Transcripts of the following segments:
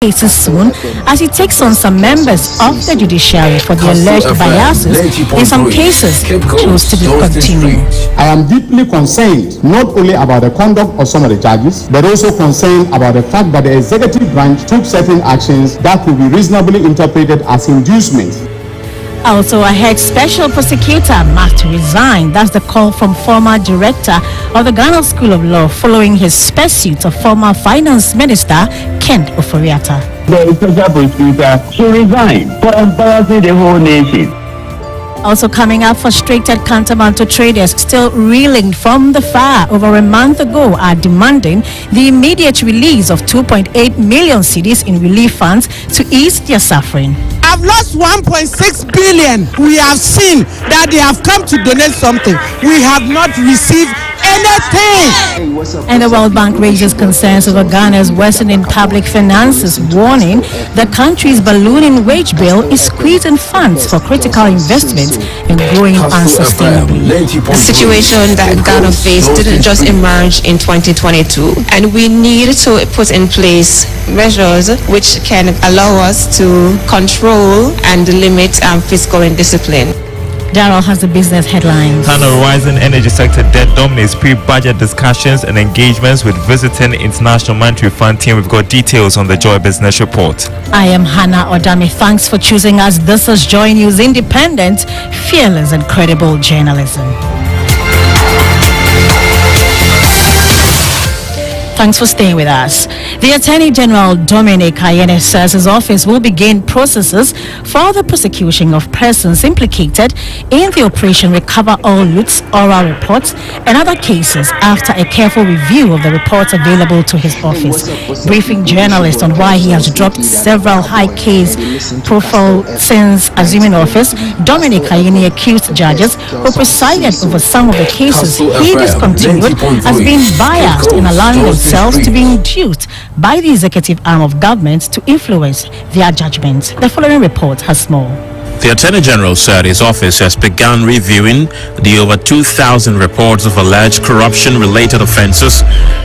cases soon as he takes on some members of the judiciary for the alleged biases in some cases chose to be continued. I am deeply concerned not only about the conduct of some of the judges, but also concerned about the fact that the executive branch took certain actions that could be reasonably interpreted as inducements. Also, a head special prosecutor must resign. That's the call from former director of the Ghana School of Law following his pursuit of former finance minister Ken Oforiatta. The special prosecutor should resign for embarrassing the whole nation. Also coming up, frustrated Kantamanto traders still reeling from the fire over a month ago are demanding the immediate release of 2.8 million cedis in relief funds to ease their suffering. I've lost 1.6 billion. We have seen that they have come to donate something. We have not received anything. And the World Bank raises concerns over Ghana's worsening public finances, warning the country's ballooning wage bill is squeezing funds for critical investment and growing unsustainably. The situation that Ghana faced didn't just emerge in 2022, and we need to put in place measures which can allow us to control and limit fiscal indiscipline. Daryl has the business headlines. Ghana rising energy sector debt dominates pre-budget discussions and engagements with visiting International Monetary Fund team. We've got details on the Joy Business Report. I am Hannah Odami. Thanks for choosing us. This is Joy News, independent, fearless and credible journalism. Thanks for staying with us. The Attorney General Dominic Ayene says his office will begin processes for the prosecution of persons implicated in the Operation Recover All Loots oral reports and other cases after a careful review of the reports available to his office. Briefing journalists on why he has dropped several high-case profile since assuming office, Dominic Ayene accused judges who presided over some of the cases he discontinued as being biased in allowing themselves to be induced by the executive arm of government to influence their judgment. The following report has more. The Attorney General said his office has begun reviewing the over 2,000 reports of alleged corruption-related offences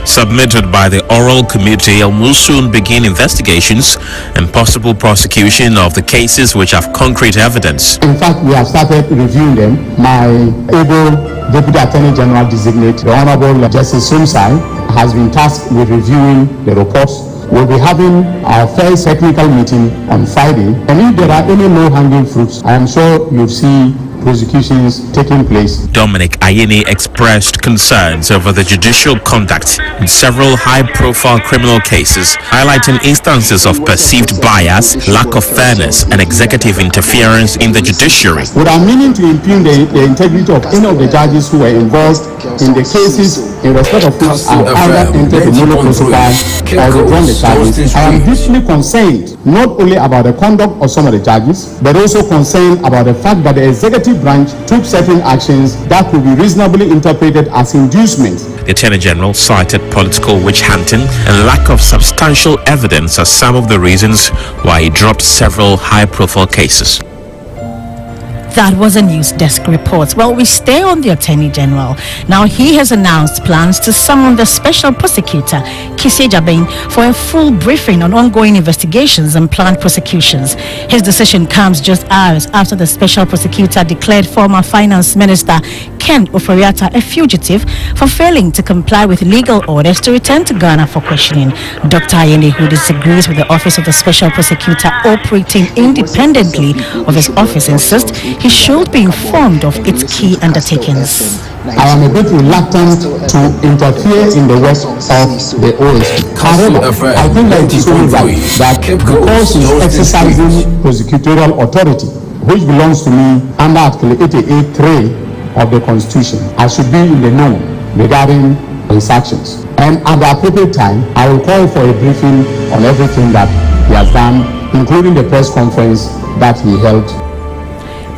submitted by the Oral Committee and will soon begin investigations and possible prosecution of the cases which have concrete evidence. In fact, we have started reviewing them. My able Deputy Attorney General designate, the Honorable Justice Mensah, has been tasked with reviewing the reports. We'll be having our first technical meeting on Friday, and if there are any low-hanging fruits, I am sure you'll see prosecutions taking place. Dominic Ayene expressed concerns over the judicial conduct in several high-profile criminal cases, highlighting instances of perceived bias, lack of fairness, and executive interference in the judiciary. Without meaning to impugn the integrity of any of the judges who were involved in the cases in respect of which I have either entered the Molo protocol or withdrawn the charges, I am deeply concerned not only about the conduct of some of the judges, but also concerned about the fact that the executive branch took certain actions that could be reasonably interpreted as inducements. The Attorney General cited political witch hunting and lack of substantial evidence as some of the reasons why he dropped several high-profile cases. That was a news desk report. Well, we stay on the Attorney General. Now, he has announced plans to summon the Special Prosecutor, Kastle Jabin, for a full briefing on ongoing investigations and planned prosecutions. His decision comes just hours after the Special Prosecutor declared former Finance Minister Ken Oforiatta a fugitive for failing to comply with legal orders to return to Ghana for questioning. Dr. Ayene, who disagrees with the Office of the Special Prosecutor operating independently of his office, insists he should be informed of its key undertakings. I am a bit reluctant to interfere in the work of the OSP. However, I think that it is only right that because he is exercising prosecutorial authority, which belongs to me under Article 88(3) of the Constitution, I should be in the know regarding his actions. And at the appropriate time, I will call for a briefing on everything that he has done, including the press conference that he held.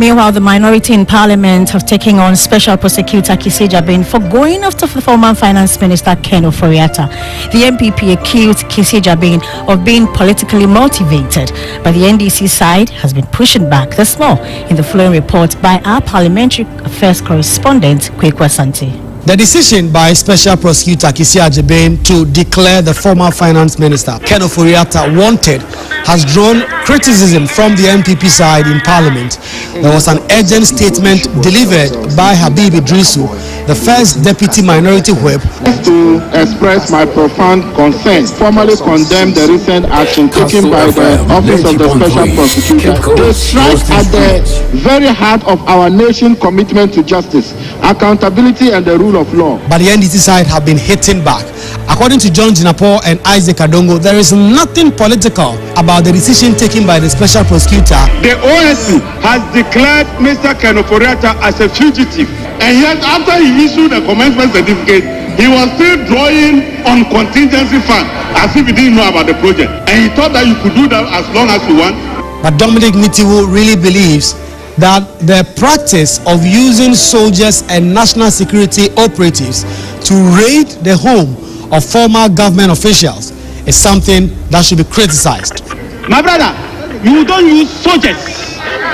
Meanwhile, the minority in Parliament have taken on Special Prosecutor Kastle Jabin for going after the former Finance Minister Ken Oforiatta. The MPP accused Kastle Jabin of being politically motivated, but the NDC side has been pushing back. There's more in the following report by our Parliamentary Affairs correspondent, Kwekwa Santi. The decision by Special Prosecutor Kastle Ajebin to declare the former Finance Minister Ken Ofori-Atta wanted has drawn criticism from the MPP side in Parliament. There was an urgent statement delivered by Habib Idrisu, the first Deputy Minority Whip, to express my profound concern, formally condemn the recent action taken by the Office of the Special Prosecutor. They strike at the very heart of our nation's commitment to justice, accountability and the rule of law. But the NDC side have been hitting back. According to John Jinapor and Isaac Adongo, there is nothing political about the decision taken by the Special Prosecutor. The OSP has declared Mr. Ken Ofori-Atta as a fugitive, and yet after he issued a commencement certificate, he was still drawing on contingency fund as if he didn't know about the project, and he thought that you could do that as long as you want. But Dominic Nitiwu really believes that the practice of using soldiers and national security operatives to raid the home of former government officials is something that should be criticized. My brother, you don't use soldiers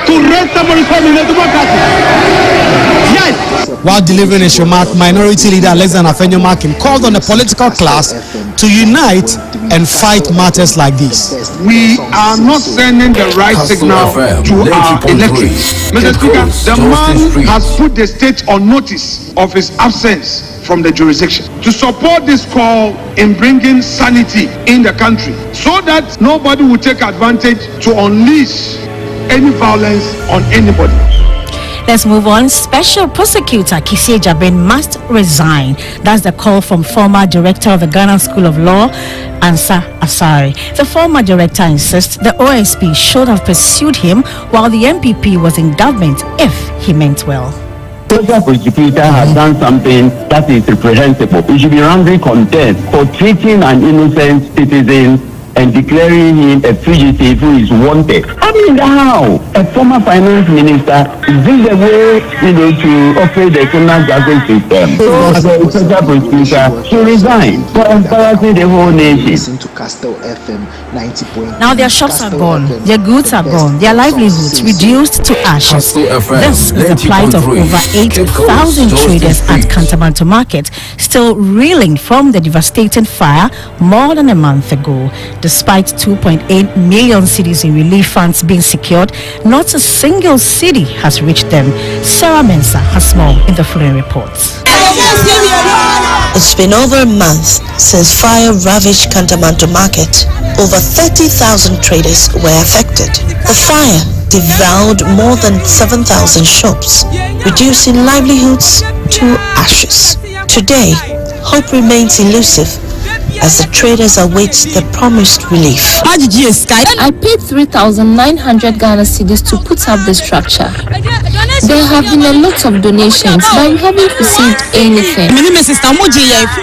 to raid somebody's home in a democracy. Yes. While delivering his remark, Minority Leader Alexander Afenyo-Markin called on the political class to unite and fight matters like this. We are not sending the right signal to our electors. Mr. Speaker, the man has put the state on notice of his absence from the jurisdiction to support this call in bringing sanity in the country so that nobody will take advantage to unleash any violence on anybody. Let's move on. Special Prosecutor Kastle Ajebin must resign. That's the call from former director of the Ghana School of Law, Mensah. The former director insists the OSP should have pursued him while the MPP was in government if he meant well. Special Prosecutor has done something that is reprehensible. He should be roundly condemned for treating an innocent citizen and declaring him a fugitive who is wanted. I mean, how? A former finance minister, is this the way, to operate the criminal justice system? As a special prosecutor, to resign for embarrassing the whole nation. Listen to Kastle FM 90.3. Now their shops are gone, their goods are gone, their livelihoods reduced to ashes. This is the plight of over 8,000 traders at Kantamanto Market, still reeling from the devastating fire more than a month ago. Despite 2.8 million cedis in relief funds being secured, not a single cedi has reached them. Sarah Mensah has more in the following reports. It's been over a month since fire ravaged Kantamanto Market. Over 30,000 traders were affected. The fire devoured more than 7,000 shops, reducing livelihoods to ashes. Today, hope remains elusive as the traders await the promised relief. I paid 3,900 Ghana cedis to put up the structure. There have been a lot of donations, but we haven't received anything.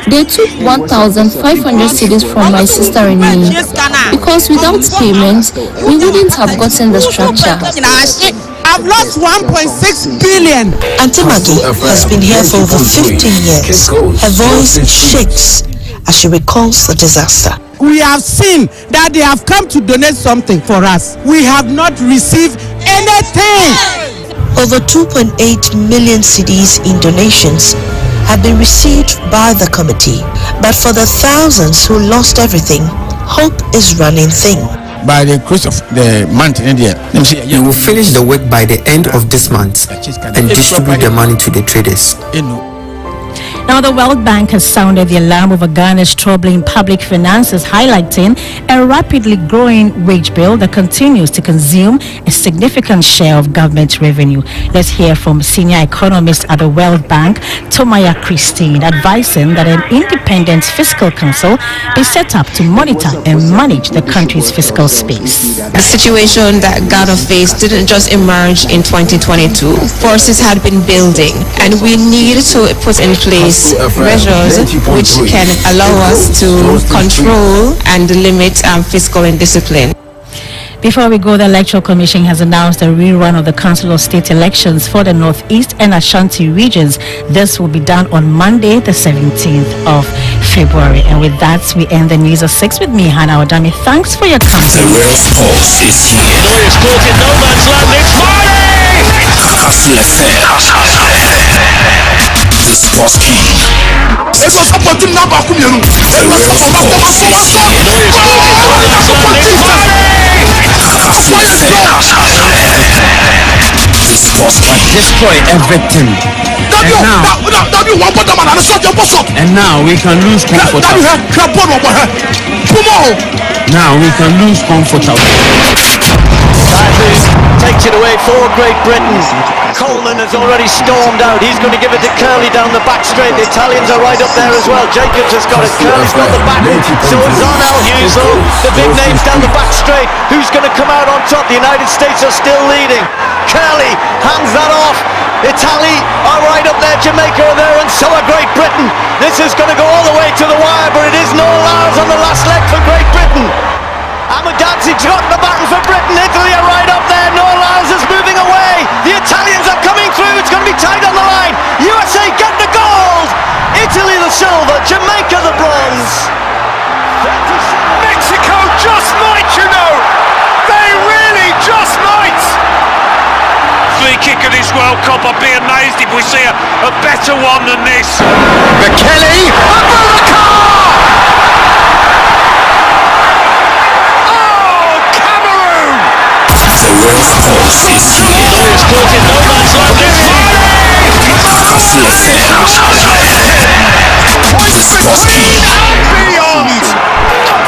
They took 1,500 cedis from my sister and me, because without payment, we wouldn't have gotten the structure. I've lost 1.6 billion. Auntie Maggie has been here for over 15 years. Her voice shakes as she recalls the disaster. We have seen that they have come to donate something for us. We have not received anything. Over 2.8 million cedis in donations have been received by the committee. But for the thousands who lost everything, hope is running thin. By the close of the month, we will finish the work by the end of this month and distribute the money to the traders. Now, the World Bank has sounded the alarm over Ghana's troubling public finances, highlighting a rapidly growing wage bill that continues to consume a significant share of government revenue. Let's hear from senior economist at the World Bank, Tomaya Christine, advising that an independent fiscal council be set up to monitor and manage the country's fiscal space. The situation that Ghana faced didn't just emerge in 2022. Forces had been building, and we need to put in place measures which can allow us to control and limit fiscal indiscipline. Before we go, the Electoral Commission has announced a rerun of the Council of State elections for the Northeast and Ashanti regions. This will be done on Monday, the 17th of February. And with that, we end the news at 6 with me, Hannah Odami. Thanks for your company. The real pulse is here. It's caught in no man's land. It's Friday! Kastle FM. Sports King. It was supporting number Kumianu. It was destroy everything. And now we can lose comfort. Now we can lose comfort. Takes it away for Great Britain. Coleman has already stormed out. He's going to give it to Curley down the back straight. The Italians are right up there as well. Jacobs has got it. Curley's got the back. So is Arnell Hughes, though. The big names down the back straight. Who's going to come out on top? The United States are still leading. Curley hands that off. Italy are right up there. Jamaica are there, and so are Great Britain. This is going to go all the way to the wire, but it is Noel Lowers on the last leg for Great Britain. Amudansi's got the baton for Britain. Italy are right up there. Noel Lowers is moving away. The Italians are coming through. It's going to be tight on the line. USA get the gold. Italy the silver. Jamaica the bronze. Mexico just might, you know. They really just might. Free kick of this World Cup. I'd be amazed if we see a better one than this. McKelly. Abubakar. It's caught in no man's land.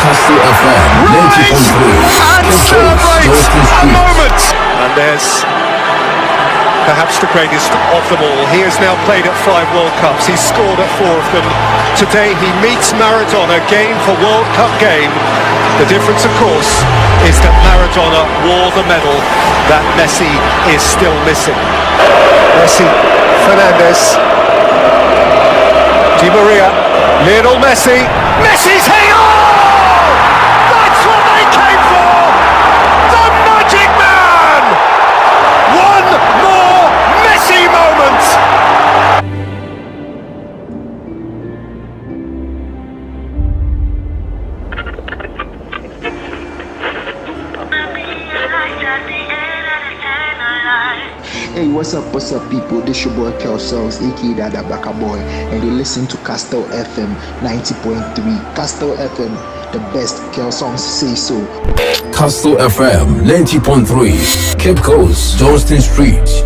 Kastle FM 90.3. And celebrate a moment. And there's perhaps the greatest of them all. He has now played at 5 World Cups. He's scored at 4 of them. Today he meets Maradona game for World Cup game. The difference, of course, is that Maradona wore the medal that Messi is still missing. Messi, Fernandez, Di Maria, Lionel Messi. Messi's here! That's what they came for! The Magic Man! One more Messi moment! Hey, what's up, people? This your boy Kelsells, aka Dada Baka Boy, and you listen to Kastle FM 90.3. Kastle FM, the best Kel songs say so. Kastle FM 90.3. Cape Coast, Johnston Street.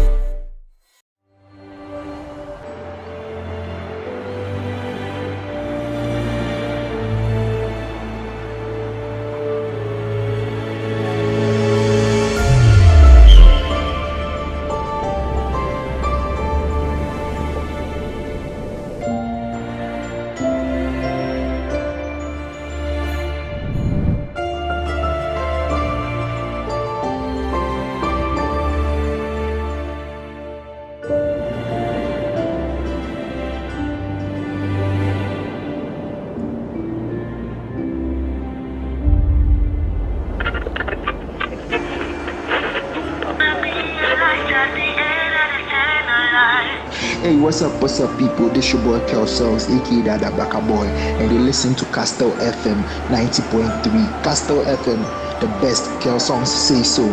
Hey, what's up, people? This your boy Kelsells, aka Dada Baka Boy, and you listen to Kastle FM 90.3. Kastle FM, the best Kel songs say so.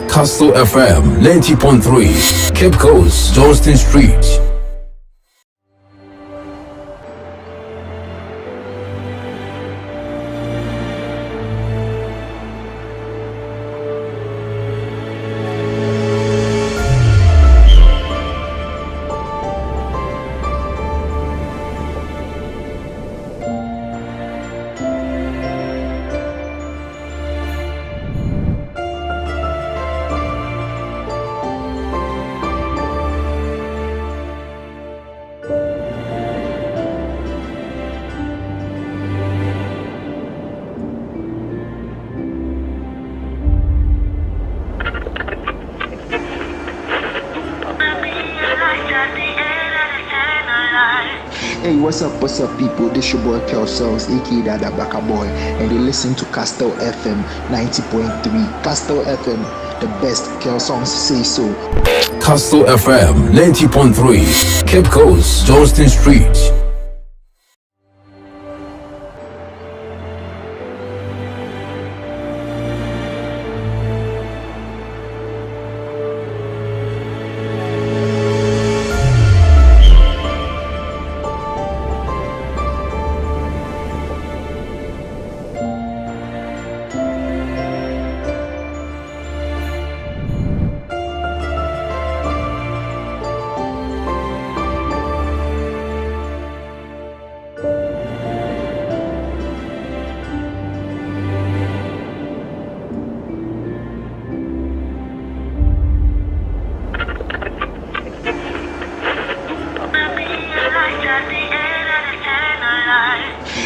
Kastle FM 90.3. Cape Coast, Johnston Street. Hey, what's up, people? This your boy Kelsells, aka Dada Baka Boy, and you listen to Kastle FM 90.3. Kastle FM, the best Kel songs say so. Kastle FM 90.3. Cape Coast, Johnston Street.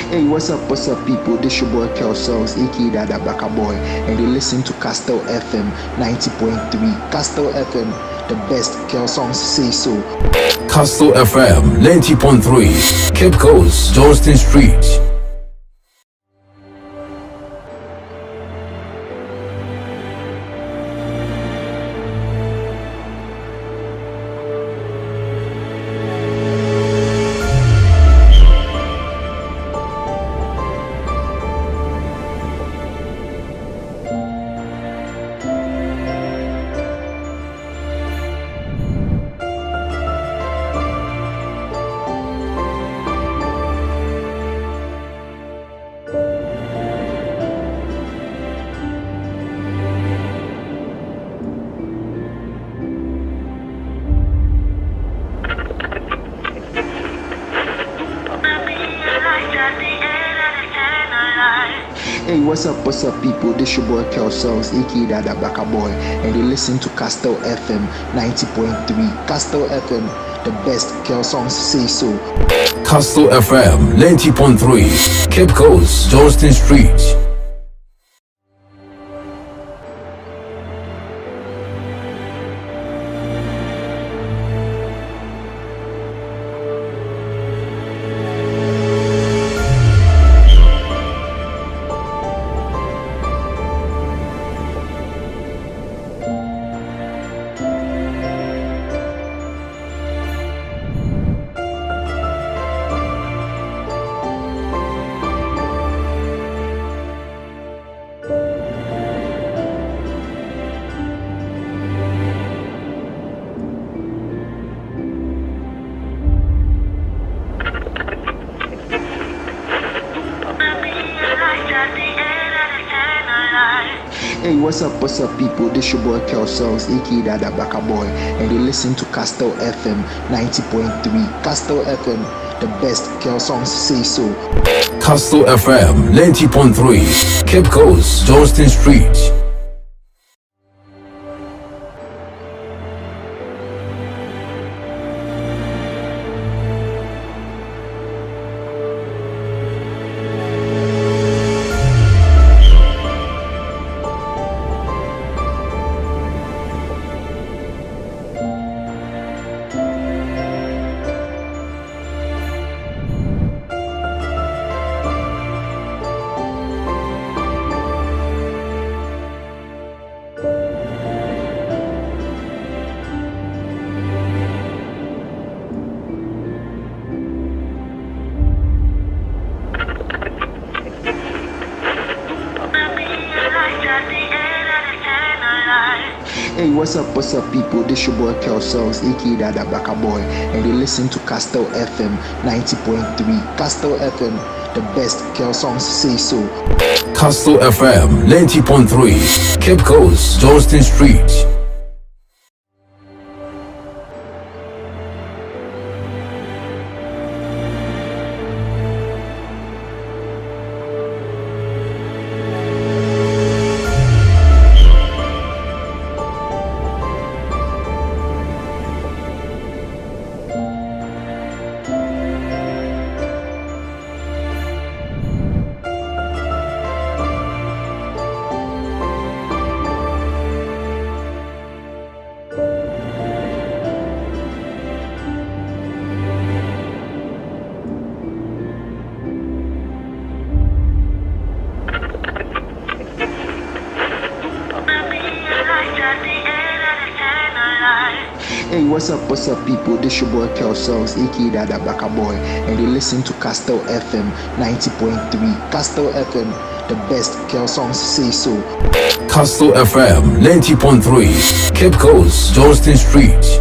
Hey, what's up, people? This your boy Kelsells, aka Dada Baka Boy, and you listen to Kastle FM 90.3. Kastle FM, the best Kel songs say so. Kastle FM 90.3, Cape Coast, Johnston Street. Hey, what's up, people? This your boy Kelsells, aka Dada Baka Boy, and you listen to Kastle FM 90.3. Kastle FM, the best Kel songs say so. Kastle FM 90.3, Cape Coast, Johnston Street. Hey, what's up, people? This your boy Kelsells, aka Dada Baka Boy, and you listen to Kastle FM 90.3. Kastle FM, the best Kel songs say so. Kastle FM 90.3, Cape Coast, Johnston Street. Hey, what's up, people? This your boy Kelsells, aka Dada Baka Boy, and you listen to Kastle FM 90.3. Kastle FM, the best Kel songs say so. Kastle FM 90.3, Cape Coast, Johnston Street. Hey, what's up, people? This your boy Kelsells, aka Dada Baka Boy, and you listen to Kastle FM 90.3. Kastle FM, the best Kel songs say so. Kastle FM 90.3, Cape Coast, Johnston Street.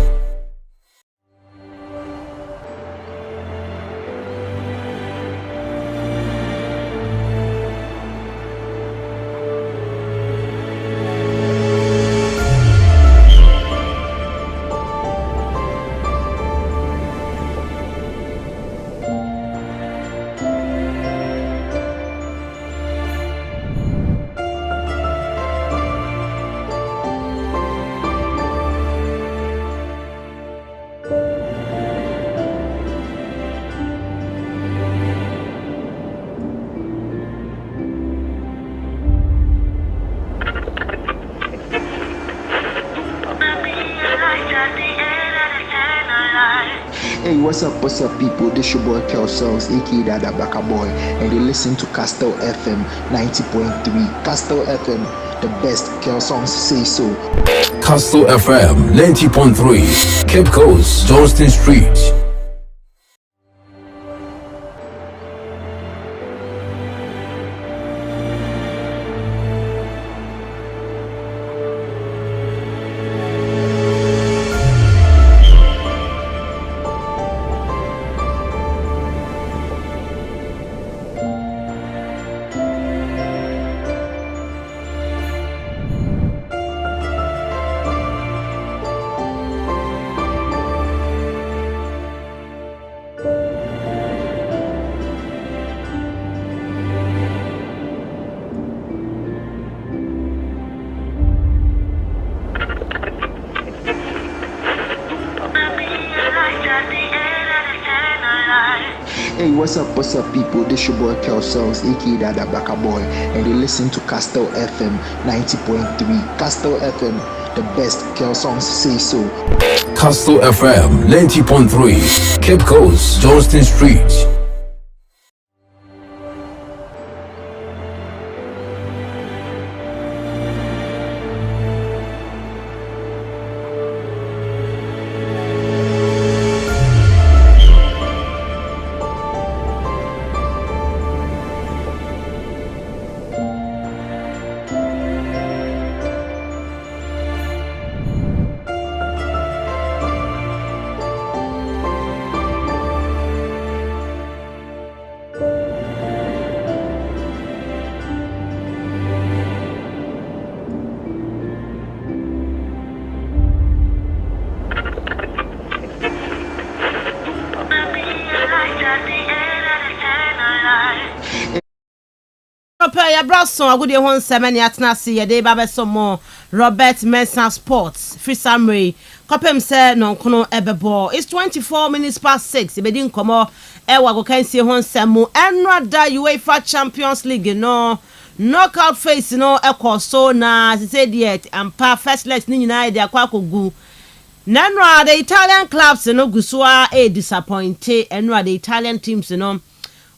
Hey, what's up, people? This your boy Kastle, aka Dada Baka Boy, and you listen to Kastle FM 90.3. Kastle FM, the best Kel songs say so. Kastle FM 90.3, Cape Coast, Johnston Street. Hey, what's up, people? This your boy Kastle, aka Dada Baka Boy, and you listen to Kastle FM 90.3. Kastle FM, the best Kel songs say so. Kastle FM 90.3, Cape Coast, Johnston Street. Brasso, a good year 17 at Nasi, a day by some more Robert Mensah Sports, free summary. Copem said no kono ebebo. It's 24 minutes past 6. It didn't come out. Ewa go can see one semu. And not that UEFA Champions League, no knockout phase, no echo so na as said yet and first let's nina de akwako gu. Nanra the Italian clubs no gusua a disappointed and the Italian teams no.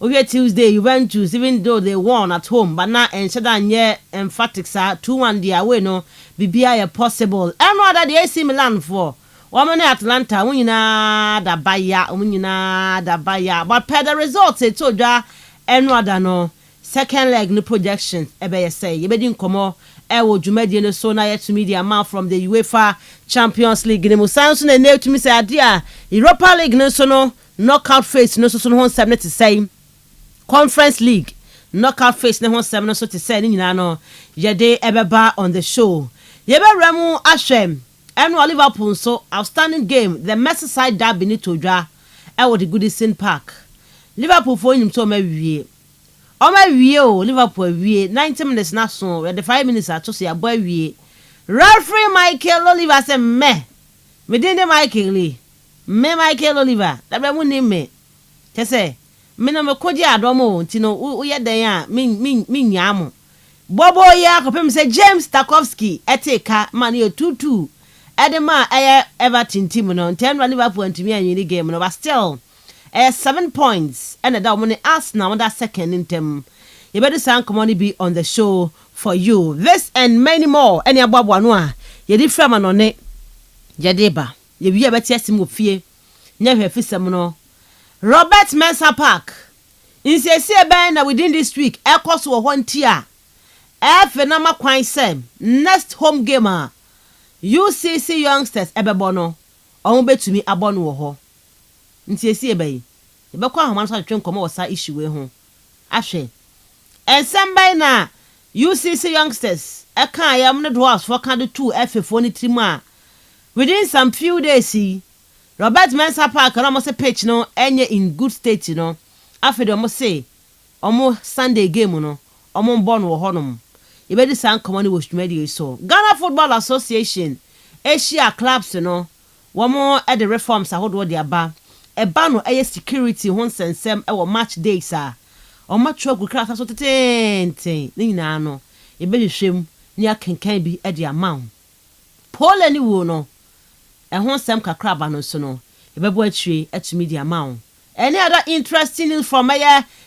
Okay, Tuesday Juventus, even though they won at home, but now and Shadanye emphatics are 2-1 the away no BBI possible. And what are the AC Milan for? Woman Atlanta, winina da baya, but per the results it told ya and what no second leg no projections. Ebe say you bedin komo ewo jumedi no so na yet to media man from the UEFA Champions League. Ne musanso na ne to me say adia Europa League no so no knockout phase no so no 7 to say. Conference League knockout phase ne ho sem no so te say ni nyina no yede ebeba on the show yebe ramu ahwem eno Liverpool so outstanding game the Mensah derby ni todwa e wo the Goodison Park Liverpool for nyim so mawie o Liverpool wie 90 minutes na so the 5 minutes ato so ya bo awie referee Michael Oliver say me didn't Michael Oliver that be mu ni me te say me no me koji adomo ntino uye den a min nyamo bobo ya kopem say James Tarkowski eteka man ye 2-2 edema Everton team no ntendo Liverpool ntimi anyi game no but still 7 points and that money Arsenal that second in them. You better sound come on be on the show for you this and many more any ababo no a ye di frama no ne ye deba ye wi abeti asim ofie nya hwefisem no Robert Mensah Park. In say ben na within this week, ekos wo hontia. Fenama kwan sem next home gamer. UCC youngsters ebebono. Ohun betumi abonu wo ho. Nti esi ebe. Ebekwa ahoma so atwen komo wosa issue we ho. Ahwe. Ensem na UCC youngsters eka yam ne do house for kan 2 FF ni trimu within some few days Robert Mensah Park na mo se pitch no enye in good state no afede mo say omo Sunday game no omo mbon wo honom e be di san komani wo twumadi so Ghana Football Association Asia clubs no womo e the reforms ahodo de aba e ba no eye security ho nsensem e wo match days a omo twa kra so tetenten ni nyina no e be hwehwem ni akenkan bi e de amount Paul ani wo no ho sem kakra ba no so no ebebo atwe atumi di amount. Any other interesting news from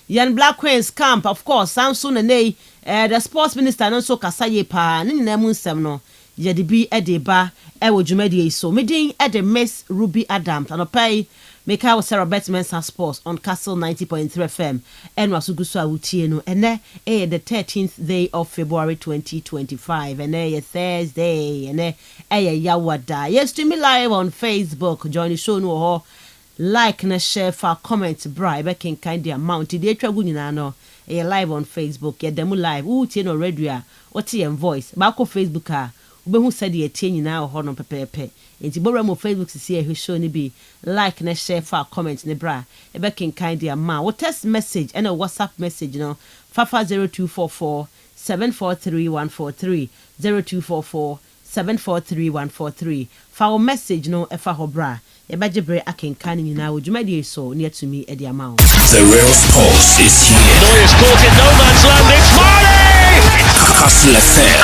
Yan Black Queens camp, of course, Samson and the sports minister no so kasaye pa ni na munsem no ye de bi e de ba e wo dwumadi so medin e de Miss Ruby Adams and pay make our Robert Mensah Sports on Kastle 90.3 FM and wasugusu awutie no ene the 13th day of February 2025 ene Thursday ene yawada. Yes, to me live on Facebook, join the show no ho like na share for comment bribe can kind the amount dey twa gu nyina no live on Facebook ya demo live tie no radio what tie voice ba ko Facebook a ubehu said ye tie nyina ho no pepepe enti bora mo Facebook see e show ni bi like na share for comment ne bra can kind the amount what text message and a WhatsApp message no 550244743 143 0244 743143 for message no efa ho bra Ebajebre akenkan nyina wodwumadi so near to me Eddie amount. The real sports is here. Noyes caught in no man's land. It's Marley! Kastle FM.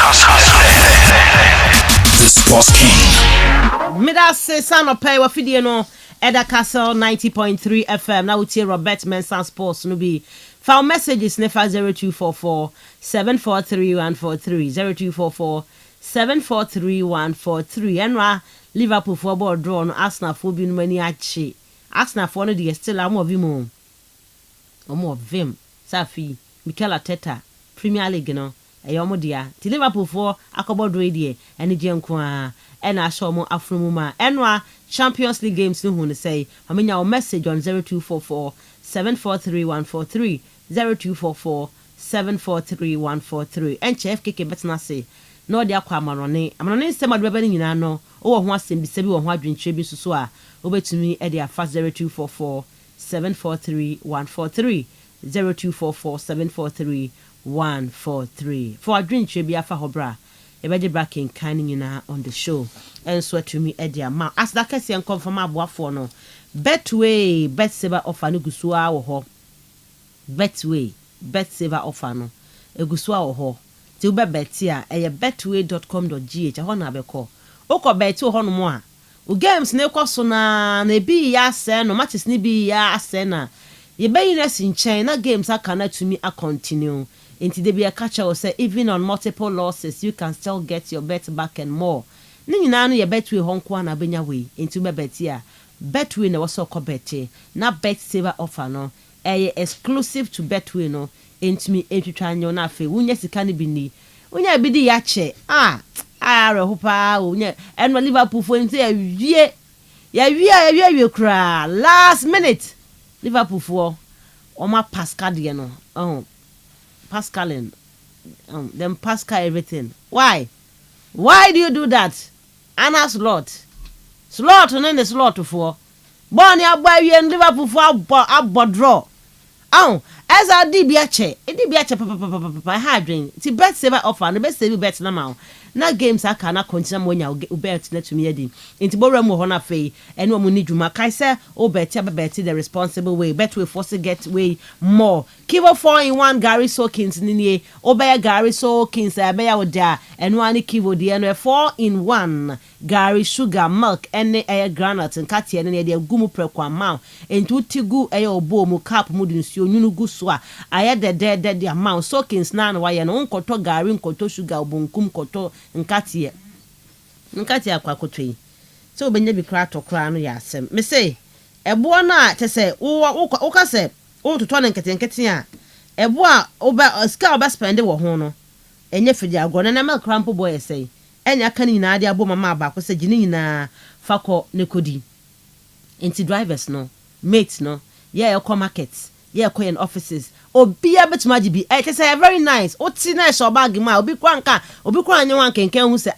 The Sports King. Mida say son of pay wa fidie no Eda Kastle 90.3 FM. Now we hear Robert Mensah Sports no be. For messages nefa 0244 743 143 0244 743 143 enwa Liverpool for board draw no Arsenal for bi no mani achi Arsenal for no dey still am of him Safi Mikel Arteta Premier League no omo dia ti Liverpool for akobo draw dey ene je nko a ena asho mo afromu ma enwa Champions League games no hu no say amenya o message on 0244 743 143 0244 743 143 enche FKK betna say no dia kwa amanone sema do beba ni nyina no wo ho asem bi se bi wo ho adwentwe bi susu a obetumi e dia fast 0244 743 143 0244 743 143 for adwentwe bi afa hobra e beje back in kan nyina on the show and so to me e dia ma as that kase en confirm aboafo no betway bet saver offer no gusu a wo ho betway bet saver offer no egusu a wo ho ti ube beti a betway.com.gh ho na beko okọ beti ho no mo a o games na ekoso na bi ya ase no matches ni bi ya ase na ye be na sinchen na games aka na to me a continue enti de bi a catch us say even on multiple losses you can still get your bet back and more ni nyina no ye betway ho nko na benya we enti ube beti a betway na waso okọ beti na bet saver offer no exclusive to betway no entimi etwitwanyo na afi wunye sika ne bi ni unya bi di ya che rehopa unya enwa Liverpool fo enti ya wie kra last minute Liverpool fo oma Pascal de no Pascalin them Pascal everything why do you do that Anna slot no the slot for born ya boy wie Liverpool fo abodro as I did be a che, papa hardring. Ti bet saver offer, the best save bet na na games I cannot continue when you bet net to me edi. Inti bora mo hona fei, and wo need juma kai say o bet the responsible way. Bet we force get way more. Kivo 4-in-1 Gary Soakins nini obey Gary Soakins beya oda and one kivo di 4-in-1 Gary sugar milk ene granite and katia ene de gumu prekwa ma entu tigu obo mu cap mu nsuo nyunu gu so a aye de amount Soakins na na waye no nkoto Gary nkoto sugar obunkum koto nkatia akwa kotwe so obenya bi kra to kra no ya asem me say ebo na te say wo ka say o to na nkete a ebo a ska oba spend wo ho no enye fidi agro na na cramp boy say enya kan nyina ade abo mama ba ko say gini nyina fako ne kodi enti drivers no mates no yeah e market yeah in offices obia betuma gi bi te say very nice o ti na so bag ma obi kwanka obi kwa anye wan kenken hu say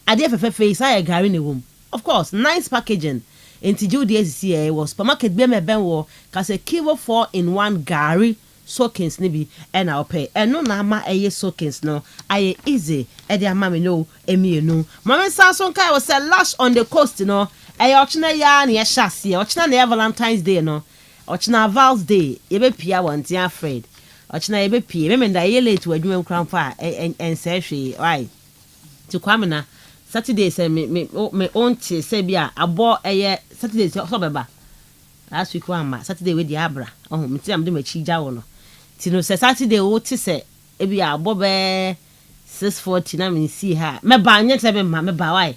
ade fefefe say ya gari ne wom of course nice packaging enti Judy ACC was supermarket be me ben wo ka say Kivo 4-in-1 Gary Soakins ni bi e na opay eno na ama eye Soakins no aye easy e de ama me no emienu Mensah so kai was say lash on the coast no e ochina ya na ye hyase ochina na Valentine's Day no ochina Val's Day ebe pia wanti afraid ochina ebe pia me menda ye late wadwuma krampa en say hwe right to kwamena Saturday say me own say bia abo Saturday so beba last week one Saturday we di abra me ti am de machi ja wo no ti no say Saturday wo ti say e bia abo be 6:40 na me see her me ba anya te me ba why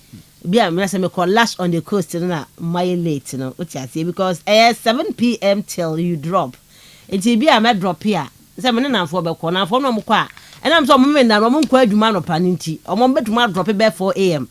bia me say me call lash on the coast na my late no what you say because 7 p.m. till you drop enti bia me drop here say me na fo be ko na fo no mo kwa and I'm so moment na mo nkwa adwuma no paninti omo betuma drop be 4 a.m.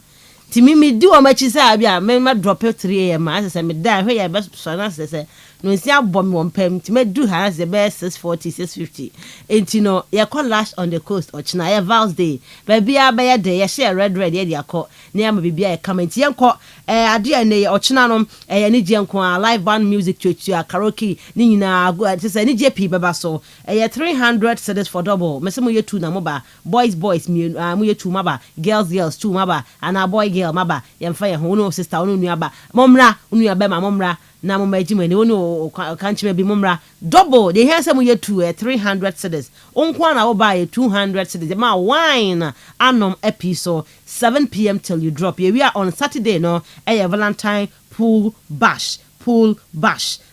ti me di o ma chi say bia me drop 3 a.m. as say me die where ya be so na say no nsi abom me ompam ti me do ha say be 6:40 6:50 enti no ye call lash on the coast ochina ye Val's day baby abaya day ye share red ye dia ko na am bibia ye comment ye nko ade ne ochina no ye ni je nko live band music chochu karaoke ni nyina go say ni je pi beba so ye 300 cedis for double me say mo ye 2 na mo ba boys mo ye 2 maba girls 2 maba and a boy girl maba ye mfa ye ho no sister ono nuaba momra onu ya be ma momra na mo maji me onu kanchi me bi momra double they hear say mo ye 2 300 cedis onkwa na wo buy 200 cedis ma wine anom episode 7 p.m. till you drop here we are on Saturday no Valentine pool bash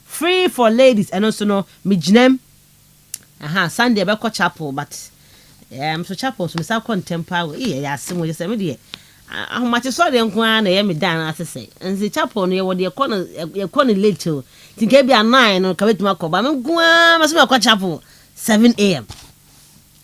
free for ladies and also no mijnem Sunday be ko chapel but so chapel so me sa contemporary ya asemo je say me de ahomate so de nko na ye me dan asese nzi chapel no ye wo de ye kono little tinke bia 9 no ka betuma ko ba me nko ma so ko chapel 7 a.m.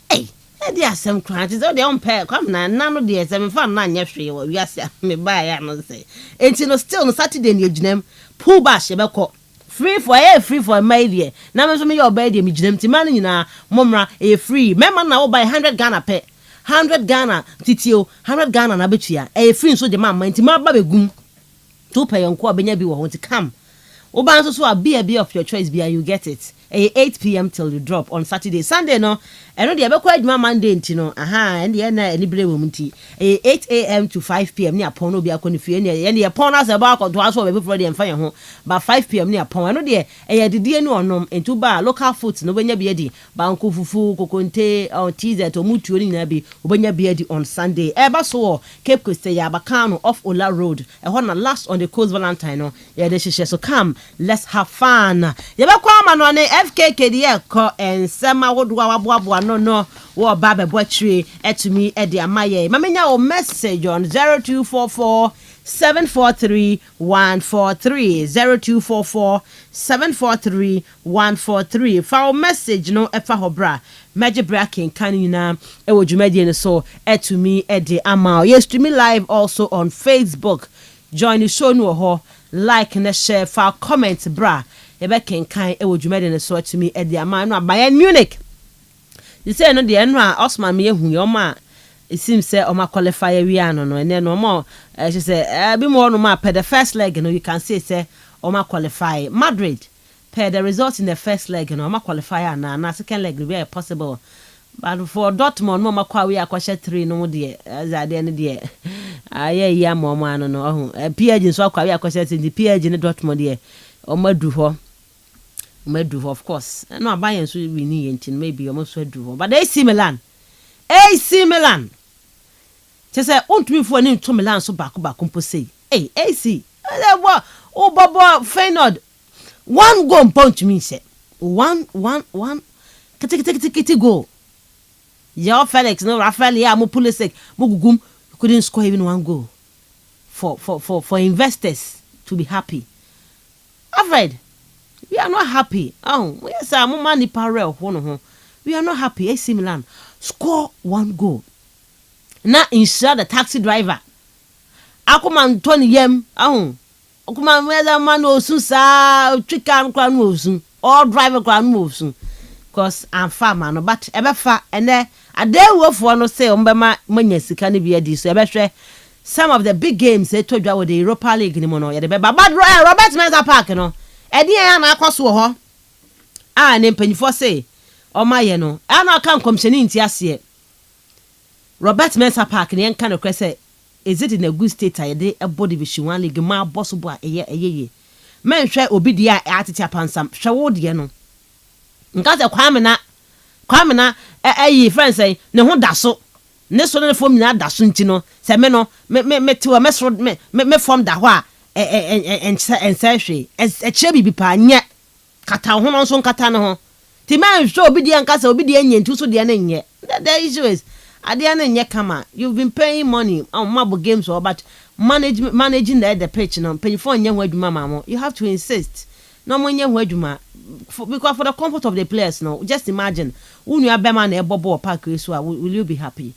Hey e dia asem kran ti so de on pair come na no de 7 fa na nya hwe wo wi ase me ba ya no say enti no still no Saturday ni ejinem pool bash ye be ko free for my dear na me so me your bed me ejinem ti man nyina momra e free me man na wo buy 100 Ghana pe 100 Ghana titio 100 Ghana na betua free so de man nti ma ba begum to pay enko abenya bi wo ho nti come oban so a beer of your choice beer you get it 8 p.m. till you drop on Saturday Sunday no eno de be kwa adwuma Monday nti no ende ye na ani bere wo nti 8 a.m. to 5 p.m. ni apon no bi akoni fie ne ye ne pon na se ba akọ to aso be before de mfa ye ho ba 5 p.m. ni apon eno de didie ni onom entu ba local food no benya bi edi banku fufu kokonte teaser to mutuo ni na bi obenya bi edi on Sunday ba so Cape Coast ya bakano off Ola Road ho na last on the coast Valentine no ye de hihye so come let's have fun ye be kwa ma no ne FKK de ko ensema wodwa waboaboa no wo ba be boatry etumi e de amaye mamenya o message on 0244 743 143 0244 743 143 fa o message no e fa hobra meje braking kan nyina e wo dwumadi ne so etumi e de ama yes to me live also on Facebook join the show no ho like and share for comment bra e be kenkan e wo dwumadi ne so etumi e de ama no Bayern Munich you say no de no Osman me ehu ye oma it seems say oma qualify we ano no ene no mo she say be more no ma per the first leg no you can say oma qualify Madrid per the result in the first leg no oma qualify na second leg be possible but for Dortmund mo makwa we akwahye 3 no de azade ne de aye ya mo ano no PSG so akwa we akwahye 3 PSG ne Dortmund de omadu ho of course no Bayern so we need enti maybe almost do but AC Milan say ontumi fo ani to Milan so back mpo say AC o bobo Feyenoord one goal punch me say one kiti goal yeah Felix no Rafael ya mo Pulisic mo gugum couldn't score even one goal for investors to be happy. Alfred, we are not happy. Yes, I'm money parallel. We are not happy. AC Milan score one goal. Now insure the taxi driver. Akuman Tony Yem. Akuman whether man osun sa chicken crown osun or driver crown osun. Cause I'm farmer no, but ebe fa and there a day wo for no say ombema manya sika ni bi adi so ebe hwe some of the big games they told you with the Europa League ni mo no ye de be but Robert Mensah Park no edi ya na akoso ho ne mpanyifo say o maye no ana kan komsheni nti ase Robert Mensah Park ni enka no kwese is it in a good state ayede ebo division 1 league ma boss bo eye men hwe obi dia atete apansam hwe wo de no nka se kwame na friend say ne ho da so ne so ne form na da so ntino se me no me tiwa me so me form da ho a ense hwe bibi pa nye kata ho no so kata ne ho ti man show obi de ankasa obi de anye ntu so de na nye the issue is ade na nye kama you've been paying money on mabo games or but managing the pitch no pay for nya ho adwuma mamo you have to insist no mo nya ho adwuma because for the comfort of the players no just imagine unu abema na ebobo park so will you be happy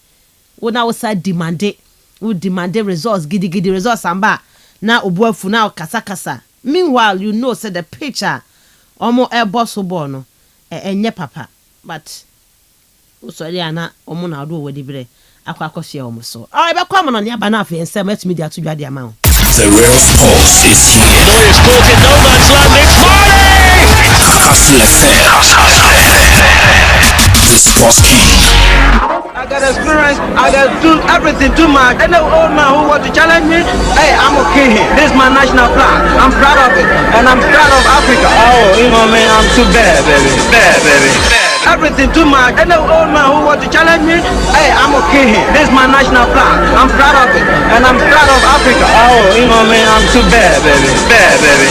we now say demand results gidi results amba na obuafu na kasa meanwhile you know say the picture omo eboso ball no enye papa but usori ana omo na do wadi bre akwakohye omo so all be kwam no ne aba na afi ensem at media to dwade ama The real sports is here. Boy is caught in no man's land. It's Marley! Kastle FM. The Sports King. I got experience, I got do everything too much. And the old man who want to challenge me, hey, I'm okay here. This is my national flag. I'm proud of it. And I'm proud of Africa. Oh, you know, man, I'm too bad, baby. Bad, baby. Everything too much. And the old man who want to challenge me, hey, I'm okay here. This is my national flag. I'm proud of it. And I'm proud of Africa. Oh, you know, man, I'm too bad, baby. Bad, baby.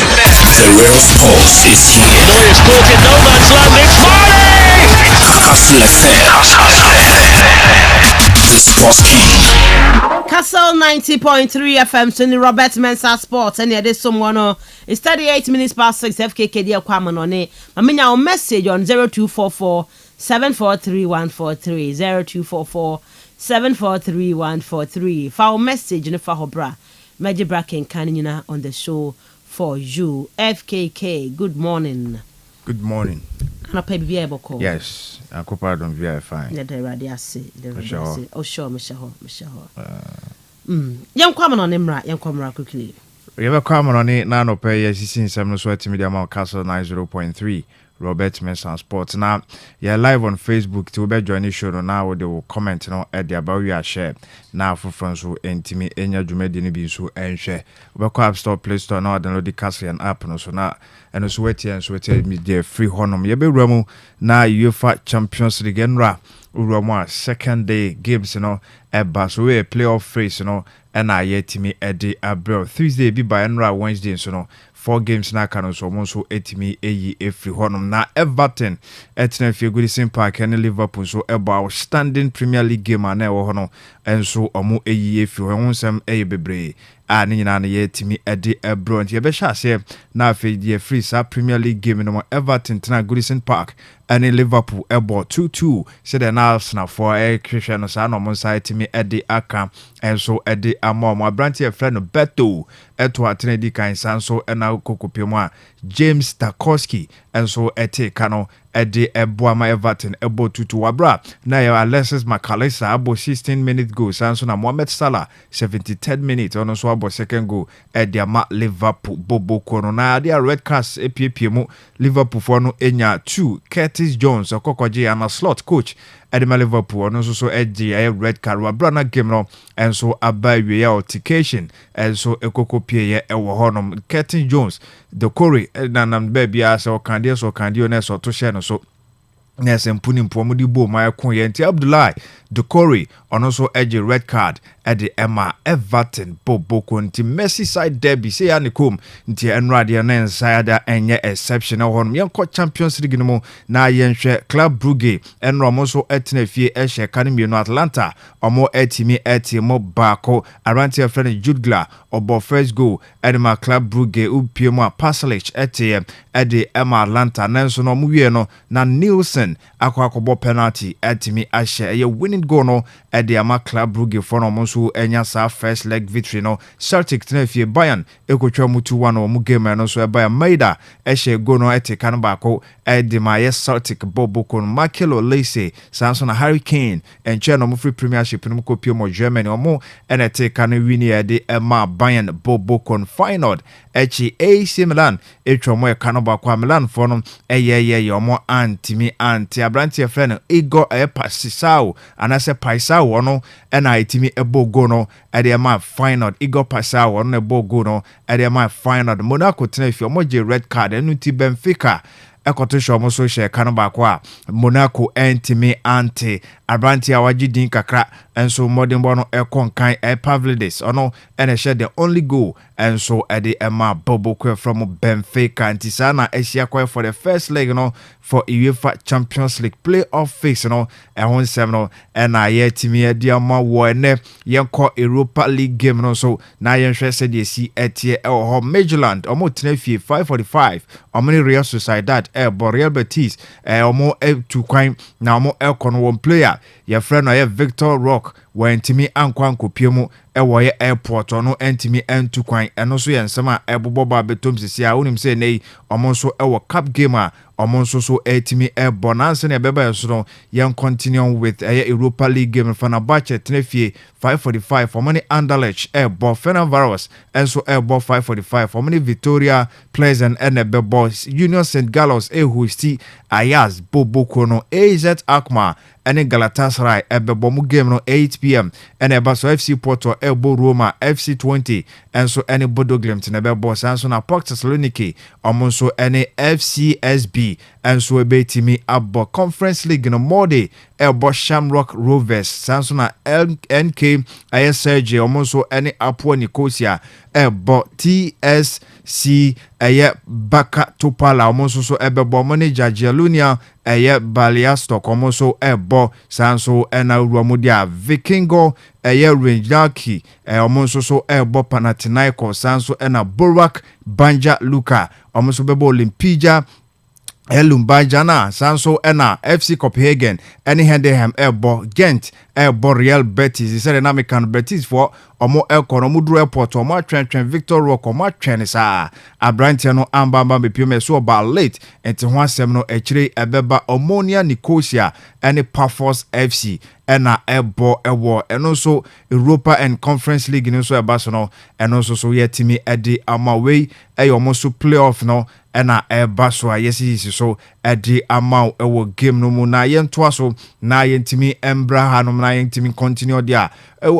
The real sports is here. Boy is caught in no man's land. It's Marley! Kastle FM. The Sports King. Kastle 90.3 FM to the Robert Mensah Sports and there's someone it's 38 minutes past 6 FKK dia kwama no ne mamenya on message on 0244 743143 0244 743143 for message ne fa hobra meje bracken kan nyina on the show for you FKK good morning. Good morning. Yes, I could pardon very fine. The radiasi, oh sure, Michelle. Young common on Imra, young comrade quickly. We have a common on it now, no pay as you see some sweat media amount Kastle 90.3. Robert Mensah Sports. Now, you're live on Facebook to be joining show now. They will comment at the about we are share now for friends who intimate any Jumedi be so and share. We App Store, Play Store now. Download the Kastle and app and so now and also sweaty media free honor. You be Ramo now. UEFA Champions League and Urama second day games eba so we playoff phase and I yet me Eddie Abreu Tuesday be by Enra Wednesday so 4 games na kan so mo so etimi eyi efri honum na Everton etna fi Goodison Park and Liverpool so eba outstanding Premier League game na e wo hono enso omo eyi efri ho nsem eye bebre a ni nyina na yetimi Eddie Abreu nti e be sha se na afi die free sa Premier League game no Everton tena Goodison Park and Liverpool ebo 2-2 said the Arsenal for Christian no sa no mo site me Eddie aka enso Eddie amom abranti e friend no Beto eto atene di kan sanso ena kokopemu James Tarkowski enso ete kano Eddie Ebuama Everton ebo 2-2 wabra na ya Alexis McAllister abo 16-minute goal sanso na Mohamed Salah 73rd minute ono so abo second goal Eddie ama Liverpool bobo kono na dia red card epiepie Liverpool for no enya 2 Curtis Jones okokoje ana slot coach Edema Liverpool ono so Eddie red card wabra na game no enso abawie ya altercation enso ekokopie ye ewo honom Curtis Jones the Corey na nam baby so kandio na so to share no so Yes, and putting Pomodi Bo, my Quinty Abdullah, the Corey, on also edge red card at the Emma Everton, Bobo Quinty, Messi side derby, say Anikum, Ntia and Radian and Sayada, and ye exceptional on young court Champions League no na yen share Club Brugge, and Ramoso Etnefi Eshe Academy no Atlanta, or more etimi etimo Bako, Arantia friend Judgla, or bo first goal, Edema Club Brugge, Upiema Passalich, etm, at the Emma Atlanta, Nelson Omueno, na Nielsen. Akwakobo penalty etimi ashe ye winning goal no at the Ama Club Brugge for no monso enya sa first leg victory no Celtic tenafie Bayern ekotwa mutu 1 no game no so Bayern Maida eshe goal no eteka no bako at the my Celtic Bobo kon Makelo Lace Samson Hurricane enche no free premiership no kopio mo Germany omo eneteka no wini at the Emma Bayern Bobo kon final echi AC Milan etwa mo e kanobako Milan for no eye omo antimi anti abranti e friend Igor Pasisao anase Paisao ono ena itimi ebo go no e de ma final Igor Pasisao ono ebo go no e de ma final Monaco tenafie omo je red card enu ti Benfica ekoto show mo so share kan ba kwa Monaco entimi ante abranti a wagidin kakra enso modern bono ekon kan Pavlidis ono ene share the only goal enso ede ema Bobo from Benfica antisana Asia kwa for the first leg for UEFA Champions League playoff phase ehon sem na ye timi ade ama wo ene yenko Europa League game so na yen hwe se de si etie ho Midland omo tenafie 5:45 omni Real Sociedad Real Betis omo to kwan na omo elkono one player your friend or Victor Rock when timi ankwanko piemu ewo ye airport ono entimi entu kwan eno so yensema eboboba betom sisi a wonim se nei omo so ewo cup game a omo so etimi bonanse na beba yeso yen continue with Europa League game Fenerbahce tenafie 5:45 for money Anderlecht Fenerbahce enso 5:45 for money Victoria Pleasant bebo Union St Gallos hosti Ayaz Boboko no AZ Alkmaar ene Galatasaray bebo mu game 8 p.m. ene Baso FC Porto Elbo Roma FC 20 enso ene Bodo Glimt na bebo sanso na Port Thessaloniki omonso ene FCSB enso ebetimi abo Conference League no mode Elbo Shamrock Rovers sanso na NK ISJ omonso ene Apo Nicosia Elbo TSC Baka Topala omonso so ebebo manager Jalunia Baliastok omonso ebo sanso ena ruamudia Vikingo Rangers omonso so ebo Panathinaikos sanso ena Borak Banja Luka omonso bebo Olimpija Lumbajana sanso ena FC Copenhagen eni Hendenham ebo Ghent ebo Real Betis is said na American Betis for omo elkono mudru airport omo atwen Victor Rock omo atwen sa Abrantia no ambamba bepiome so ba late enti ho asem no akire ebeba Omonia Nicosia eni Pafos FC ena ebo ewo eno so Europa and Conference League no so eba so no eno so yetimi edi amawei omo so playoff no ena eba so ayesi so edi amaw ewo game no mu na yento so na yentimi embra ha no na yentimi continue dia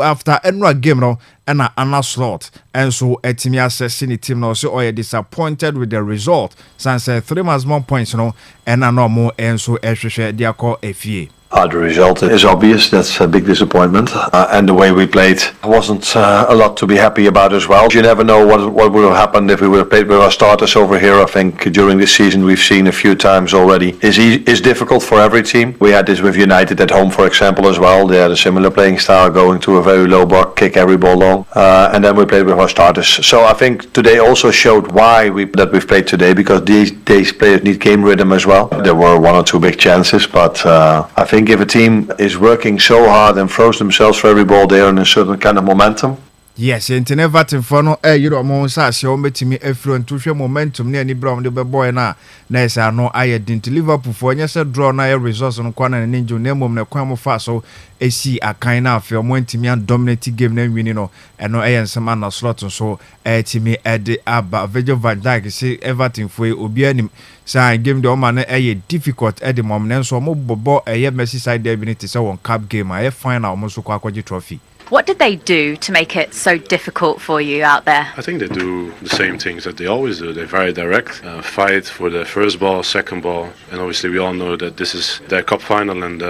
after enra game no ena ana slot and so etimi assessing the team no so oye disappointed with the result since 3 months more points no ena no more and so ehwehwe dia call efie. The result is obvious. That's a big disappointment. And the way we played wasn't a lot to be happy about as well. You never know what would have happened if we would have played with our starters over here. I think during this season we've seen a few times already. It's difficult for every team. We had this with United at home, for example, as well. They had a similar playing style, going to a very low block, kick every ball long. And then we played with our starters. So I think today also showed why we've played today, because these players need game rhythm as well. There were 1 or 2 big chances, but I think if a team is working so hard and throws themselves for every ball, they are in a certain kind of momentum. Yes, never for no you know mo sa se o metimi afro ntuhwe momentum ne ani bra de beboy na esa no aye din Liverpool for nya se draw na resource no kwana ne njo na mom na kwan mo fa so esi akan na afi o ntimi an dominate game na wini no eno nsema na slot so timi ede aba Virgil van Dijk se Everton for obi anim sa game de o ma na difficult ede mom na so mo bobo Merseyside derby ne te se won cup game aye final mo so kwa akwaji trophy. What did they do to make it so difficult for you out there? I think they do the same things that they always do. They're very direct, fight for the first ball, second ball, and obviously we all know that this is their cup final, and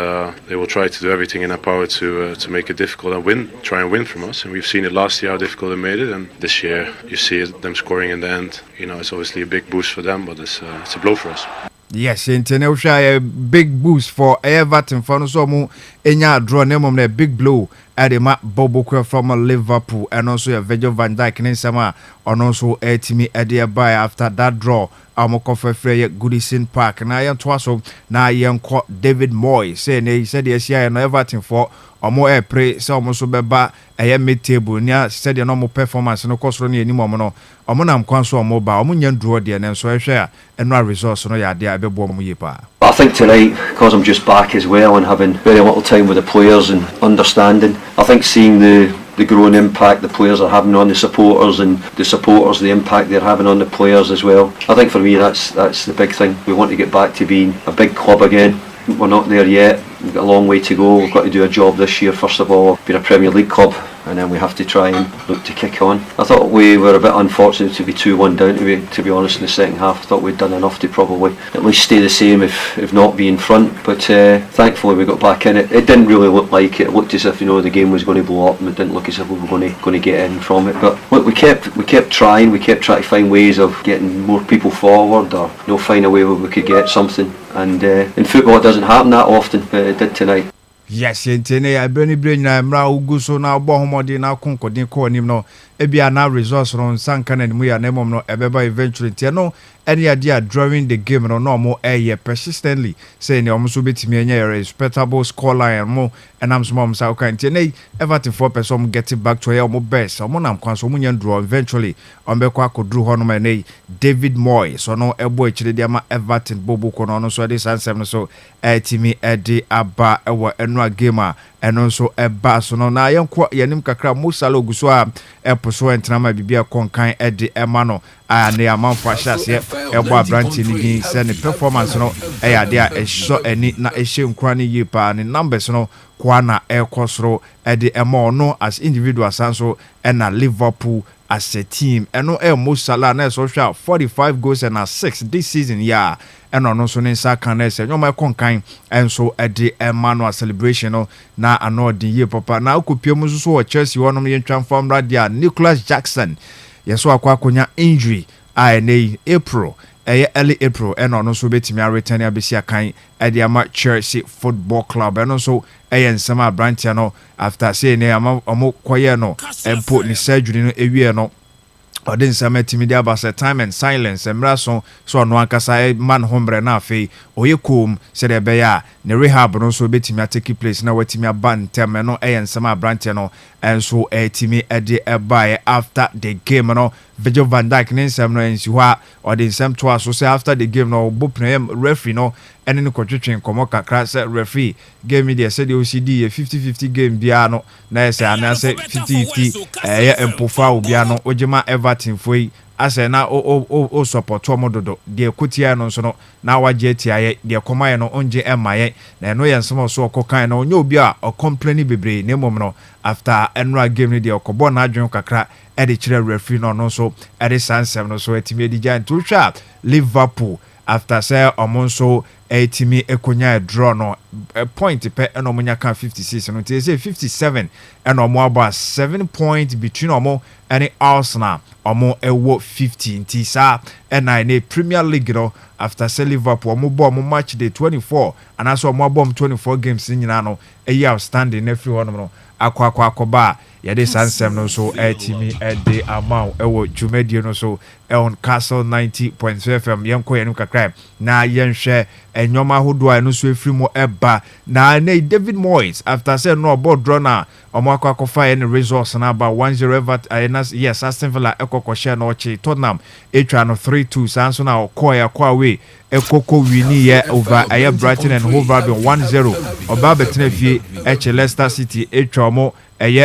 they will try to do everything in their power to make it difficult and try and win from us. And we've seen it last year how difficult they made it, and this year you see them scoring in the end. You know, it's obviously a big boost for them, but it's a blow for us. Yes, international a big boost for Everton for no so mu enya draw na mom na big blow at the map Bobo from Liverpool, and also a Virgil van Dijk in summer on also etimi by after that draw Amokofe Frey Goodison Park na yan twaso na yan ko David Moyes say he said yes ya no Everton for omo pray say omo so beba mid table nia said no mo performance no kosoro ni anim omo no omo nam kwan so omo ba omo nya draw de na so ehwe a eno resource no ya de abebo omo yipa. I think tonight, because I'm just back as well and having very little time with the players and understanding, I think seeing the growing impact the players are having on the supporters, and the supporters the impact they're having on the players as well. I think for me that's the big thing. We want to get back to being a big club again. We're not there yet. We've got a long way to go. We've got to do a job this year first of all. been a Premier League club, and then we have to try and look to kick on. I thought we were a bit unfortunate to be 2-1 down, to be honest, in the second half. I thought we'd done enough to probably at least stay the same, if not be in front, but thankfully we got back in it. It didn't really look like it. It looked as if, the game was going to blow up, and it didn't look as if we were going to get in from it. But look, we kept trying to find ways of getting more people forward, or find a way where we could get something. And in football it doesn't happen that often, but it did tonight. Yes, yentene I brain na mra uguso na obo homode na konkodin ko anim no ebia na resource no sanka na mu ya na mom no ebeba eventually tie no any idea drawing the game no mo persistently say ne omo so betimi anya respectable score line mo enam so mom sa kan tie nei Everton 4% get back to your best omo nam kwan so munyan draw eventually ombekwa akodru ho no ma nei David Moyes so no ebo ekire dia ma Everton bobo ko no so dey sansem no so timi edi aba ewo a game eno so eba so no na yenko yanim kakra Musalo guso a eposo entrama bibia konkan edi ema no a ne amanfo ahyase ebo abranti ni din se ne performance no ya de a ehso eni na ehye nkura ne yipa ne numbers no kwa na ekosoro edi ema no as individual sanso na Liverpool as a team eno Musala na so hwa 45 goals and 6 this season eno no so ne nsa kan na se nyoma konkan enso edi emmanuel celebration no na anodi ye papa na akopiem so wo Chelsea wonom yentwan fam radia Nicholas Jackson yeso akwakonya injury nei April early April eno no so betimi return abesi akan edi ama Chelsea Football Club eno so nsema branch no after say ne omo koye no empo ni surgery no ewie no odin sama timidi abasa time and silence emraso so no ankasa man hombre na afei oyekom se de beya ne rehab no so betimi take place na watimi aban tem no nsema branch no enso etimi ede ebae after the game no Virgil van Dijk ne nsem no ensi ho a odin nsem to aso say after the game no bopna referee no ene ne kwetwetwen komo kakra se referee game dey say the OCD 50-50 game bia no na ese anase 50-50 empofa obia no ojema Everton foi ase na o support omododo de kutia no so no na waje tiaye de komaye no onje emaye na no yensom so okokan no onye obi a o complain bebre ne mom no after enra game ni de okobo na adwen kakra e de kire referee no so e de sansem no so etimi edi giant to sharp Liverpool after say omonso etimi ekonya draw no point pe eno munya kan 56 no tie say 57 eno omo aba 7 points between omo and Arsenal omo ewo 15 tisa ena in Premier League no after say Liverpool omo bo omo match day 24 and also omo abom 24 games nyina no outstanding every one no akwa yade sansem no so etimi ede amount ewo dwumadie no so on Kastle 90.3 FM yenko yenu kakra na yenhwe enyoma hodo a no so efiri mo eba na David Moyes after say no board draw na omo akwakofa any resource na ba 1-0 Everton yes Aston Villa ekokoshe na ochi Tottenham etwa no 3-2 sanso na okoya kwa we ekoko wini ye over Brighton and Hove Albion 1-0 oba betena fie Leicester City etwa mo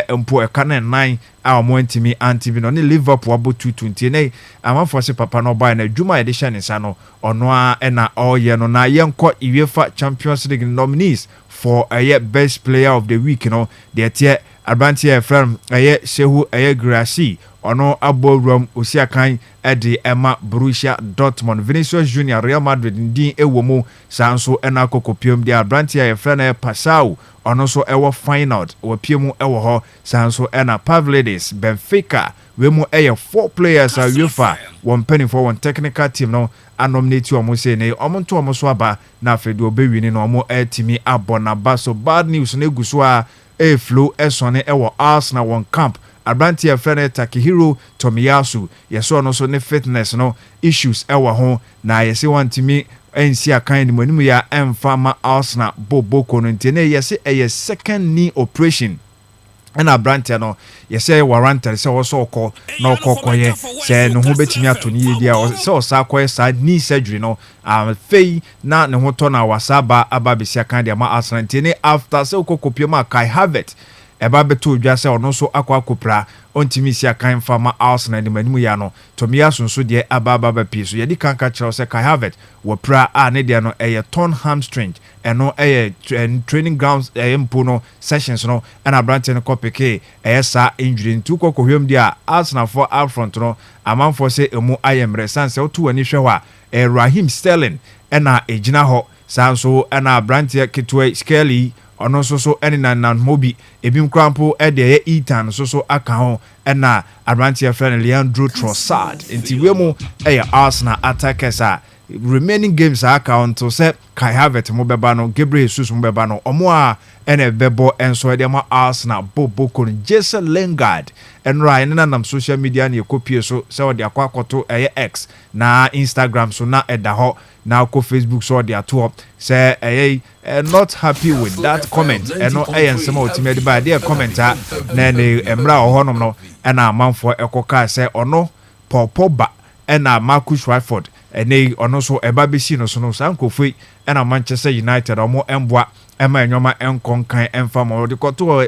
empo ekane 9 a omo ntimi antibi no ne Liverpool abo 220 nei amanfo se papa no buy na dwuma edition nsa no ono a na oye no na yenko UEFA Champions League nominees for best player of the week no de tie Abanti from Shehu Grassi ono aborum osiakan ede ema Borussia Dortmund Vinicius Junior Real Madrid ndin ewomu sanso ena kokopiom de Abanti from Passau ono so ewo final wopiemu ewo ho sanso ena Pavlidis Benfica wemu 4 players are UEFA one penny for one technical team no anominate omo say ne omo nto omo so aba na afedo obewini no omo etimi abona baso bad news na eguso a flow esone ewo Arsenal one camp Abranti Efrene Takehiro Tomiyasu yeso no so ne fitness no issues ewo ho na yesi wantimi ensi akan ni manimu ya emfama Arsenal boboko no ntene yesi second knee operation and Abranti no yesi warranted se wo so okọ na okokoye se no ho betimi atoni dia se o sa akoye sa knee surgery no fei na ne ho to na wasaba aba besia kan dia ma Arsenal ntene after se okokopie ma Kai Havertz eba beto dwa se ono so akwa ontimi si akan fama Arsenal ni manimu ya no Tomiyasu nso de ababa ba pie so yedi kan ka kire se Kai Havertz wo pra a ne de no torn hamstring eno training grounds mpo no sessions no and Abrante no kopeke sa injury ntu kokohwem dia Arsenal for out front no amanfo se emu ayemre sanse otu ani hwe ho a Raheem Sterling ena ejina ho sanso ena Abrante ketwe Skelly ono so eni nan mobi ebim krampo de ye Ethan so aka ho ena Abrante friend Leandro Trossard enti wemu Arsenal attackers a remaining games account to say Kai Havertz mo beba no Gabriel Jesus mo beba no omo a ene bebo enso de ma Arsenal bobo kon Jesse Lingard en Ryan na nam social media na ekopie so se de akwakoto X na Instagram so na eda ho na ko Facebook so de ato say not happy with that comment eno ensema otime de ba de commenter na ne emra ohonom no na amanfo ekoka say ono Pogba ena Marcus Rashford ene ono so eba besi no so no sankofui ena Manchester United omo emboa ema enwoma enkonkan emfa mo de koto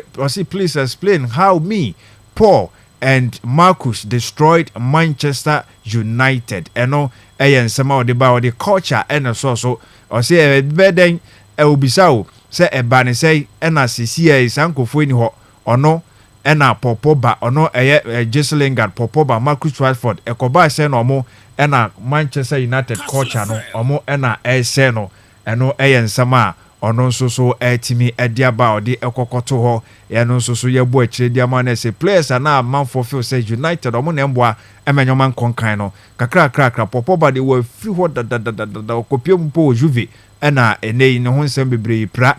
please explain how me Paul and Marcus destroyed Manchester United eno ensema ode ba ode culture ena so o say beden obisao say eba ne say ena sisi sankofui ni ho ono ena Pogba ono Jesse Lingard Pogba Marcus Rashford ekoba say no mo ena Manchester United culture no omo ena say no eno ensama ono so etimi ediaba odi ekokoto ho eno so yebo akire diama na say players na man for feel say United omo na emboa emenyoman konkan no kakra Pogba de wa free ho da kopiem po Juve ena enei ne ho nsem bebre pra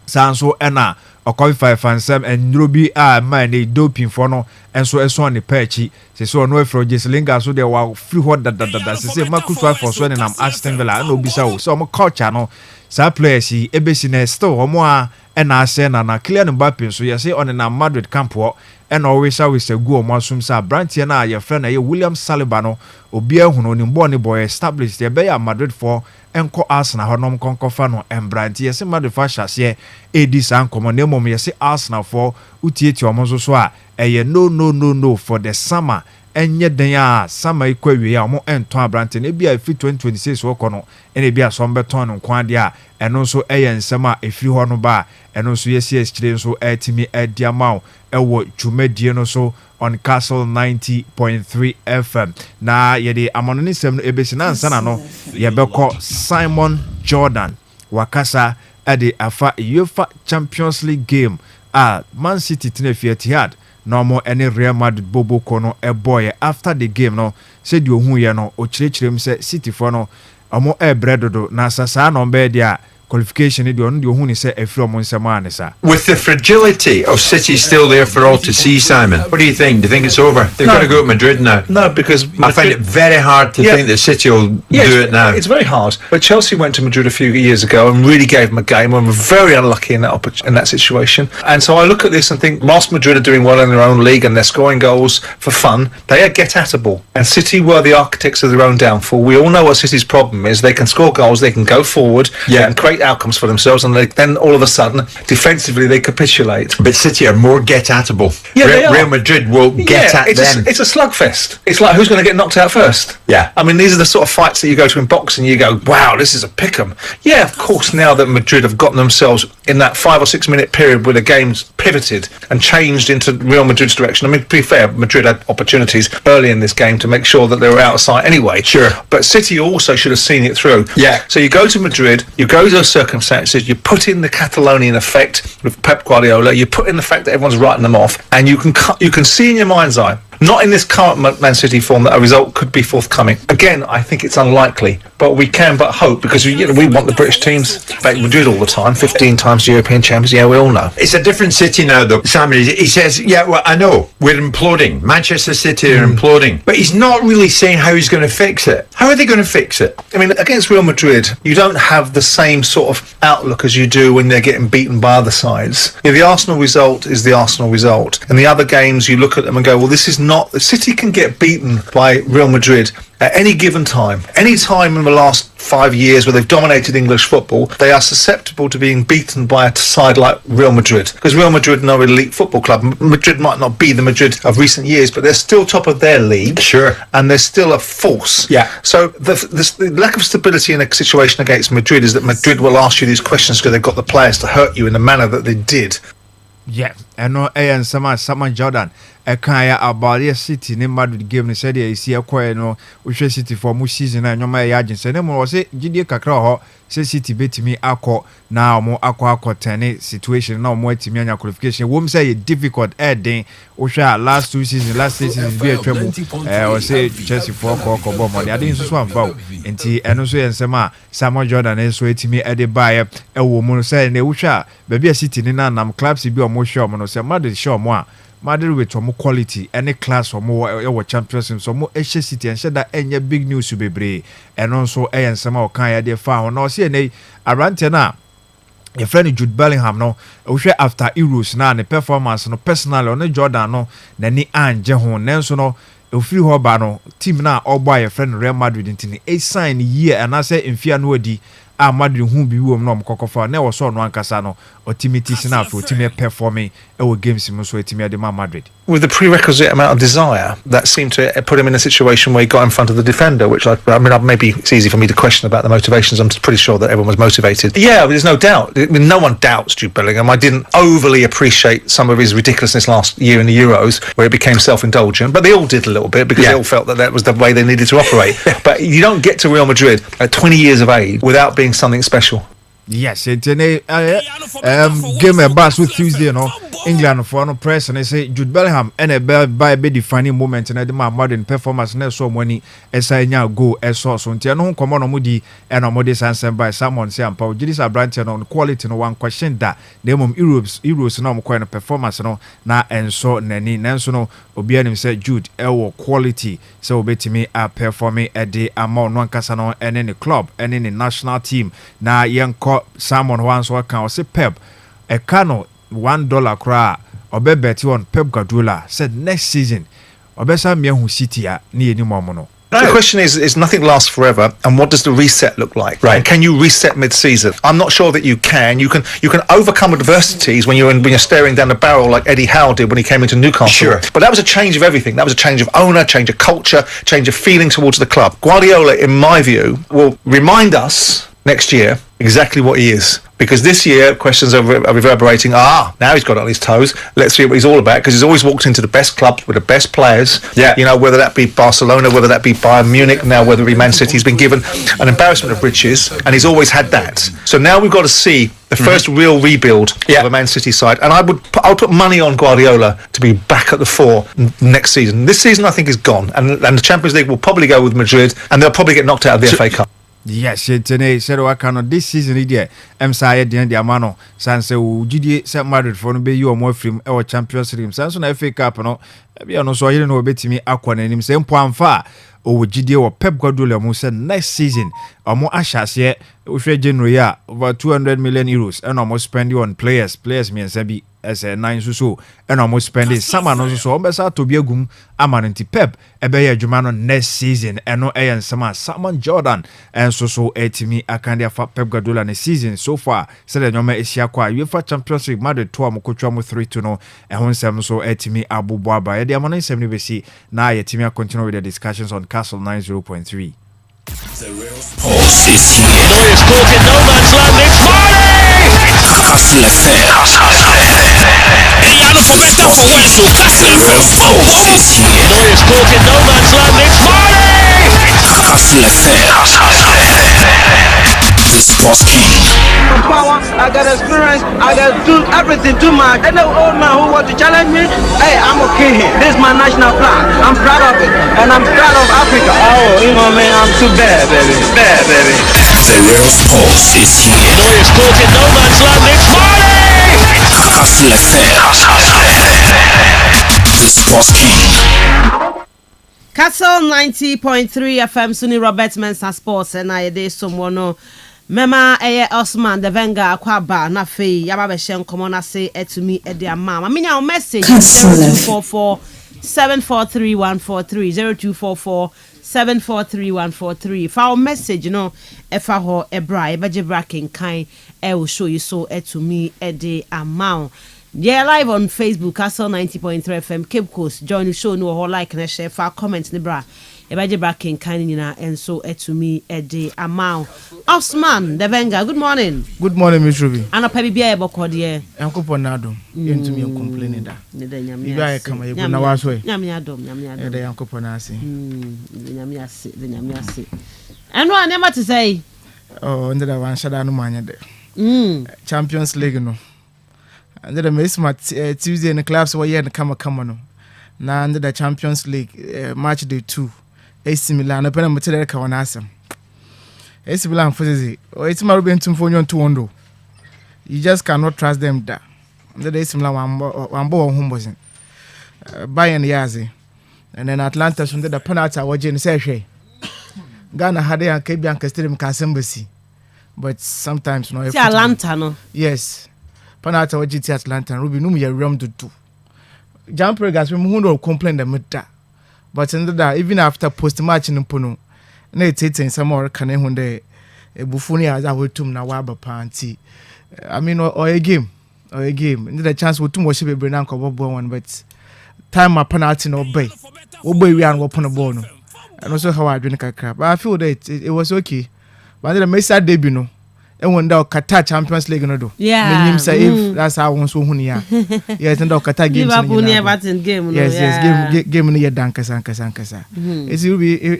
sanso ena okoify fansem enrobi a man e doping for no enso eso on the perchi se so no efro Jesse Lingard so de wa free ho da se say Marcus Rashford so na Aston Villa no bisa o so mo culture no sa players yi ebesi na still omo a ena ase na Kylian Mbappe so yese on na Madrid camp ho ena always we go omo asum sa Brantia na ye friend na ye William Saliba no obi ehunu ni mbo ni boy established ye be ya Madrid for enko Arsenal honom konkofa no Brantia yese Madrid fa hyase edi san komo na mom yese Arsenal for utieti omo so a no for the summer enye den a summer ikwawie a omo enton Brantia na bia fi 2026 wo kono ene bia so mbeton no kwa de a eno so nsema efiri ho no ba eno so yesi eschire so etimi ediamao ewo dwumadie no so on Kastle 90.3 FM na yede amononi sem no ebesi na ansana no yebeko Simon Jordan wakasa ade afa UEFA Champions League game Man City tenefi Etihad no mo any Real Madrid bobo kono boy after the game no said you hu ye no o chirechirem se City for no omo bredodo na sasa no be dia qualification di on di ohuni say efro mo nsema anesa. With the fragility of City still there for all to see, Simon, what do you think? Do you think it's over? They've got to go to Madrid now. No, because I find it very hard to think that City will do it now. It's very hard. But Chelsea went to Madrid a few years ago and really gave them a game and were very unlucky in that situation. And so I look at this and think, whilst Madrid are doing well in their own league and they're scoring goals for fun, they are get-at-able. And City were the architects of their own downfall. We all know what City's problem is. They can score goals, they can go forward, they can create outcomes for themselves, and then all of a sudden defensively they capitulate. But City are more get-at-able. Real Madrid will get at them. It's a slugfest. It's like who's going to get knocked out first. I mean, these are the sort of fights that you go to in boxing. You go, wow, this is a pick'em. Yeah, of course, now that Madrid have gotten themselves in that 5 or 6 minute period where the game's pivoted and changed into Real Madrid's direction. I mean, to be fair, Madrid had opportunities early in this game to make sure that they were out of sight anyway. Sure. But City also should have seen it through. So you go to Madrid, you go to those circumstances, you put in the Catalonian effect with Pep Guardiola, you put in the fact that everyone's writing them off, and you can see in your mind's eye, not in this current Man City form, that a result could be forthcoming. Again, I think it's unlikely, but we can but hope, because we want the British teams. In fact, we do it all the time, 15 times European champions, we all know. It's a different City now, though. Simon, he says, well, I know, we're imploding. Manchester City are imploding. But he's not really saying how he's going to fix it. How are they going to fix it? I mean, against Real Madrid, you don't have the same sort of outlook as you do when they're getting beaten by other sides. The Arsenal result is the Arsenal result. And the other games, you look at them and go, well, this is not not. City can get beaten by Real Madrid at any given time. Any time in the last 5 years where they've dominated English football, they are susceptible to being beaten by a side like Real Madrid. Because Real Madrid are no elite football club. Madrid might not be the Madrid of recent years, but they're still top of their league. Sure. And they're still a force. Yeah. So the lack of stability in a situation against Madrid is that Madrid will ask you these questions because they've got the players to hurt you in the manner that they did. Yeah, and no, and Sama Jordan. A kind about your City in Madrid game. They said, "You see a quiet no, we should City for more season." And no, my agent said, "No more." Say, "Gidi kakra say City bet me ako now more ako tene situation now more team anya qualification." Wom say difficult heading. Osha last 2 seasons, last season be a trouble. Or say Chelsea for ko money. I didn't so one foul. Enti eno so ensema Samuel Jordan enso etimi e de buy e wo mu say na Osha baby a City ni na nam clubs bi o mo show mo no say Madrid show mo a Madrid with some quality any class or more Champions League so more Asia City and said that any big news to be brave and also and some of kind of found no see any around now your friend Jude Bellingham no we share after Euros now the performance no personally on Jordan no nani anje ho nenso no ofiri ho ba no team na obo your friend Real Madrid intini a sign year and I say in fear no di Madrid who be wom no mkokofa na wo so no ankasa no optimity na for team performing our games so team de Madrid with the prerequisite amount of desire that seemed to put him in a situation where he got in front of the defender, which I mean maybe it's easy for me to question about the motivations. I'm pretty sure that everyone was motivated. Yeah, there's no doubt. I mean, no one doubts Jude Bellingham. I didn't overly appreciate some of his ridiculousness last year in the Euros where it became self-indulgent, but they all did a little bit because they all felt that was the way they needed to operate. But you don't get to Real Madrid at 20 years of age without being something special. Yes, it's game a bus with Tuesday, you know. England for no press and they say Jude Bellingham and a by defining moment and the modern performance and so many as I now go as source on Tiano come on Moody and a modest answer by someone say Paul Jidis are branching on quality no one question that the Euros no kind of performance no na and so nani nanso Obianim said Jude quality so bet me are performing at the amount one casano and in the club and in the national team na young someone once work can say Pep a cano $1 cra or bet on Pep Guardiola said next season or besa me who City ni any mono. The question is nothing lasts forever, and what does the reset look like? Right? And can you reset mid-season? I'm not sure that you can. You can overcome adversities when you're staring down the barrel like Eddie Howe did when he came into Newcastle. Sure. But that was a change of everything. That was a change of owner, change of culture, change of feeling towards the club. Guardiola, in my view, will remind us next year exactly what he is. Because this year, questions are reverberating. Now he's got on his toes. Let's see what he's all about. Because he's always walked into the best clubs with the best players. Yeah. You know, whether that be Barcelona, whether that be Bayern Munich, now whether it be Man City, he's been given an embarrassment of riches, and he's always had that. So now we've got to see the first real rebuild of a Man City side. And I would put money on Guardiola to be back at the fore next season. This season, I think, is gone, and the Champions League will probably go with Madrid, and they'll probably get knocked out of the FA Cup. Yes, today said I cannot this season idea. Mensah the end amano. Sanse Ujidi St. Madrid for no be you or more film or Champions League. Sanson FA Cup no. Be no so you know bet me aqua and him same point far. O Ujidi or Pep Guardiola mo say next season or more ashas here. We January over 200 million euros and almost spending on players me and Sebi as a 9 so and almost spending someone also so besa to be a gum amanenti Pep ebe jumano next season and no and someone Jordan and so etimi akande fa Pep Guardiola next season so far said nyoma esia kwa UEFA Champions League Madrid to amokotwa mo 3-2 no ehon sem so etimi abubo aba ye de amano nsem ne besi na yetimi continue with the discussions on Kastle 90.3. The real sports is here. Neuer's caught in no man's land. It's Mane! Kastle FM. The real sports is here. Neuer's caught in no man's land. It's Mane! Kastle FM. The Sports King. Power, I got experience, I got do everything too much. And the old man who want to challenge me, hey, I'm okay here. This is my national flag. I'm proud of it. And I'm proud of Africa. Oh, you know what I mean? I'm too bad, baby. Bad, baby. The real sports is here. Neuer's caught in no man's land. It's Mane! Kastle FM. The Sports King. Kastle 90.3 FM Suni Robert Mensah Sports and I did someone Mema Osman the Venga Aquaba na fe yaba be shen komo na say to me e dia mama. I mean our message 0244 743-143 0244-743-143. Foul message, you know, if I ho ebra, ebaje bracken kind, will show you so to me a day amount. Yeah, live on Facebook, Kastle 90.3 FM, Cape Coast. Join the show, no like and share, for comment, Nebra. Ebaje bracken kind, and so to me a day amount. Osman, the Venga, good morning. Good morning, Miss Ruby. And a baby bear bocodier. Uncle Ponado, into me complaining that. You are coming, you know, was way. Yamiadom, the Uncle Ponasi. The Yamiasi. And what never to say? Oh, and the one shut down money there. Champions League, no. And then the miss my Tuesday in the clubs were here and come on. Now under the Champions League, match day 2. AC Milan, open a material Kawanasam. AC Milan for the it's my Ruben Tumphonion 2 You just cannot trust them that. The AC Milan one ball home wasn't. Bayern Yazi. And then Atlanta under the penalty I was in Seshe. Ghana had a Caribbean Stadium Embassy. But sometimes no. Atlanta no. Yes. Penalty was GT Atlanta Ruby no me rum to do. Jump Regas who complain the matter. But in that, even after post match in Puno, na some more can when they Buffoni as I would to na waba panty. I mean, or a game. And the chance would too much be Brennan one, but time my penalty no bay. Obey we are upon a bone. And also how I drink a crap. I feel that it was okay. But the Mensah debut no. And when the Qatar Champions League no do. Yeah. Him say if that's how one so hunia. Yes, and the Qatar games. Liverpool near Batten game. Yes, game near Dankasa.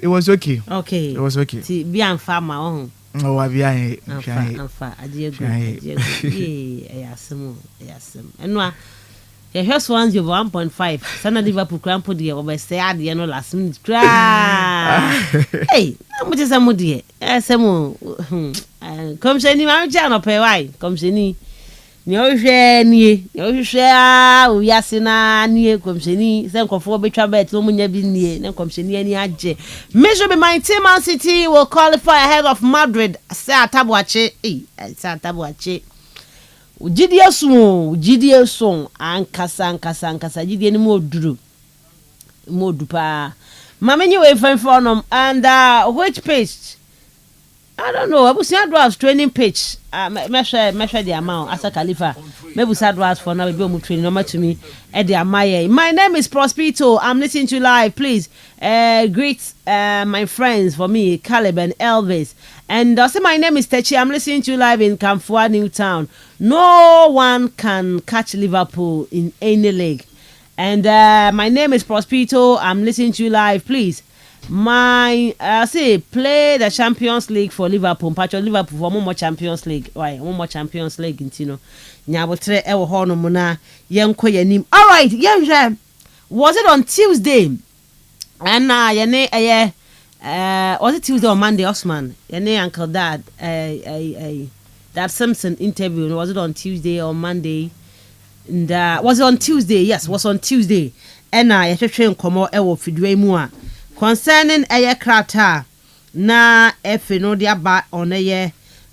It was okay. Okay. It was okay. See, be an farmer on. Oh, I be I dear yes. And what? The first ones you 1.5. Sana Liverpool crampo dear or by say at the end of last minute. Hey, how much is a moody? Some comes any marriage or pay why? Comes any. No share, we yasina near comes any. Some conform betra bet, no money be near, no comes any adje. Measure by my team, Man City will qualify ahead of Madrid. Say Tabuache, say Tabuache. GDS song ankasa GD ni modu pa mama nyi we fan for them and which page I don't know abusia draws training page measure the amount as a Khalifa maybe sad draws for now be training number to me at the amaye. My name is Prospito. I'm listening to live. Please greet my friends for me, Caleb and Elvis. And also my name is Techi. I'm listening to live in Kamfua, Newtown. No one can catch Liverpool in any league. And my name is Prospito. I'm listening to live. Please, play the Champions League for Liverpool. Patch Liverpool for one more Champions League. Why? One more Champions League. Intino. Nyabotre ewo hono muna yenko yenim. All right, yeah. Was it on Tuesday? And was it Tuesday or Monday, Osman? Uncle Dad, that Simpson interview. Was it on Tuesday or Monday? And was it on Tuesday? Yes, was on Tuesday. And I train komo ewo fidwe mua concerning krata na no dia ba on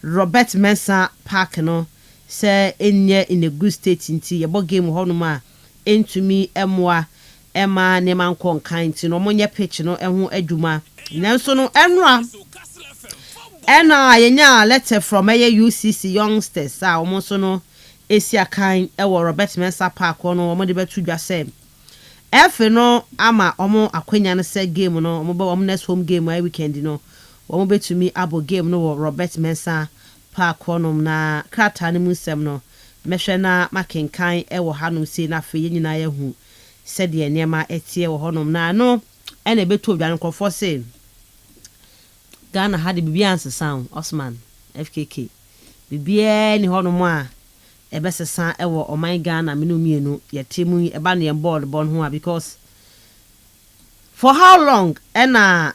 Robert Mensah Park no say in a good state inti yebo game honoma into me emwa Emma neman kon kind no monye pitch no ehu adwuma nanso no enra yenya letter from UCC youngsters a omo so no esia kan ewo Robert Mensah Park no omo de betu dwase efe no ama omo akwanya no se game no omo ba omo next home game every weekend no omo betumi abo game no Robert Mensah Park no na krata ne musem no mehwe na makenkan ewo hanom se na fe nyina ye hu said the Nema etie wo honom na no ene beto odwan nkofo se Ghana had bibianse sound Osman FKK bibia ni honom a ebesesa ewo oman Ghana mienu yetemu eba no board bon ho because for how long ena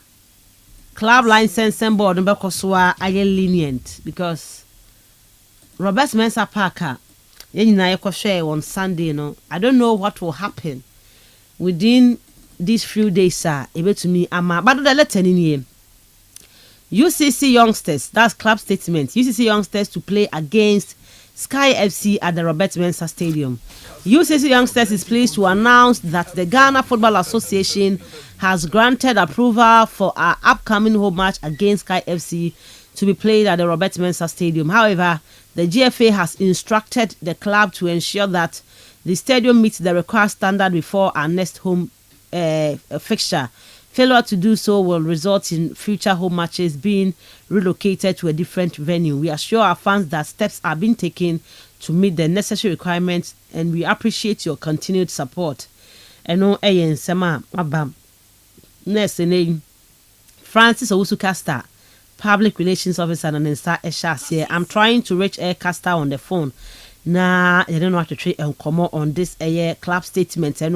club license board no bekoso a aye lenient because Robert Mensah Parker yenina yekwohwe on Sunday no I don't know what will happen within these few days, sir. To me, but the letter in here. UCC youngsters, that's club statement. UCC youngsters to play against Sky FC at the Robert Mensah Stadium. UCC Youngsters is pleased to announce that the Ghana Football Association has granted approval for our upcoming home match against Sky FC to be played at the Robert Mensah Stadium. However, the GFA has instructed the club to ensure that the stadium meets the required standard before our next home fixture. Failure to do so will result in future home matches being relocated to a different venue. We assure our fans that steps are being taken to meet the necessary requirements, and we appreciate your continued support. Eno eyen sema abam. Next name Francis Owusu-Kastle, Public Relations Officer and Mensah Eshase. I'm trying to reach Kastle on the phone. Na you don't know how to treat and come on this club statement and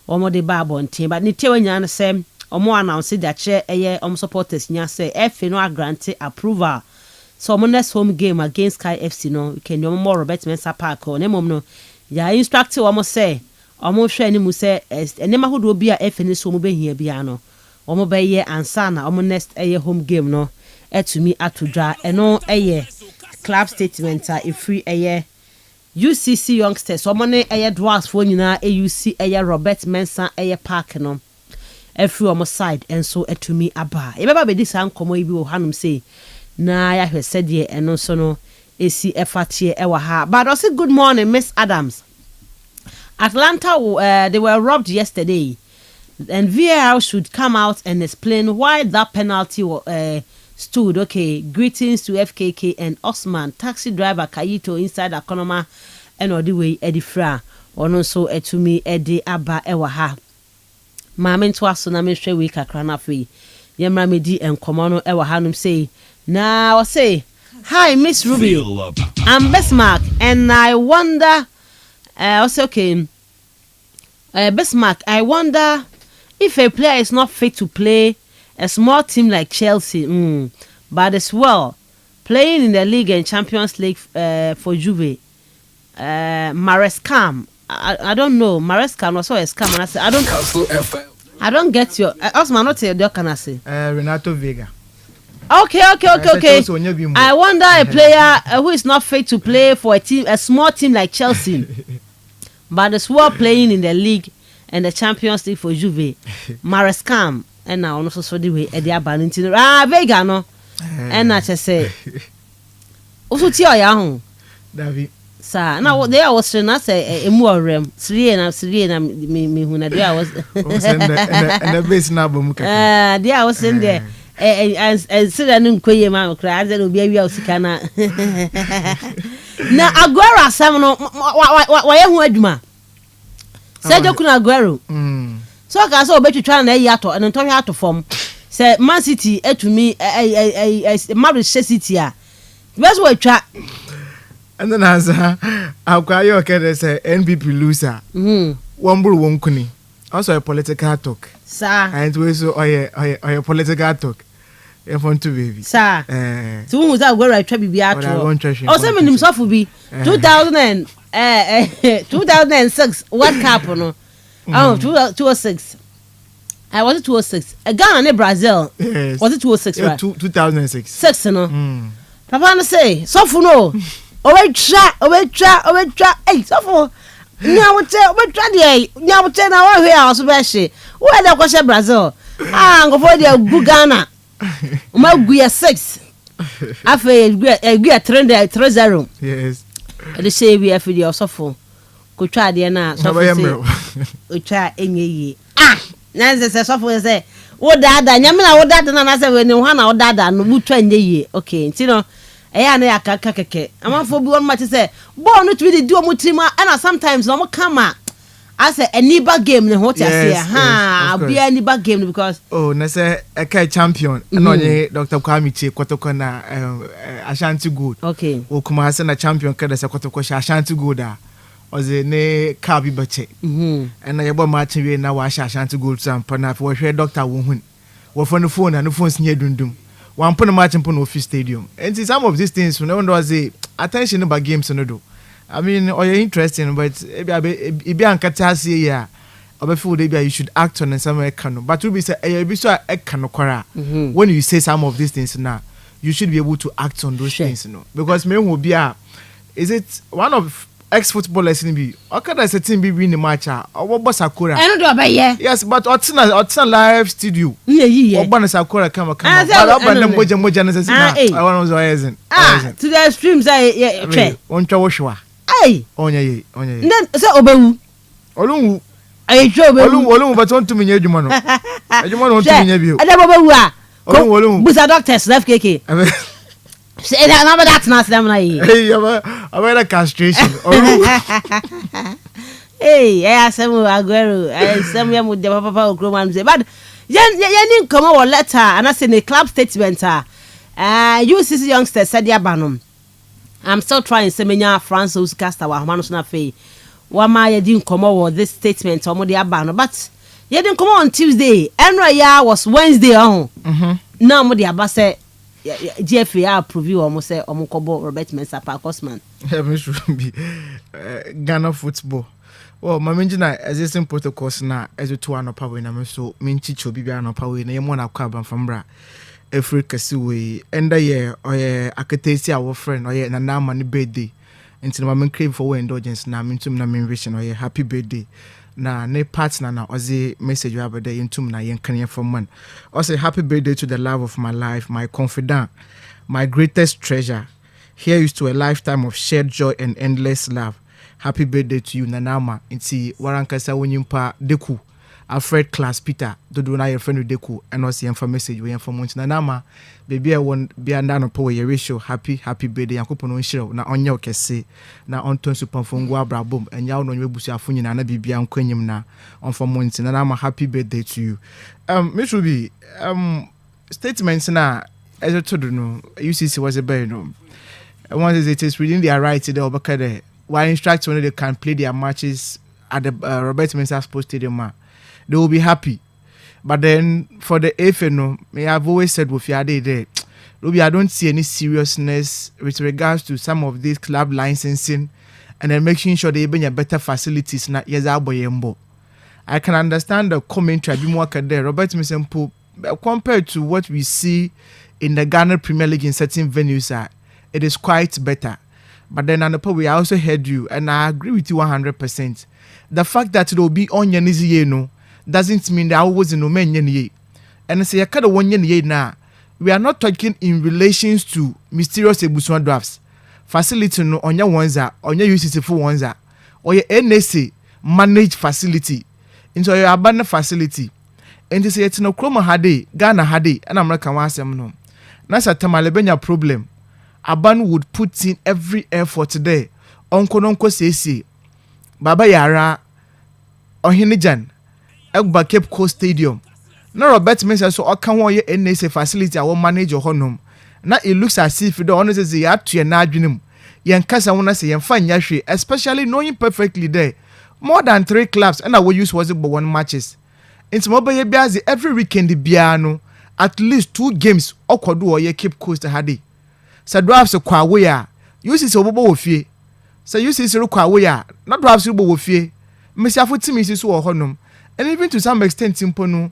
omo de ba bontin, but ni tewe nya say omo announce that chair supporters nya say FA no grant approval. So omo next home game against Sky FC no can you more Robert Mensah Park on mom no ya instruct omo say omo hwe ni mu say enema hodo bi a FA ni so omo be hia bia no omo be ye ansa na omo next home game no etumi atodwa eno club statement a free UCC Youngsters omo ne dwarfs for nyina UC Robert Mensah park no every omo side enso etumi aba e beba be dis ankomo ibi wo hanum say na ya hwese de eno so no esi efatie ewa ha. But also good morning Miss Adams. Atlanta they were robbed yesterday, and VAR should come out and explain why that penalty stood. Okay, greetings to FKK and Osman, taxi driver Kayito inside Akonoma and Odiwe Edifra. Ono so etumi edi aba ewa ha. Maame to aso na me hwe we kakra na fe. Yemra medi enkomo ewa hanum say. Now I say, hi Miss Ruby. I'm Bismarck and I wonder okay. Bismarck, I wonder if a player is not fit to play a small team like Chelsea, but as well playing in the league and Champions League for Juve. Marescam, I don't know. Marescam also a scam. And I say I don't get your. Osman, not your can I say? Renato Vega. Okay. I wonder a player who is not fit to play for a small team like Chelsea, but as well playing in the league and the Champions League for Juve. Marescam. And now also so the way at the abanintin Vega no and I just say also tia ya ho David sa now there was na say emu rem 3 na me hu na there was and the base na bomu kaka there was in there and say na nkoye ma kra ze obi awia osika na na Aguero asam no wa ye hu adwuma Sergio Kun Aguero so ka so obetwitwa na yato en ntɔhwe ato fom say Man City etumi Manchester City a best we twa and then as akwayo okay say NPP loser womburu wonkuni also a political talk sir and we so oye political talk e font to baby sir so who that go twa bibia ato o say menim sofo bi 2006 World Cup no 206. I was it 206. Ghana and Brazil. Yes. Was it 206 right? 2006. 6 no. Papa no say, so for no. Owe try. Hey, so for now we try the now we na wa here also be she. Where dey kwashe Brazil? Go for the good Ghana. Ma gu 6. Afa gu 3-0. Yes. The say we have the also for. Ko twa de na so for say. O twa enye yi. Na se so for say wo dada nyame na wo dada na say we ni ho na wo dada no bu twa enye yi. Okay, nti no eya na yakaka keke. Amafo bi won match say ball no to be di o mo team and sometimes no mo kama I say a niba game ne ho ti ase ha be a niba game because na say a kai champion no nye Dr. Kwame Che Kotoko na Ashanti Gold. Okay. O kuma ase na champion kada say Kotoko Ashanti Gold a oze ne ka bi bache na yebo match we na wa Ashanti Gold sampa na for hwe doctor wo hun wo phone na no phone sinye dundum wan pon match pon office stadium and some of these things no wonder say attention about games no do I mean you're interesting but ibi ankata ase ya obefo dey you should act on some ekano but we be say e be so ekano kwara when you say some of these things now you should be able to act on those things no because me who be a is it one of ex-footballers in B? Or can I say team be win the match? Or what Sakura? I don't know, yes, but Otina live studio. Yeah. Or Bana Sakura come. But I'm them moja necessary. I want to say to the streams. I on Chawashua. Aye. Onye. Then say Obewu. Olungu. Aye, Olungu, but on to me, Jumano. Jumano on to me, you. I never Obewu. Olungu. Busa doctors left KK. Say that number that's not them like. Hey, I'm a castration. Hey, I some Aguero. I some with the Papa Okroman. But Yen didn't come over letter and I send a club statement. You see youngsters said ya banum. I'm still trying Semenya France who's cast our Manusna Fay. Wama ye didn't come over this statement or the abano, but ye didn't come on Tuesday. Enra ya was Wednesday on. Now Modi Abase GFA approve you almost say Omokobo Robert Mensah Parkosman. Should be Ghana football. Well, my mention existing protocols now as a 2 hour power in so Minchi Chobi no power in a one of carbon from Bra. Every Kasiwe, and the year or I could taste our friend or yet now money birthday. Until my crave for indulgence now into my vision or happy birthday. Na ne partner na ozi message you have a day into na yen kanya from man. Also happy birthday to the love of my life, my confidant, my greatest treasure. Here is to a lifetime of shared joy and endless love. Happy birthday to you, Nanama. Inti warankasa wonyimpa deku. Alfred Class Peter, do na your friend deku, and also your message we from Nanama. Baby, I want be under no power your ratio. Happy birthday. Yankopon on show na onyo kese na onton supanfongo abrabom and yaw no webusu afunyi na bibia nkwanyim na on for months. Nanama, happy birthday to you. Miss Ruby, statements na as I told you no, UCC was a bear no. Once it is within their right to the Obakade. While instructing when they can play their matches at the Robert Mensah Sports Stadium, they will be happy. But then for the FNO, I've always said with your day there, Ruby, I don't see any seriousness with regards to some of these club licensing and then making sure they bring better facilities. Not yes, I can understand the commentary there, Robert Mensah, compared to what we see in the Ghana Premier League in certain venues, it is quite better. But then on the point, we also heard you, and I agree with you 100%. The fact that it will be on your knees, no, doesn't mean that I was no man ye. And I say, I can't one ye now. We are not talking in relations to mysterious Ebusuan drafts. Facility no on your ones on your UCC for ones or your NSA managed facility into your abandoned facility. And they say it's no chroma hade, Ghana hade, and American one sem no. That's a Tamalebenya problem. Aban would put in every effort today. Onko sesi. Baba Yara Ohinijan Egba Cape Coast Stadium. Na Robert Mensah so okan won ye NSA facility I will manage your honum. Na it looks as if the honor says ya to na adwenem. Yen kasa wona say yen fa nyahwe, especially knowing perfectly there. More than 3 clubs and I will use was it but 1 matches. Into mobile biazi every weekend biano at least 2 games okodu or ye Cape Coast hadi. Sa drafts kwa we ya UCC obobo wo fie sa UCC ro kwa we ya na drafts obobo wo fie mesiafo team so wo honum and even to some extent simple no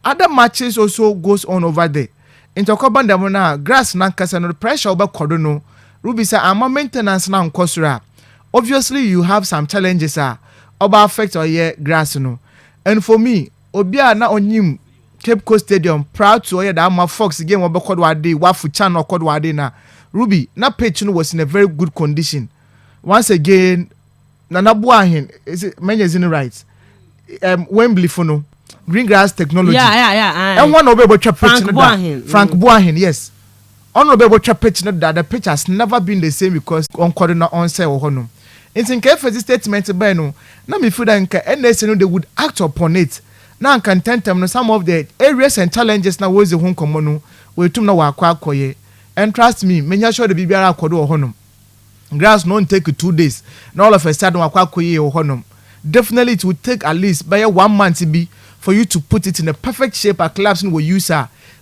other matches also goes on over there into kobanda mo na grass na kasa no pressure oba kodo no Ruby sa ama maintenance na nkosura obviously you have some challenges oba affect or ye grass no and for me obia na onyim Cape Coast Stadium proud to hear that my Fox game wa bekodo ade wa fu channel kodo ade na Ruby na pitch no was in a very good condition. Once again Nana Buahin is it many right Wembley for no green grass technology and one of able to pitch Frank Buahin yes honorable pitch that the pitch has never been the same because on corner on sale or honum it's in case this statement beno na me feel that NS no they would act upon it. Now content them some of the areas and challenges now was the home common we tum na wakwa akoye and trust me menya sure the bibiara akodo o honum grass no take 2 days now all of a sudden wakwa akoye o honum definitely it would take at least by 1 month to be for you to put it in a perfect shape a clubs will use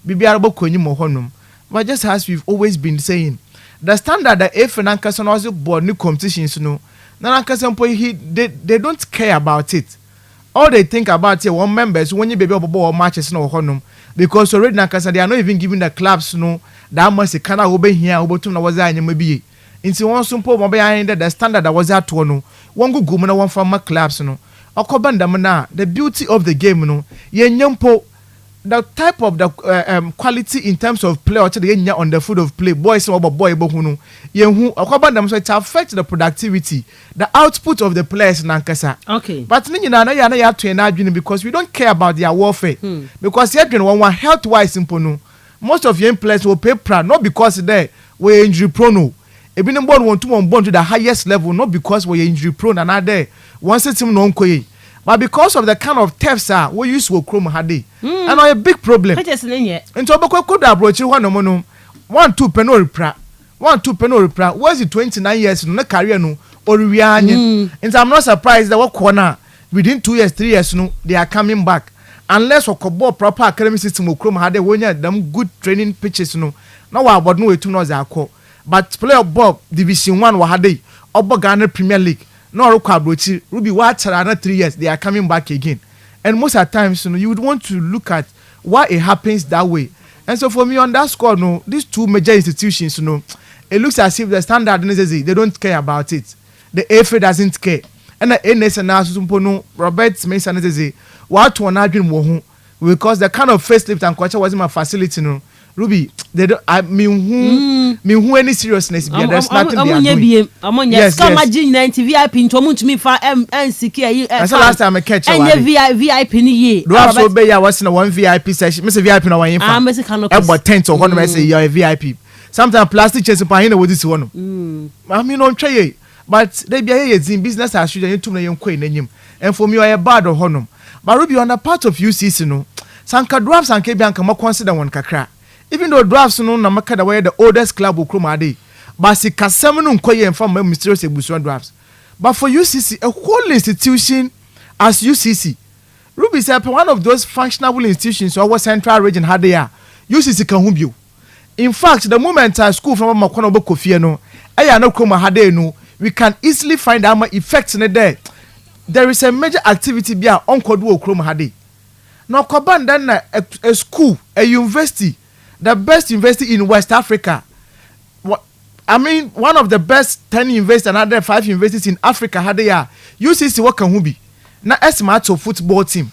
bibiara bokonyi mo honum but just as we've always been saying the standard that if an ankason also board new competitions no na ankason they don't care about it. All they think about here, one members when you baby or matches no honum because already Nankasa they are not even giving the clubs no that much kind of obey here over to was maybe Into one simple mobile the standard that was at one. One go na one from my clubs no. Okobanda the beauty of the game no. Yenyampo the type of the quality in terms of play or the on the foot of play boys or boy bohunu yehu okobanda so it affect the productivity the output of the players nankasa. Okay, but na ya to enadwin because we don't care about their warfare because you adwin one health wise simple no. Most of young players will pay proud not because they were injury prone no. Ebinim born want to the highest level not because we injury prone and are there once it's him no nkoye. But because of the kind of thefts we use to chrome hadi, and a big problem. And so could approach you 1-2 penal repra, 1-2 penal repra. Was it 29 years no career no or reanion? And I'm not surprised that what corner within 2 years, 3 years no they are coming back unless we could proper academic system will chrome hadi when you them good training pitches no. Now about no 2 knows are call, but player Bob Division 1 wahadi Obo Ghana Premier League. No, Ruby, what another 3 years they are coming back again, and most of the times, you would want to look at why it happens that way. And so for me on that score, these two major institutions, it looks as if the standard they don't care about it. The FA doesn't care, and the NS and Robert Mensah what one argument because the kind of facelift and culture wasn't my facility. Ruby, they don't. I mean, who any seriousness? There's nothing they are doing. Yes, come imagine 90 VIP to me for NCK. That's the last time I catch you. And VIP ni. Do I so be? I was in a one VIP session. Mr. VIP no one in. I'm Mr. Canopy. About 10 or 1 say you're a VIP. Sometimes plastic chairs in with this one. I mean, on try but they be in business as usual. You to me, you and for me, I a bad or honor. But Ruby on the part of UCC no. Sanka drafts and Kebianka more consider one kakra. Even though drafts no na maka the way the oldest club will come ade, but si kasem no nkoye from mysterious ebusuan drafts. But for UCC, a whole institution as UCC, Ruby said one of those functional institutions or central region had there, UCC can hum you. In fact, the moment I school from Makono Bokofie no, I no come hade no, we can easily find out my effects in there. There is a major activity bia onkodu okrom hade. Now Kobanda a school, a university. The best university in West Africa. I mean, one of the best 10 universities and other 5 universities in Africa had there. UCC what can be? Na estimate of football team.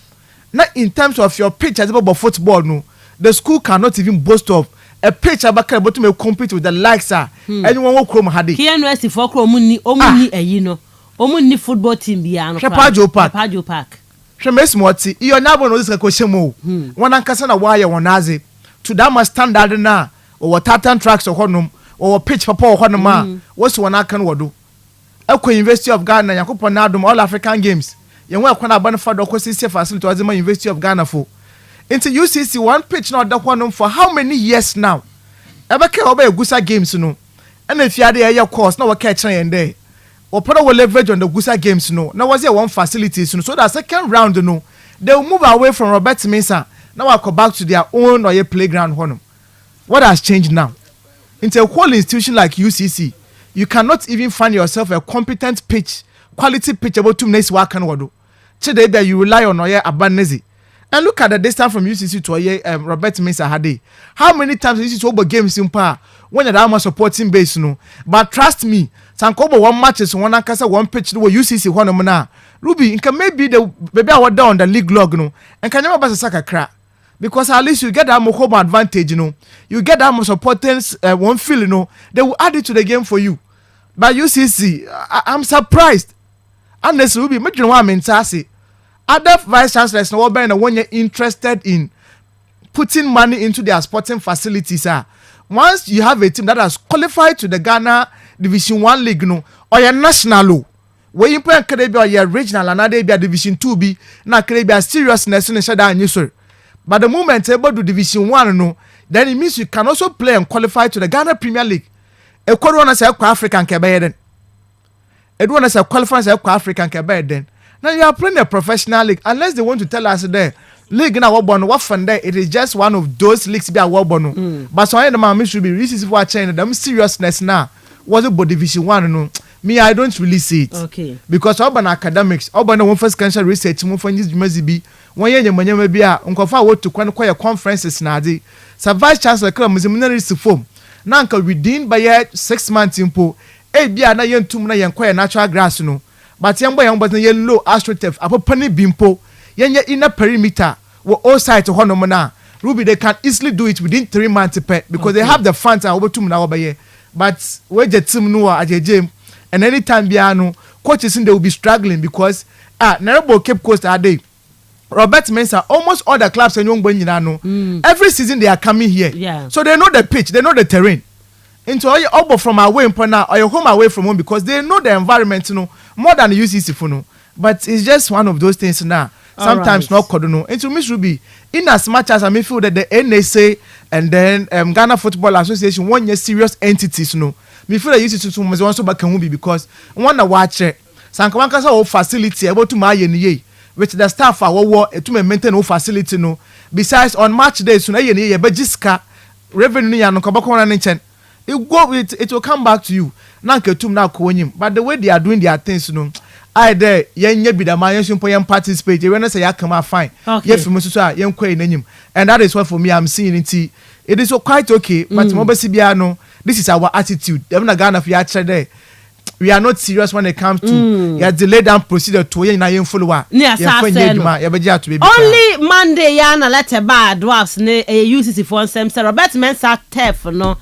Na in terms of your pitch as about football, no, the school cannot even boast of a pitch about to compete with the likes. Anyone will come had it. Here university for omuni omuni football team biano. Shepajo Park. Shemes Moti. You're not one of this question. One ankasana wire wanaze. To that must standard na or tartan tracks or honum or pitch papa or honuma what's one I can do Eco University of Ghana Yakupo Nadum all African Games you want to benefit of facility to Azima University of Ghana for into UCC one pitch not that one for how many years now ever care about Gusa Games no and if you are there your course now catch and there or put our leverage on the Gusa Games no now was there one facility so that second round no they will move away from Robert Mensah. Now I go back to their own or your playground home. What has changed now? Into a whole institution like UCC, you cannot even find yourself a competent pitch, quality pitch about 2 minutes work and wado. Today you rely on Oye Abanezi. And look at the distance from UCC to Oye Robert Mensah Hade. How many times UCC over games in power when you're almost supporting base no? But trust me, Sankobo one matches one ankasa one pitch the UCC one na. Ruby, it can maybe the baby I down the league log no, and can never pass a soccer crack. Because at least you get that more home advantage, you get that more supporters one feel, they will add it to the game for you. But UCC, I'm surprised. Unless will be making one Mensah other vice chancellors no when you're interested in putting money into their sporting facilities. Once you have a team that has qualified to the Ghana Division 1 League, or your national, where you play Caribbean or your regional and other Division 2B, now Caribbean seriousness in shada and you but the moment able to Division 1 then it means you can also play and qualify to the Ghana Premier League. A quarter say African Quebec. It want to say qualify say African Quebec. Now you are playing a professional league unless they want to tell us there league now what fun there it is just one of those leagues be a but so I the should be released for change them seriousness now. Was it about Division 1 me I don't really see it. Okay. Because urban academics, urban one first cancer research, one for this maybe 1 year you be a uncofa what to quite conferences na di. Sa vice chancellor come seminary to form. Now within by 6 months impo bia na yentum na yenkoye natural grass no but yembo yembo na yen low astroturf apopani bimpo yenye inner perimeter wo all side to hono na Ruby they can easily do it within 3 months because they have the funds and obotum na obaye but we je team no ajejem and anytime bia no coaches in they will be struggling because Narabo Cape Coast are they Robert Mensah, almost all the clubs in Young every season they are coming here. So they know the pitch, they know the terrain. Into all from away in Pona or your home away from home because they know the environment, more than the UCC for But it's just one of those things now. Sometimes not Kodono. Into Miss Ruby, in as much as I feel that the NSA and then Ghana Football Association want your serious entities, me feel that UCC to must also back can be because one watch it. Sankawanka facility able to my ye. Which the staff are to maintain no facility no. Besides on March day so na ye bejiska revenue ya no kobako na nchen. It will come back to you. Na ketum na ko nyim. But the way they are doing their things no. I there yenye bi da ma yenso po yen participate. We na say ya come fine. Ye film so a yen kwai nanyim. And that is what for me I'm seeing it. It is quite okay but mo besi bia no this is our attitude. Dem na Ghana for ya there. We are not serious when it comes to your delay down procedure to yen na yen follower. Only Monday yana letter bad dwarfs ne UCC for nsem say Robert Mensah turf no.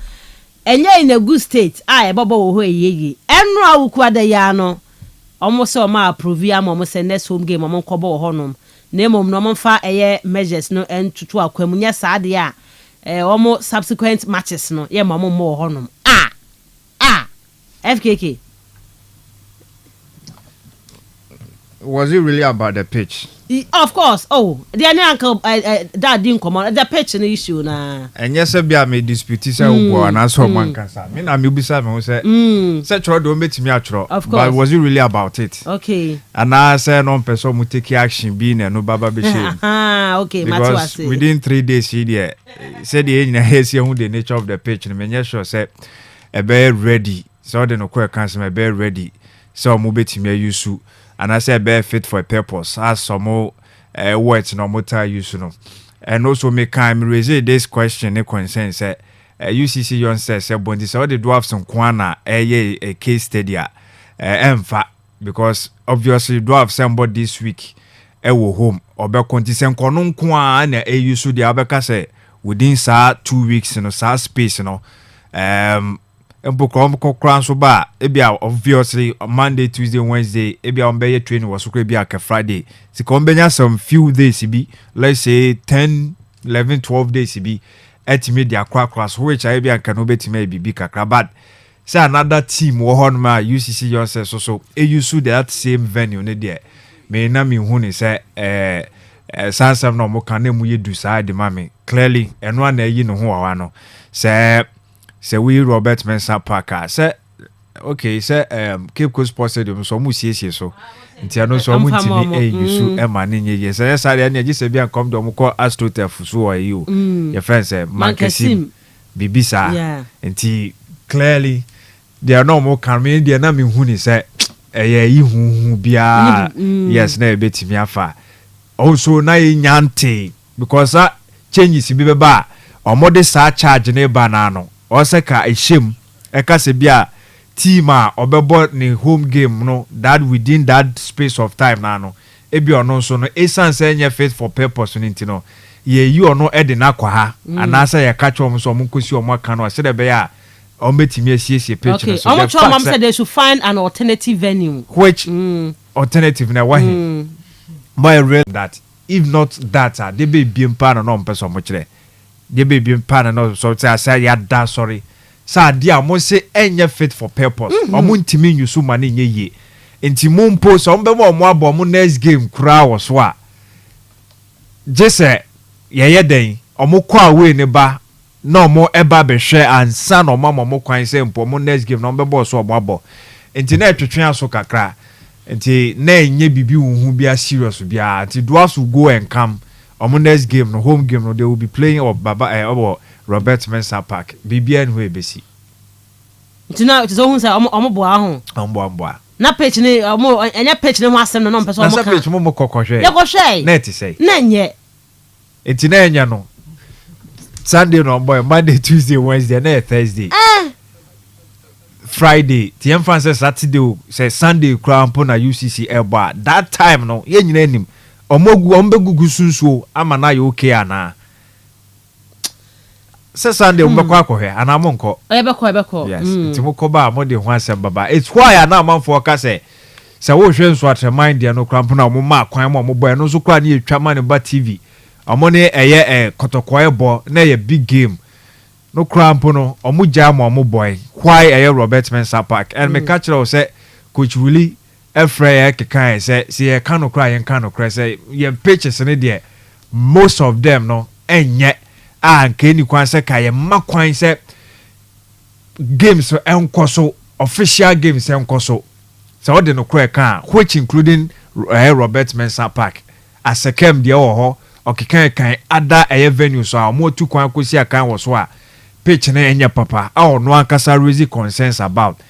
Enye in a good state. Bobo wo eyeye. Enro awuku adaya no. Omo se o ma approve am omo se next home game omo nkobo ho nom. Na emom no mfa eye measures no entutu akwam nya saade a omo subsequent matches no ye mamo mo ho nom. FKK. Was it really about the pitch? Of course. Oh, the uncle that didn't come on the pitch an issue na. And yes, I may dispute say and I saw one cancer. Me na me bisa me say such what don't make me atro. But was it really about it? Okay. And I say no person mu take action being no baba be shame. Okay, because within 3 days he there said the engineer has who the nature of the pitch and me sure say a bear ready. So they no quite cancel my bear ready. So mu betimi use and I say bear fit for a purpose as some more words no motor use no. And also make time raise this question a concern say UCC yon says bondi so the dwarfs on kwana a case study emfa because obviously dwarf somebody this week wo home obe kontisen kono nko na use the abeka say within 2 weeks no space no so ba ebia obviously Monday, Tuesday, Wednesday ebia on be training was ebia ka Friday si kombenya some few days be let's say 10 11 12 days be at media cross which ebia can obetime be kakra bad say another team wo hon ma UCC yourself so use that same venue ne there me na me hu ni say sansam no mo kan na mu yedu sa de mame clearly eno na yi no ho wa no say we Robert Mensah Parker say okay say Cape Coast Sports Stadium so mu siesie so nti ano so mu ntimi yusu e ma ne nye say sare na gise bia come do mo call AstroTurf so wa yi o your friend say Mankasim bibisa nti clearly they are no more can me they na me hu ni say yi hu bia yes na e betimi afa also na nyante because changes bi beba omode sa charge ne ba na no oseka ehim eka se bia team a obebo ni home game no that within that space of time na no ebi ono so no essence enye fit for purpose no ntino ye you ono ede na kwa ha anasa ye catch om so monkosi om aka no se de be ya ombetimi asiesie page no so okay mom said they should find an alternative venue which alternative na wahi my real that if not that they be mpa no mpeso mo kire they be mpa no so say ya da sorry sa dia mo say enye fit for purpose omo ntimi nyusu mane nye ye enti mo mpo so mbe mo abo mo next game kura wo so a jese ye den omo kwa away ne ba no mo eba be hwe ansa no mo kwan say mpo mo next game no mbe bo so omo abo enti na etwetwe aso kakra enti na enye bibi hu bia serious bia enti do us go and come omo next game no home game no they will be playing of baba Robert Mensah Park BBN who ebesi ntina it is ohun say omo bo ahun ombo na pitch ni omo enya pitch ni ho asem no mpeso omo kan na pitch mo kokohwe ye kohwe na ti say na nye enti na enya no Sunday no boy Monday Tuesday Wednesday na Thursday Friday, the Francis Saturday, say Sunday, cramp on a UCC airbar. That time, no, yen him. Omogu ombegu sunso amana yo okay ana. Say Sunday umbekwa here and amonko. Ebeko. Yes, it's mokoba mo de ho asem baba. It's why ana amanfo ka say wo hwe nso atremind dia no cramp na mo ma kwan mo boy no so kwa na etwa man ba TV. Amone eye kotokoye bo na ye big game. No cramp no omugya mo boy. Why eye Robert Mensah Park and me catch say Coach Willie Efrey kekan say see can cry and can cry say ye pitches in there most of them no enye anke ni kwan say kai makwan say games enkoso official games enkoso so they no cry kan which including Robert Mensah Park as a kem there ho okekan kan other venues so mo tu kwan kosi akan wo so a pitch na enye papa a no ankasa raise concerns about.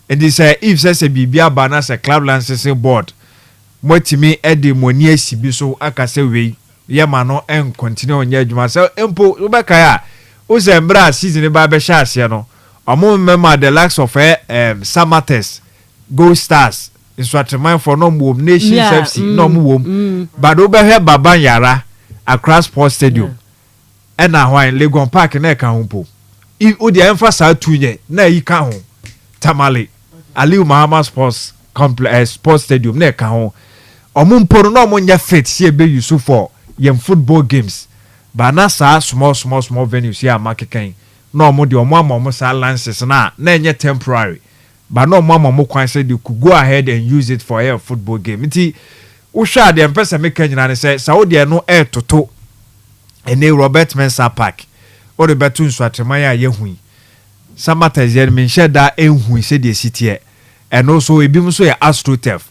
And they say if says a bibia banas a club licensing board, Motimi Eddie Monier Sibiso Akasewe, Yamano and continue on Yajuma. So Empo Ubakaya, Uzembra season Baba Shasiano, among member the likes of Samates, Gold Stars, in Swatman for no move, Nations FC, no move, but over Baba Yara, across Sports Stadium, and now in Legon Park in Ekampo. If Udi emphasize to ye, na you can't. Tamale Aliu Mahama Sports Stadium ne ka ho omumporo no omunya fit sie be use for yem football games ba na sa small venues here makekan no omo de omo sa lances na enye temporary ba no omo kwan say they could go ahead and use it for a football game nti wo hwa de empesa meka nyina ne say Saudi no toto ene Robert Mensah Park o de betu nso atreman ya yehui Samatezen mention that enhu said the city and also ebim so ya AstroTurf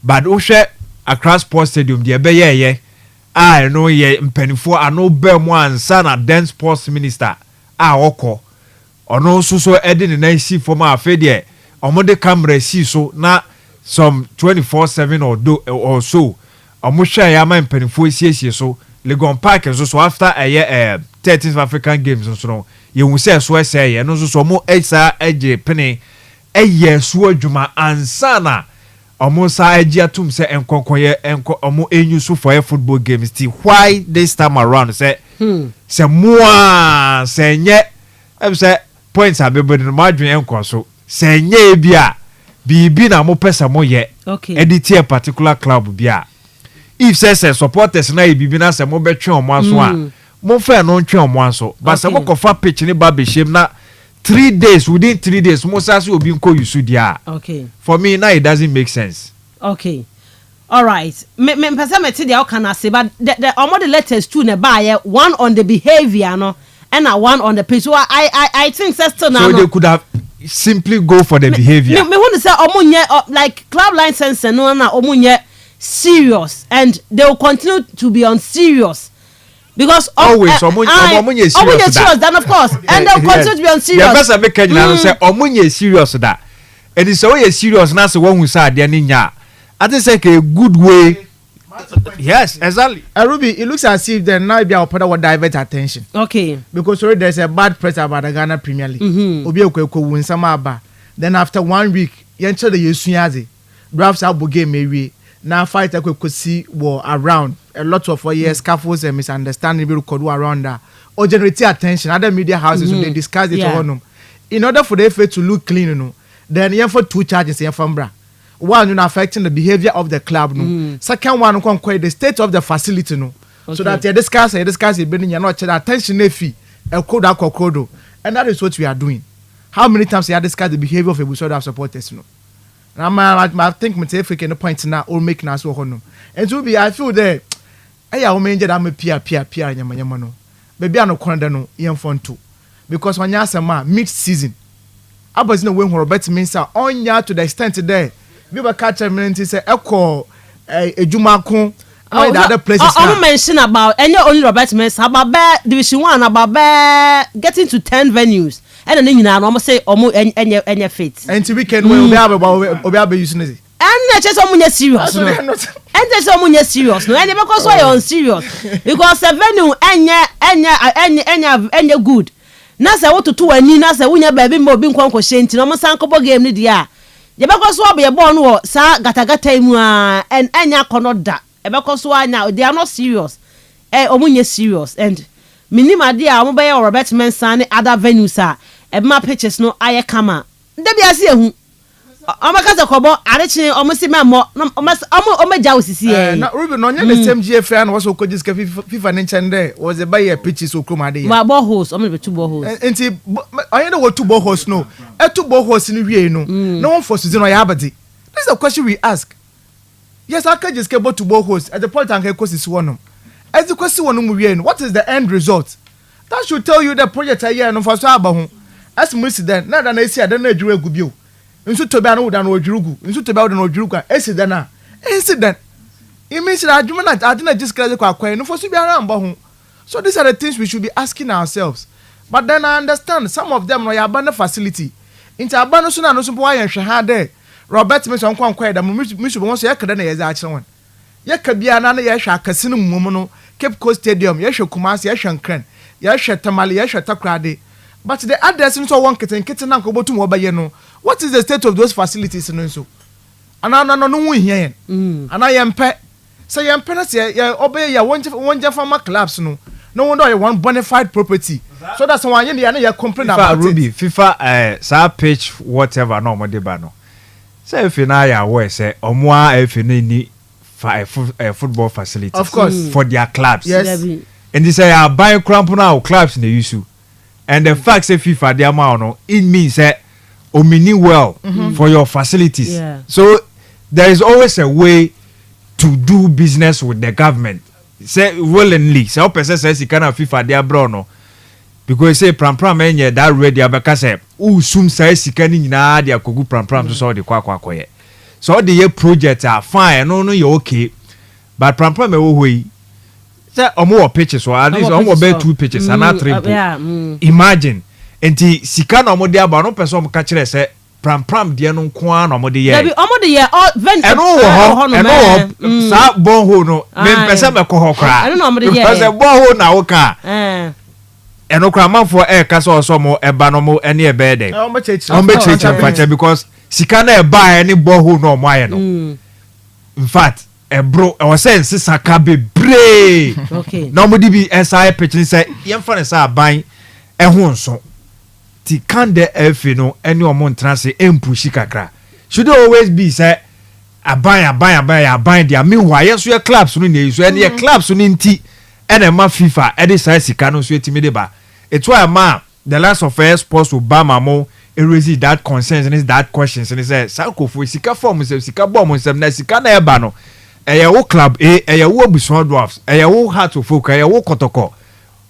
but wo hwe Accra Sports Stadium de be ye no ye mpanifo ano be mo ansa na then sports minister okọ ono so edi ne na si for ma afa de omode camera si so na some 24/7 or so omo hwe ya ma mpanifo siesie so Legon Park so after 13th African Games so no you say so say no so mo esa eje pene so adwuma ansana omo sa eje atum say enkonkoye omo enyu so for football games ti why this time around say say moi say nye say points abebodi no madwen enko so say nye bia bibi na mo pesa mo ye edit a particular club bia if say supporters na bibi na say mo betwe omo aso a mo fa no ntwe omo aso but say mo kofa pitch ni ba be shem na 3 days within 3 days mo say obi nko yusu dia for me now it doesn't make sense. Okay, all right, me pesa me dia o kana say but the omo the letters too na buy one on the behavior no and one on the pitch. So I think that's still now. So they could have simply go for the behavior. Me want to say omo like club license no na omo serious and they will continue to be on serious. Because always omunye serious then of course and they'll continue to be on serious. Yeah, best make Kenya say omunye serious that. And it's so serious na say one who say there nya. I think say a good way. Yes, exactly. Ruby, it looks as if then now be our partner will divert attention. Okay. Because already there's a bad press about the Ghana Premier League. Obi okwe win some aba. Then after 1 week, yencho the Yesuyazi. Drafts out game maybe. Now fight I could see war around a lot of years scaffolds and misunderstanding will could around that or generate attention. Other media houses when they discuss it on them. In order for the FA to look clean, then you have for 2 charges here from bra. One, affecting the behavior of the club. Second one, the state of the facility. So that you discuss it, bringing your not attention fee, a code and that is what we are doing. How many times you have discussed the behavior of a sort of supporters? I think my African point now or making us so and to be I feel there. I mean that I'm a peer yamano. Baby I no corner no yen fun too. Because when you say mid-season, I was no when Robert Mensah on ya to the extent there. We were catching me and say echo a Jumakon. The other places. I mention about and only Robert Mensah about Division 1 about getting to 10 venues. And then you know, almost say almost any fit. And to weekend we have using it. And just someone serious. And just someone serious. No, and because why on serious? Because the venue any good. na se wototo ani na se wonya baabi mba obi nkwanko hyenti no mo sankobo game ni dia ye bekoso obe ball no wo sa gatagata mu a enya kono da e bekoso anya they are not serious omunye serious and minima dia mo be Robert Mensah ne other venues a e ma pitches no aye kama nda bia se ehu Omakaza kobo arechi omusi memo omeja osisi na Ruben no nya the same GFA na waso kojiska FIFA ne nchende was a buy pitches okroma de ya ball host omo be two ball host enti onye no two ball host no two ball host ni wie no no one for season ya abadi. This is a question we ask. Yes, I can just get two ball host at the point and kosi one. As the question one mu wie no, what is the end result? That should tell you the project here no for so aba ho. As mu si den na na esi adan na adwuru agubio. Nso tobi anu da na odwurugu nso tobi anu da na odwurugu incident it means that argument I didn't just credit kwa no for so biara mbo ho. So these are the things we should be asking ourselves. But then I understand some of them no ya ban facility into abano so na no so bo ayen hwe ha there Robert Mensah nkwa da mu should won so yakada na ye za akire won yaka bia na ye hwe akase no mum no Cape Coast Stadium ye hwe Kumasi ye hwe Nkran ye hwe Tamale ye hwe Takrade. But the address into one kitten na nkobotu mo baye no. What is the state of those facilities no so? Ana no here. Ana yempe. Say yempe na say ya obey ya wonje farmer clubs no. No wonder you one bona fide property. So that's why you complain about Ruby, FIFA sa pitch whatever no mo de ba no. Say if na ya we say omoa if ni football facilities. Of course. For their clubs. Yes. And they say ya buy cramp now clubs in the issue. And the fact say FIFA the amount no it means that omini well for your facilities. Yeah. So there is always a way to do business with the government. Say willingly. Say person says you cannot FIFA the abrono because say pram enye that ready abeka say sum say sika ni nyina dia kogu pram so the kwa. So the year project are fine no you okay. But pram e wo hoi. Say omo pitches or at least omo be 2 pitches and not 3. Imagine enti sika na omo de aba no person mo ka kire say pram de no nko an omo de ye Debi omo de ye vent no sa bon ho no me pese me ko ho kra I don't know omo de ye because bon ho na wo ka eno kra manfo ka so so mo eba no mo ene e be de omo cheche because sika na e ba ene bon ho no omo aye no in fact bro I was saying saka bebre okay na omo di bi SI pitching say yemfa ne sa ban ho nso ti kan de efe no ene omo ntrase empushi kakra should always be say aban dia meanwhile yeso ye clubs no ne yeso ene ye clubs no nti ene ma FIFA ede sai sika no so etimi de ba it's why ma the last of sports Obama mo raise that concerns and that questions and say sakofo sika form say sika bomb say na sika na e ba no wo club wo Bushman Dwarfs wo Heart of Oak wo Kotoko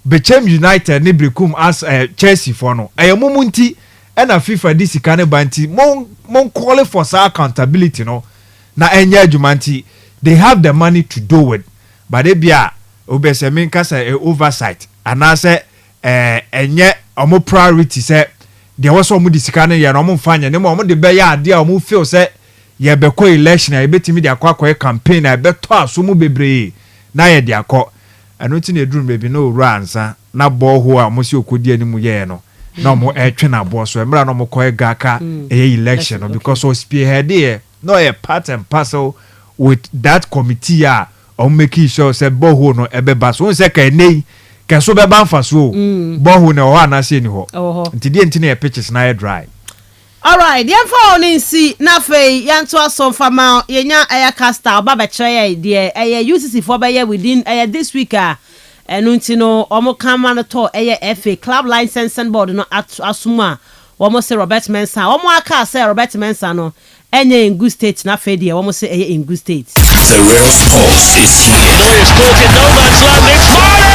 Bechem United ni Brekum as Chelsea for no mumunti na FIFA di sika ne banti mon call for accountability no na enya adwumanti they have the money to do it but they bia obese men kasa oversight anase enye omo priority say there was omo di sika ne ye no omo mfanya ne omo de be ya ade a omo feel say ye be ko election e betimi de akwa campaign e be to asomo bebre na ye de akọ anoti na eduru mebi no ransa na bo ho a mo si okodi animu ye no na mo etwe na bo so emra no mo ko gaka election no because o spearhead here no a part and parcel with that committee on making sure say bo ho no ebeba so say ka nei ka so be ban fa so bo ho na o na se ni ho ntidi enti na pitches na dry. All right, the info on see na fe yanto aso fama yenya aya Kastle ba be kire de UCC for be within this week enu nti no omo kama no to FA club licensing board no asuma omo say Robert Mensah omo aka say Robert Mensah no enye in good state na fe de omo say in good state. The real sports is here. No, it's caught in no man's land. It's Marley!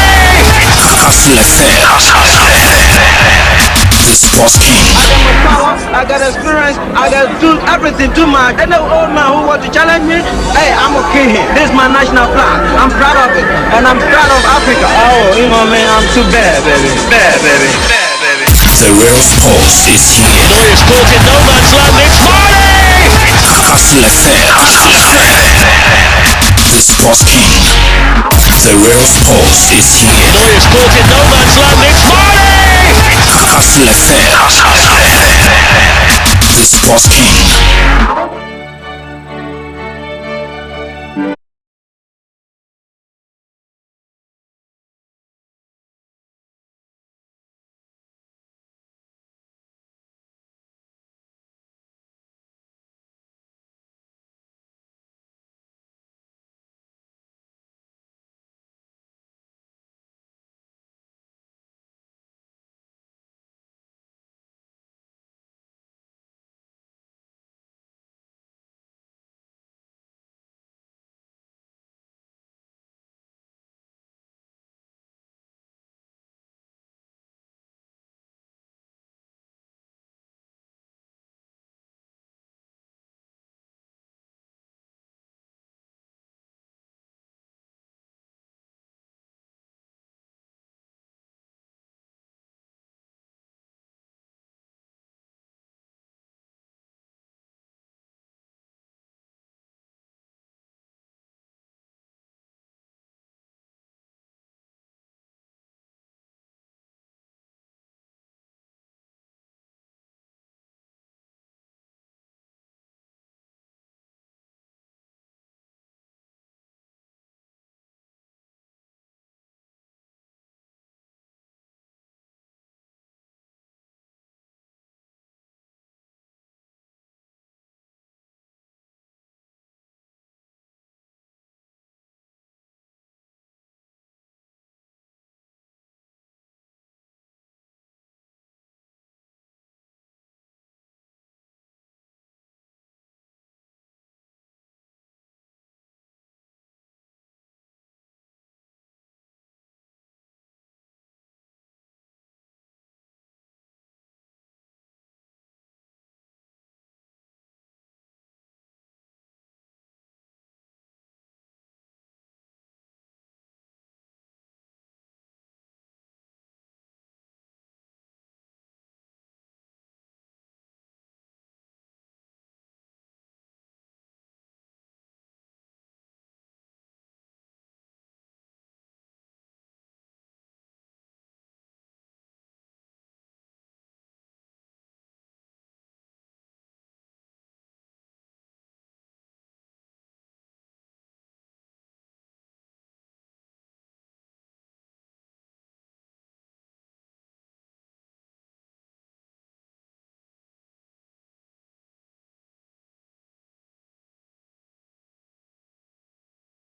Kastle the sports king. I got my power, I got experience, I got do everything too much. And the old man who want to challenge me, hey, I'm okay here. This is my national flag. I'm proud of it. And I'm proud of Africa. Oh, you know, man, I'm too bad, baby. Bad, baby. Bad, baby. The real sports is here. No, it's caught in no man's land. It's Marley! Kastle the sports king. The real sports is here. No, it's caught in no man's land. It's Marley! Sports King.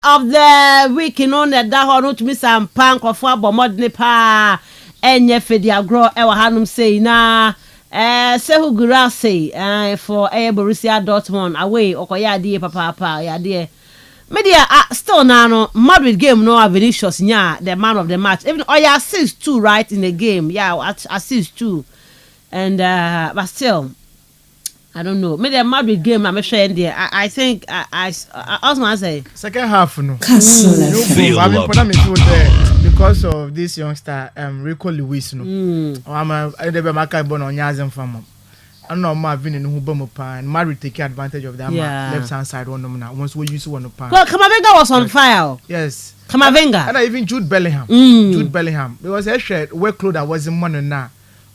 Of the week in on that hɔ to me some punk of modern pa enye fedi agro e wa hanum say na Sehu Gura say for Borussia Dortmund away okoya ade papa ya de media still now no Madrid game no Vinicius nya the man of the match even oya assist 2 right in the game assist 2 and but still I don't know. Maybe a Madrid game I'm sure in there. I think I also say second half no. Kastle FM. Because of this youngster Rico Lewis no. I never make a bon on Yazan from. I know my Vin who bomb and Madrid take advantage of that left hand side one now. Once we use one pan. Well, Camavinga was on fire. Yes. Camavinga. And even Jude Bellingham. Jude Bellingham. Because a shirt workload that wasn't money now.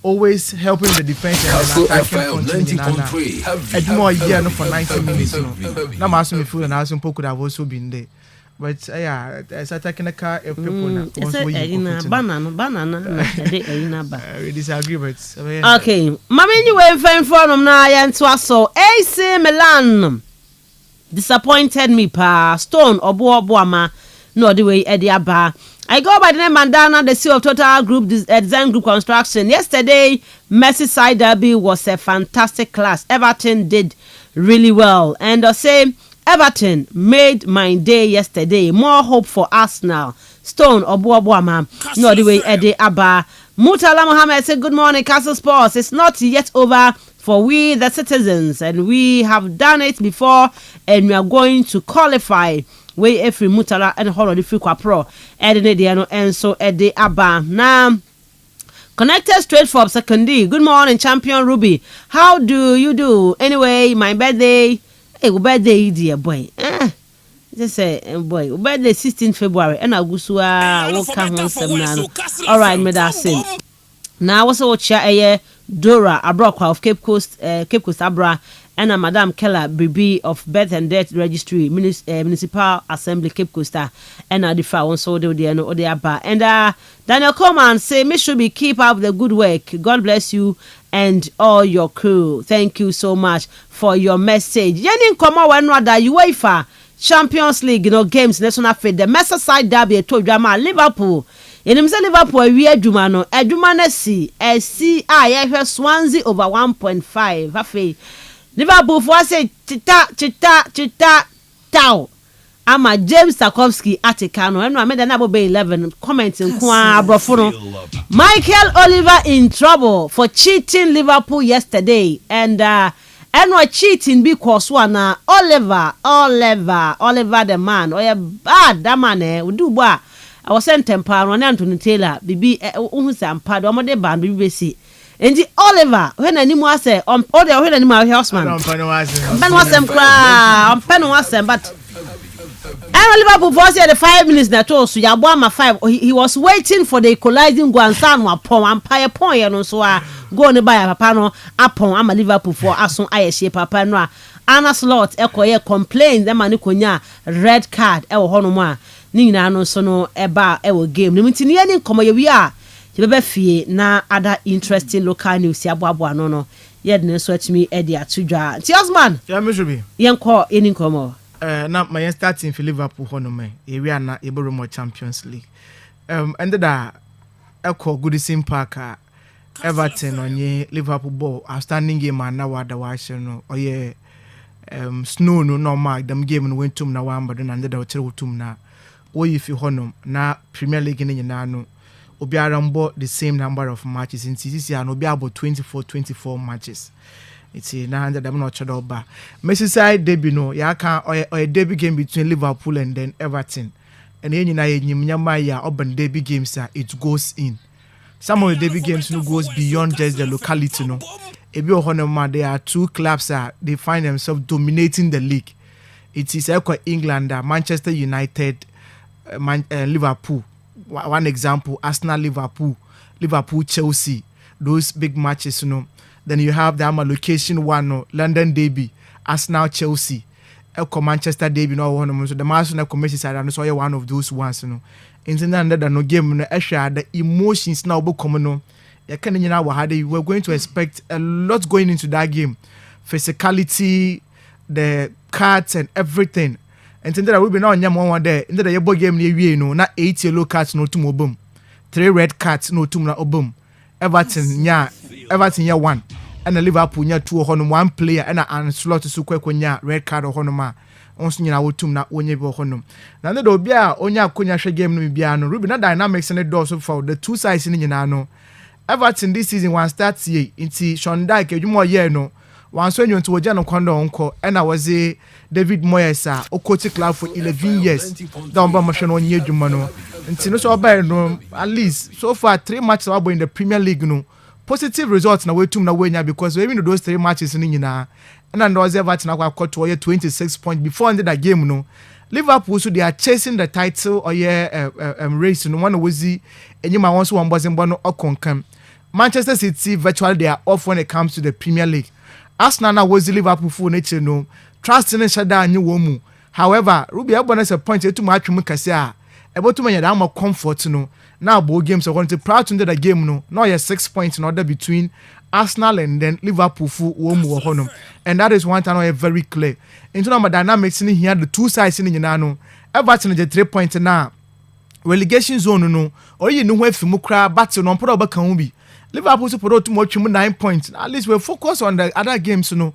Always helping the defense and Kastle FM 90.3. I do more year for 90 minutes. Now my assume food and I assume could have also been there. But yeah, as I take in a car, people now. Banana. We disagree, but okay. Mami, you were fan from now and so AC Milan disappointed me pa Stone or Boama no the way Eddie Abba. I go by the name Mandana, the CEO of Total Group Design Group Construction. Yesterday, Merseyside Derby was a fantastic class. Everton did really well. And I say, Everton made my day yesterday. More hope for Arsenal. Stone Obuabuama. No, the way Eddie Abba. Mutala Mohammed said, good morning, Castle Sports. It's not yet over for we, the citizens. And we have done it before. And we are going to qualify. We every Mutala and Holody Free Pro. Eddie and so Eddie Abba. Now, connected straight from Secondary. Good morning, Champion Ruby. How do you do? Anyway, my birthday. Hey, birthday, dear boy. Just say, boy, birthday 16th February. And Augustua will come on 7. All right, Medicine. Now, what's what chair Dora Abrokwa of Cape Coast Abra, and Madam Keller Bibi of Birth and Death Registry, Municipal Assembly Cape Costa, and the Fawon so the Abba. And Daniel Coleman say, Miss Shubi, keep up the good work. God bless you and all your crew. Thank you so much for your message. Yenin Koma when rather UEFA Champions League, games, national fit, the Mensah side derby, to drama Liverpool. In himself, Liverpool, we are Jumano, a Jumanesi, a CI, Swansea over 1.5. Liverpool for say chita tau. Ama James Tarkowski Atikano and I made an abo 11 commenting kwa brofono. Michael Oliver in trouble for cheating Liverpool yesterday and we're cheating because one Oliver the man or bad that man we do ba. I was sent temper on Anthony Taylor bibi uhusa mpado amode band BBC. Endi Oliver when anymore say all the when anymore houseman ben wasem but and Liverpool for say the 5 minutes that also ya boama 5 he was waiting for the equalizing goal and san wa pon empire pon ye no so go ne buy papa no apon ama Liverpool for ason ayehye papa no Anna Slot ekoye complain dem ani konya red card e wo hono mu a ni nyina no so no eba e wo game ni mtini ani nkomo ye wi a bebe fie na other interesting local news aboabo ano no ye de so atimi e de atudwa ti Osman ya meshobi yenko eni nkomo na my starting for Liverpool hono me e wi ana e boro mo Champions League ended da eko Goodison Park Everton onye Liverpool ball outstanding game and na wada wa hye no oye snow no normal them game no went to na wa mbado na ended da o tum na oyi fi hono na Premier League ni nyina no obiara mbo the same number of matches in CCC and obi about 24 matches. It's na 100 them not chodo ba. Merseyside derby no ya kan or a derby game between Liverpool and then Everton. And then nyina nyimnyama ya urban derby games it goes in. Some of the derby games no goes beyond just the locality no. Ebi ohonoma there are two clubs they find themselves dominating the league. It is England, Manchester United, Liverpool. One example, Arsenal, Liverpool, Chelsea, those big matches, Then you have the location one, London derby, Arsenal, Chelsea, Manchester derby, so the match on the commercial side, and so one of those ones, In the game, the emotions now be common. We're going to expect a lot going into that game, physicality, the cards and everything. And that will be now one there. In the yebo game near na 8 yellow cards no to mobum, 3 red cards no to na obum. Everton ya 1, and the Liverpool nya 2 on 1 player and a slot to nya red card or honoma. Once nya wotum na onye bo honum. Na the obia onya konya hwe game no bia no. Ruby na dynamics in the door so for the two sides in nyina no. Everton this season one start here inti Shondai kedwumo ye no. Once when you to Ojano Kondo Uncle, and I was a David Moyes, or coaching club for 11 years. Down by Machine on year, Jumano. And Tinoso no, at least so far 3 matches are in the Premier League. No positive results now way to Nawenya because even those 3 matches in Nina. And I was Everton now got to 26 points before ended that game. No Liverpool, so they are chasing the title or race. No one was the and you might want one was in Bono or Concam. Manchester City virtually they are off when it comes to the Premier League. Arsenal now was the Liverpool full nature no trust in Shada new womu. However, Ruby Abonus a point to match Mukasia. About to make more comfort no. Now both games are going to proud to the game no. Now you 6 points in order between Arsenal and then Liverpool full womu honum. And that is one time very clear. Into number dynamics in here the two sides in Yanano. Everton the 3 points now. Relegation zone no. Or you know where Fimukra battle no probably can be. Liverpool to put too much 9 points. At least we focus on the other games, Now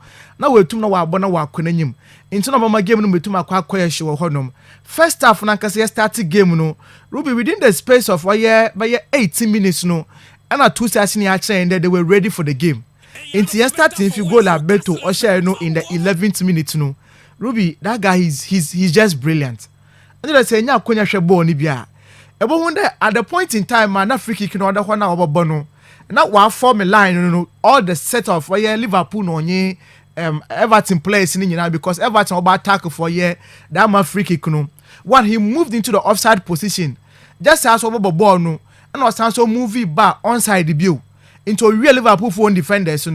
we're too now abona wa kwenyim. Into my game no betuma kwa kweshe honum. First half na kase start game no. Ruby within the space of by 18 minutes no. And a two sides in the they were ready for the game. Into yesterday if you go like Beto or share no in the 11th minute no. Ruby that guy he's just brilliant. And they say nya konya hwe ball ni bia. Ebo wonder at the point in time man free kick no other one na obobono. Now one form a line, all the set of Liverpool no Everton players in because Everton about tackle for that man free kick no. When he moved into the offside position, just as over ball no, and was also moving back onside the view. into real Liverpool phone defenders,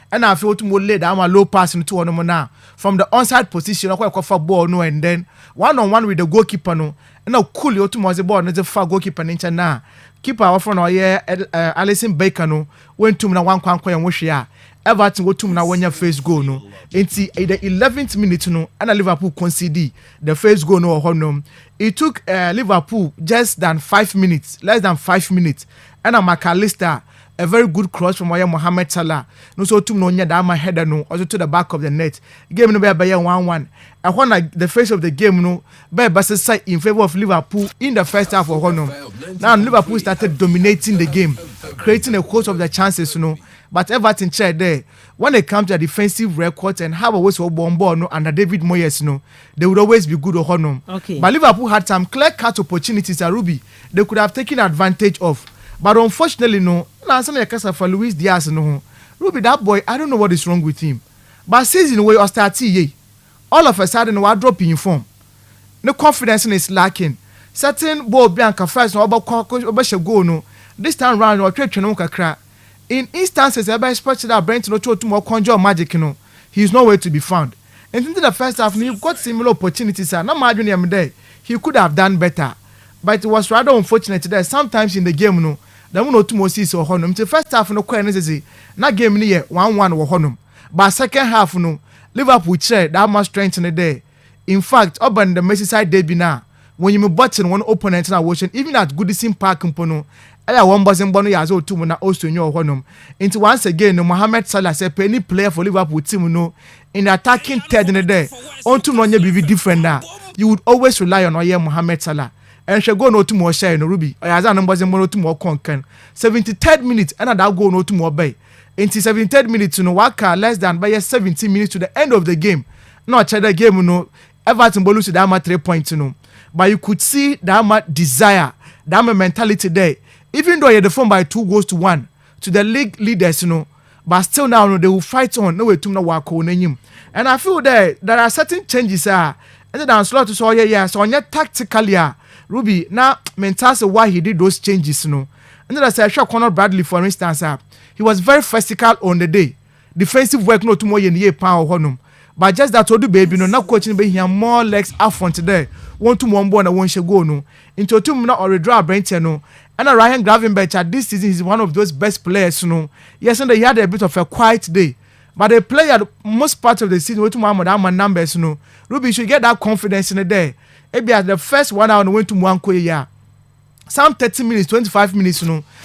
and I feel to lay down a low pass into one now from the onside position for ball and then 1-on-1 with the goalkeeper and now cool you to the ball and the far goalkeeper in now keeper off on Alison Baker went to one and wish Everton go to when your first goal into the 11th minute and Liverpool concede the first goal it took Liverpool less than 5 minutes and a McAllister a very good cross from Mohamed Salah. No so to no that my header also to the back of the net. Game no be 1-1. And when the face of the game by side in favor of Liverpool in the first half of Now Liverpool started dominating the game, creating a course of the chances but Everton chair there when it comes to the defensive record and how always ball under David Moyes they would always be good Okay. But Liverpool had some clear-cut opportunities at Ruby they could have taken advantage of. But unfortunately, for Luis Diaz, Ruby, that boy, I don't know what is wrong with him. But season way or start all of a sudden, we're dropping in form. No confidence is lacking. Certain ball Bianca first, no about go no. This time round, or trade kakra. In instances, everybody expected that Brent no to more conjure magic, he's nowhere to be found. And into the first half, you've got similar opportunities. Not imagine him there. He could have done better. But it was rather unfortunate that sometimes in the game, the one or two more seasons or honum. The first half no quite necessary. Na game near 1-1 or honum. But second half Liverpool share that much strength in the day. In fact, up on the Merseyside derby now, when you button one opponent now watching, even at Goodison Park compono, I one buzzing bono as old two na also in your honum. Into once again, Mohamed Salah said penny player for Liverpool team in attacking third in the day. On to no be different now. You would always rely on Mohamed Salah. And she go no to more share no Ruby. As a numbers and more to more concan. 73rd minute and that go no to more bay. Into 73rd minute waka less than by 17 minutes to the end of the game. Not the game Everton lose that 3 points But you could see that desire, that mentality there. Even though you're the form by 2-1 to the league leaders but still now they will fight on no way to waka on. And I feel that there are certain changes and then slot to so tactically Ruby, now Mensah why he did those changes, And then I said, Conor Bradley, for instance, he was very physical on the day. Defensive work, no too more in power honum. But just that to do baby, now coaching be here more legs up front today. 1-1 ball and one should go into 2 minutes or a draw Brentano. And Ryan Gravenberch this season is one of those best players, Yes, and he had a bit of a quiet day. But they play at most part of the season with my numbers, Ruby should get that confidence in the day. Maybe at the first 1 hour went to Mwanko some 30 minutes, 25 minutes,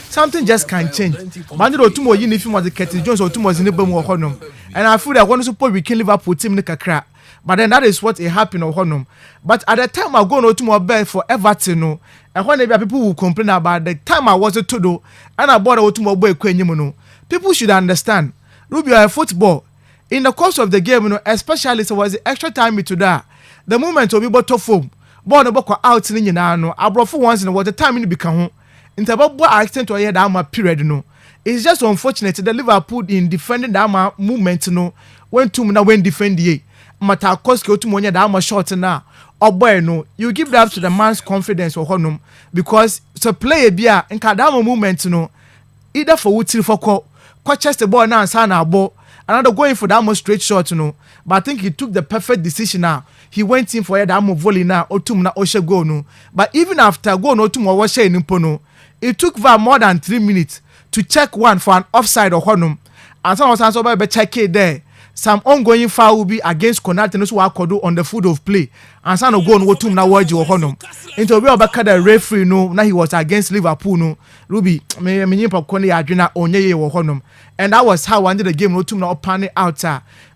something just can change. But no two more if was the Curtis Jones or two more in the Bomo Honum. And I feel that one support we can Liverpool team in the crack. But then that is what happened on Honum. But at the time I go no two more bed for Everton, and when people will complain about the time I was a todo and I bought a two more boy people should understand. Ruby are football. In the course of the game, especially so was the extra time to that. The moment of be form, born about out in the I brought for once in the time in the become into about what accent to a year period. It's just unfortunate that Liverpool in defending that movement when to when defend the Matakoski to Monia that short now. Or boy, you give that to the man's confidence or honum because to play a beer and Kadama movement either for Woodsil for catches the ball now and sana ball. Another going for that more straight shot, But I think he took the perfect decision now. He went in for that more volley now, or two na oshe go But even after go no two more washe in Impono, it took VAR more than 3 minutes to check one for an offside or honum. And some was answered by check it there. Some ongoing foul will be against Konate no so akodo on the foot of play. And some go no two na waji or honum. Into we obaka the referee now he was against Liverpool Ruby me popcorn adwena onye or honum. And that was how I ended the game no two na open out.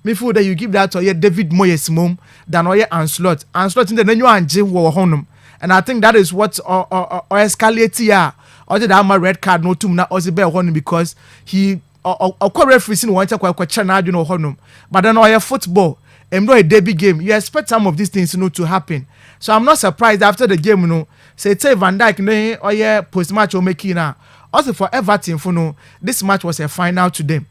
Me feel that you give that to David Moyes mom than Anslot. Anslot in the new anje wo honum. And I think that is what or escalate here. Or did I have my red card no two na ozibe honum because he or referee in one kwa chana you know honum. But then or football and a derby game you expect some of these things to happen. So I'm not surprised after the game say Van Dijk or post match or making also for Everton this match was a final to them.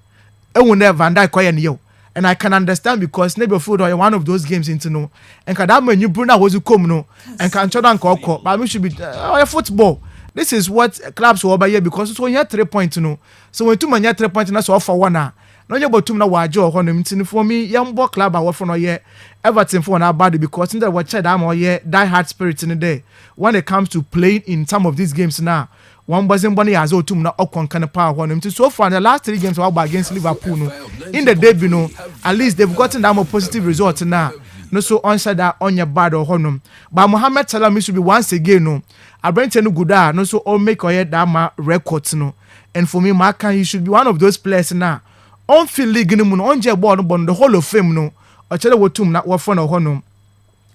Van Dijk and I can understand because maybe food or one of those games into and kadam when you Bruna was you come and can Jordan but we should be football. this is what clubs will buy because so you 3 points no. So when 2 man 3 points na so offer one na. No you botum na wajo ho no mtini for me yambo club award for no ye Everton for na bad because in that watch that am ye die hard spirit in the day when it comes to playing in some of these games now. One wasn't bunny as otum na okon kind of power one so far the last 3 games were against Liverpool no. In the debut no at least they've gotten that more positive results now. No so answer that on your bad or honum. But Mohamed Salah should be once again no. I bring no good no so all make or that ma records no. And for me, Markan, he should be one of those players now. On field league no on je ball no the Hall of Fame no. Or chele wotum na wa for no honum.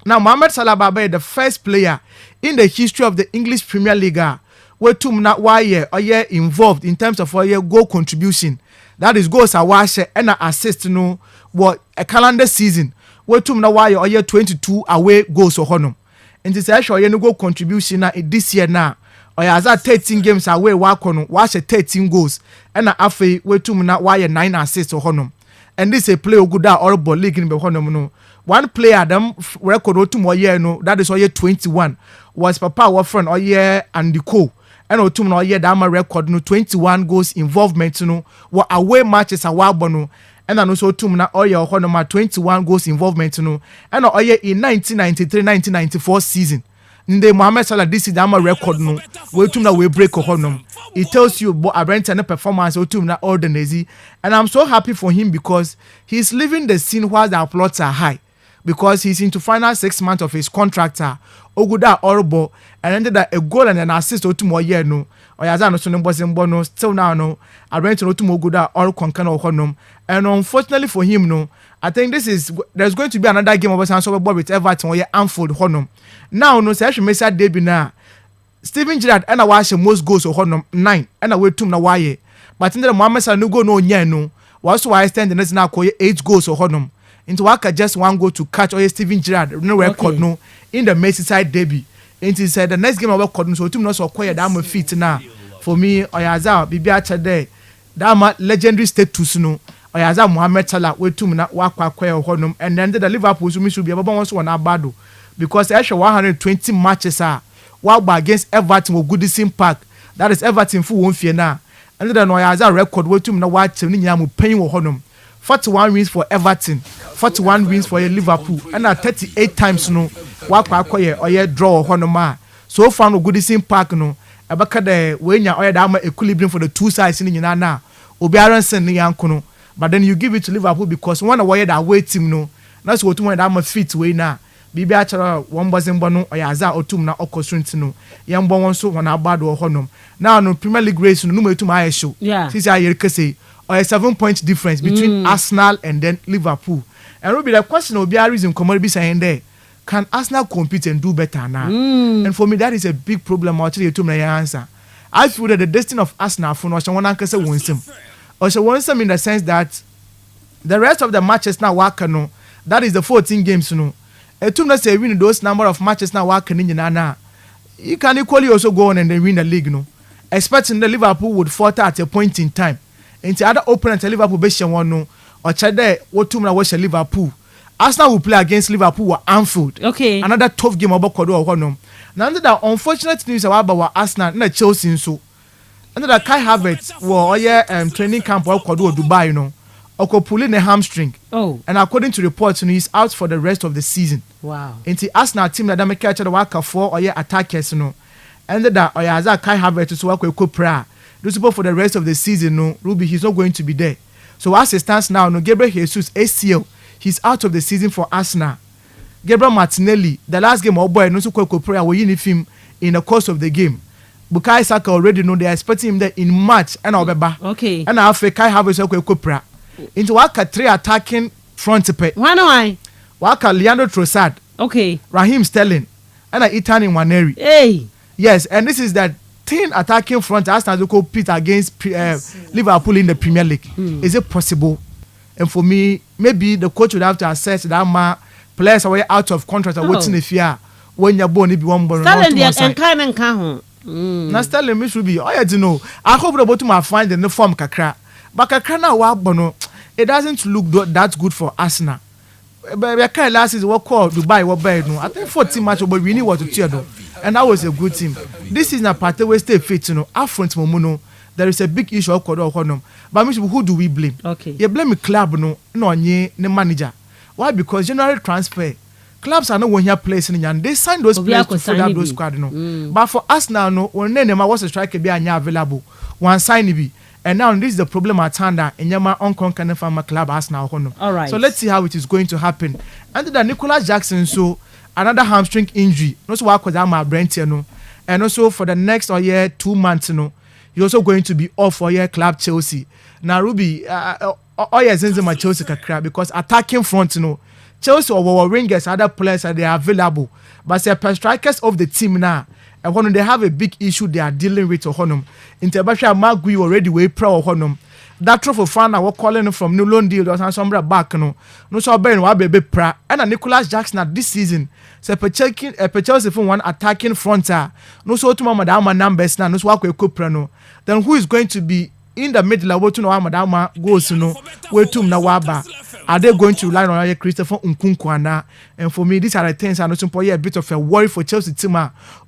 Now Mohamed Salah Baba the first player in the history of the English Premier League wotum na wa ye or ye involved in terms of your goal contribution. That is goals a wash and assist no what a calendar season. Wetum na why or year 22 away goals or honum. And this actually no go contribution na this year na or as 13 games away wakono wash 13 goals and afe wetum na why 9 assists or honum. And this a play good or ball league in the honum no. One player them record wetum or year no that is or year 21 was Papa our friend or year and the co. And otum na year that record no 21 goals involvement no what away matches a wabono. And I also tum na oye honoma 21 goals involvement no and oye in 1993-1994 season in the Mohamed Salah this is the record no we tum na we break honum. It tells you about a performance otum na ordinary and I'm so happy for him because he's living the scene while the applauds are high because he's into final 6 months of his contract oguda horrible and ended that a goal and an assist otum oye no Oyazano Sonimbo still now no I went to Oguda or Konkano Honum. And unfortunately for him, no, I think there's going to be another game of us and with Everton or Anfield Honum. Now no say Mensah debut na Steven Gerrard and I watch most goals of Honum 9 and I wait to na why. But in the Mohamed Salah no go no nya no. Was why I stand the next now 8 goals of Honum. Into Waka just 1 goal to catch or Steven Gerrard no record no in the Merseyside debut. And he said the next game of record so team no so acquire that my feet now. For me, Oyaza Bibia Chade, that legendary status no. Oyaza Mohamed Salah we two na wakwa acquire honum and then the Liverpool should be about once one abado because actually 120 matches are while against Everton with Goodison Park. That is Everton full one fear now. And then Oyaza record we two na watch ni nyamu paying honum. 41 wins for Everton, 41 wins for Liverpool, and 38 times no wakwa acquire or draw honuma. So far no Goodison Park no. Abaka de wenya oya da equilibrium for the two sides in na obiara sen ni yankono but then you give it to Liverpool because one away that away team no that's what one that fit way na bibi achara one bozembo no oya za otum na okosunti no yambo won so won abado ho nom now no Premier League race no metum aye show since aye kese oya 7-point difference between Arsenal and then Liverpool and will be the question obiara reason come be saying there. Can Arsenal compete and do better now? And for me, that is a big problem. I'll tell you to my answer. I feel that the destiny of Arsenal for one uncle wins him. Also wins him in the sense that the rest of the matches now work no. That is the 14 games no. A team that say win those number of matches now working in na. You can equally also go on and then win the league no. Expecting the Liverpool would falter at a point in time. And the other opponent Liverpool best one no. Or chade what team na watch Liverpool. Arsenal will play against Liverpool at Anfield. Okay. Another tough game about Kodo or Honum. Now, the unfortunate news about Arsenal and Chelsea so. And that Kai Havertz were training camp or Kodo Dubai, you know. Or pulling a hamstring. Oh. And according to reports, he's out for the rest of the season. Wow. And the Arsenal team that make catch the worker for or attackers, you know. And that Kai Havertz to work with Copra. Those people for the rest of the season, no, Ruby, he's not going to be there. So as it stands now, no, Gabriel Jesus ACL. He's out of the season for Arsenal. Gabriel Martinelli, the last game of boy, no so quick prayer will in him in the course of the game. Bukayo Saka already know they are expecting him there in March and Obeba. Okay. And after Kai Havertz quick prayer. Into Waka 3 attacking front pay. Why? Waka Leandro Trossard. Okay. Raheem Sterling. And Ethan Nwaneri. Hey. Yes, and this is that 10 attacking front Arsenal to compete against Liverpool in the Premier League. Is it possible? And for me, maybe the coach would have to assess that players are out of contract or waiting if you are when you're born if you want born. Now Sterling me should be. I don't know. I hope the bottom will find the form kakra. But kakra na wa bono. It doesn't look that good for Arsenal. But I can't last season what called Dubai what bad no. I think 14 match but we knew what to cheer though. And that was a good team. This is a party where stay fit, you know. Affront Momono. There is a big issue of Kodo. But who do we blame? Okay. You blame the club no the manager. Why? Because general transfer. Clubs are not one here placing and they sign those players to fill out those squad, no. But for us now, no, when name was a striker be available. One sign be. And now this is the problem at hand that Enyama Unconquered Farmer Club has now. All right. So let's see how it is going to happen. And then Nicholas Jackson, so another hamstring injury. Also work with my Brent, you know. And also for the next 2 months, you know, he's also going to be off for club Chelsea. Now Ruby, Zenzema Chelsea kakra because attacking front, you know. Chelsea or Ringers, other players they are available, but the strikers of the team now, and when they have a big issue they are dealing with Honum. Interbasha Magui already way pro Honum. That trophy fan I was calling from New Loan deal was some back no so Ben wa baby pra and Nicholas Jackson this season. So Chelsea from one attacking fronter. No so to Madama numbers now no so no. Then who is going to be in the middle of what to know Madama goes no way to Nawaba. Are they going to rely on Christopher Nkunkwana? And for me, these are the things I know a bit of a worry for Chelsea team.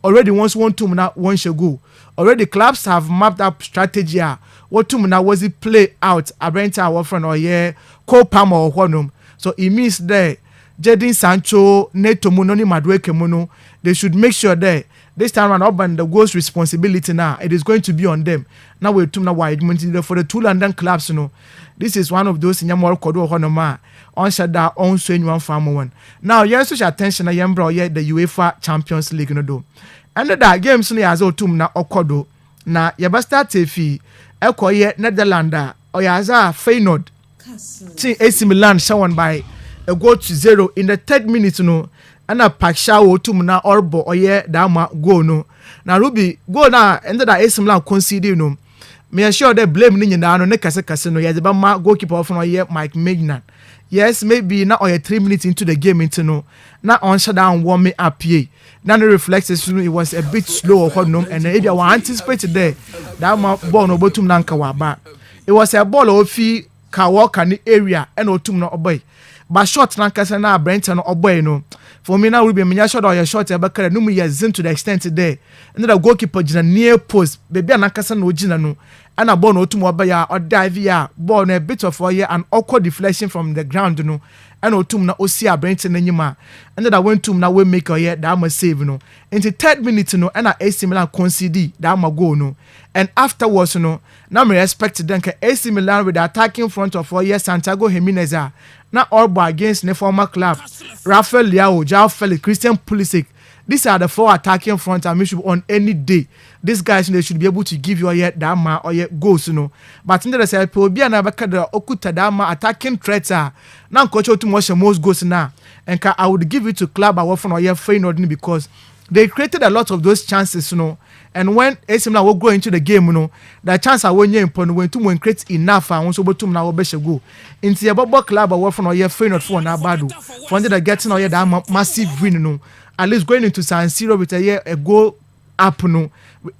Already once 1 2 now 1 should go. Already clubs have mapped up strategy. What 2 now was it play out? Abrenta our friend or co-pam or honum. So it means that Jadon Sancho, Neto Munoni Madueke Mono, they should make sure that this time around and the goal's responsibility now it is going to be on them. Now we're talking about for the 2 London clubs, you know. This is one of those in Yamor Kodo Honoma on Shada on Swen Farm one. Now yes, such attention I am brought yet the UEFA Champions League no do. And that game soon as all tum na Okodo na Yabasta Tefi Ekoye Netherlander or Yaza Feyenoord. AC Milan shown by a goal to 0 in the 3rd minute no. And a Pakshawo tum na Orbo oye dama go no. Now Ruby go na ended that AC Milan concede no. Me sure they blame ni nyina no ne kase no ye ba ma goalkeeper of no ye Mike Magnan. Yes, maybe now or 3 minutes into the game into no. Now on shut down warm me up here. Now the reflexes it was a bit slow or no and if you anticipated there that ball no botum nanka waba. It was a ball of fee ka walk an area and otum no obey. But short nankasa na Brenton obey no. For me now will be a shot or a short about no me zin to the extent today. And the goalkeeper jina near post baby nankasa no jina no. And a ball no to mobile or dive ya ball a bit of fire and awkward deflection from the ground no. And otum na osia Brenton and and then I went to now we make a year that must save no. In the 3rd minute no and AC Milan concede that ma go no. And afterwards no now me respect them AC Milan with the attacking front of 4 years Santiago Jimenez now all against the former club Rafael Leao, Joao Felix, Christian Pulisic. These are the 4 attacking front and we should on any day. These guys they should be able to give you a yet dama or yet goals, you know. But in the side, Pobia Nabaka Okuta Dama attacking threats are now coach to watch most goals now. And I would give it to club I from or yet Feyenoord because they created a lot of those chances, you know. And when AC Milan will go into the game, you know, the chance I won you when to create enough and also to now go. Into a bubble club I from or yet Feyenoord for Nabadu. For the getting or yet that massive win, you know. At least going into San Siro with a goal up no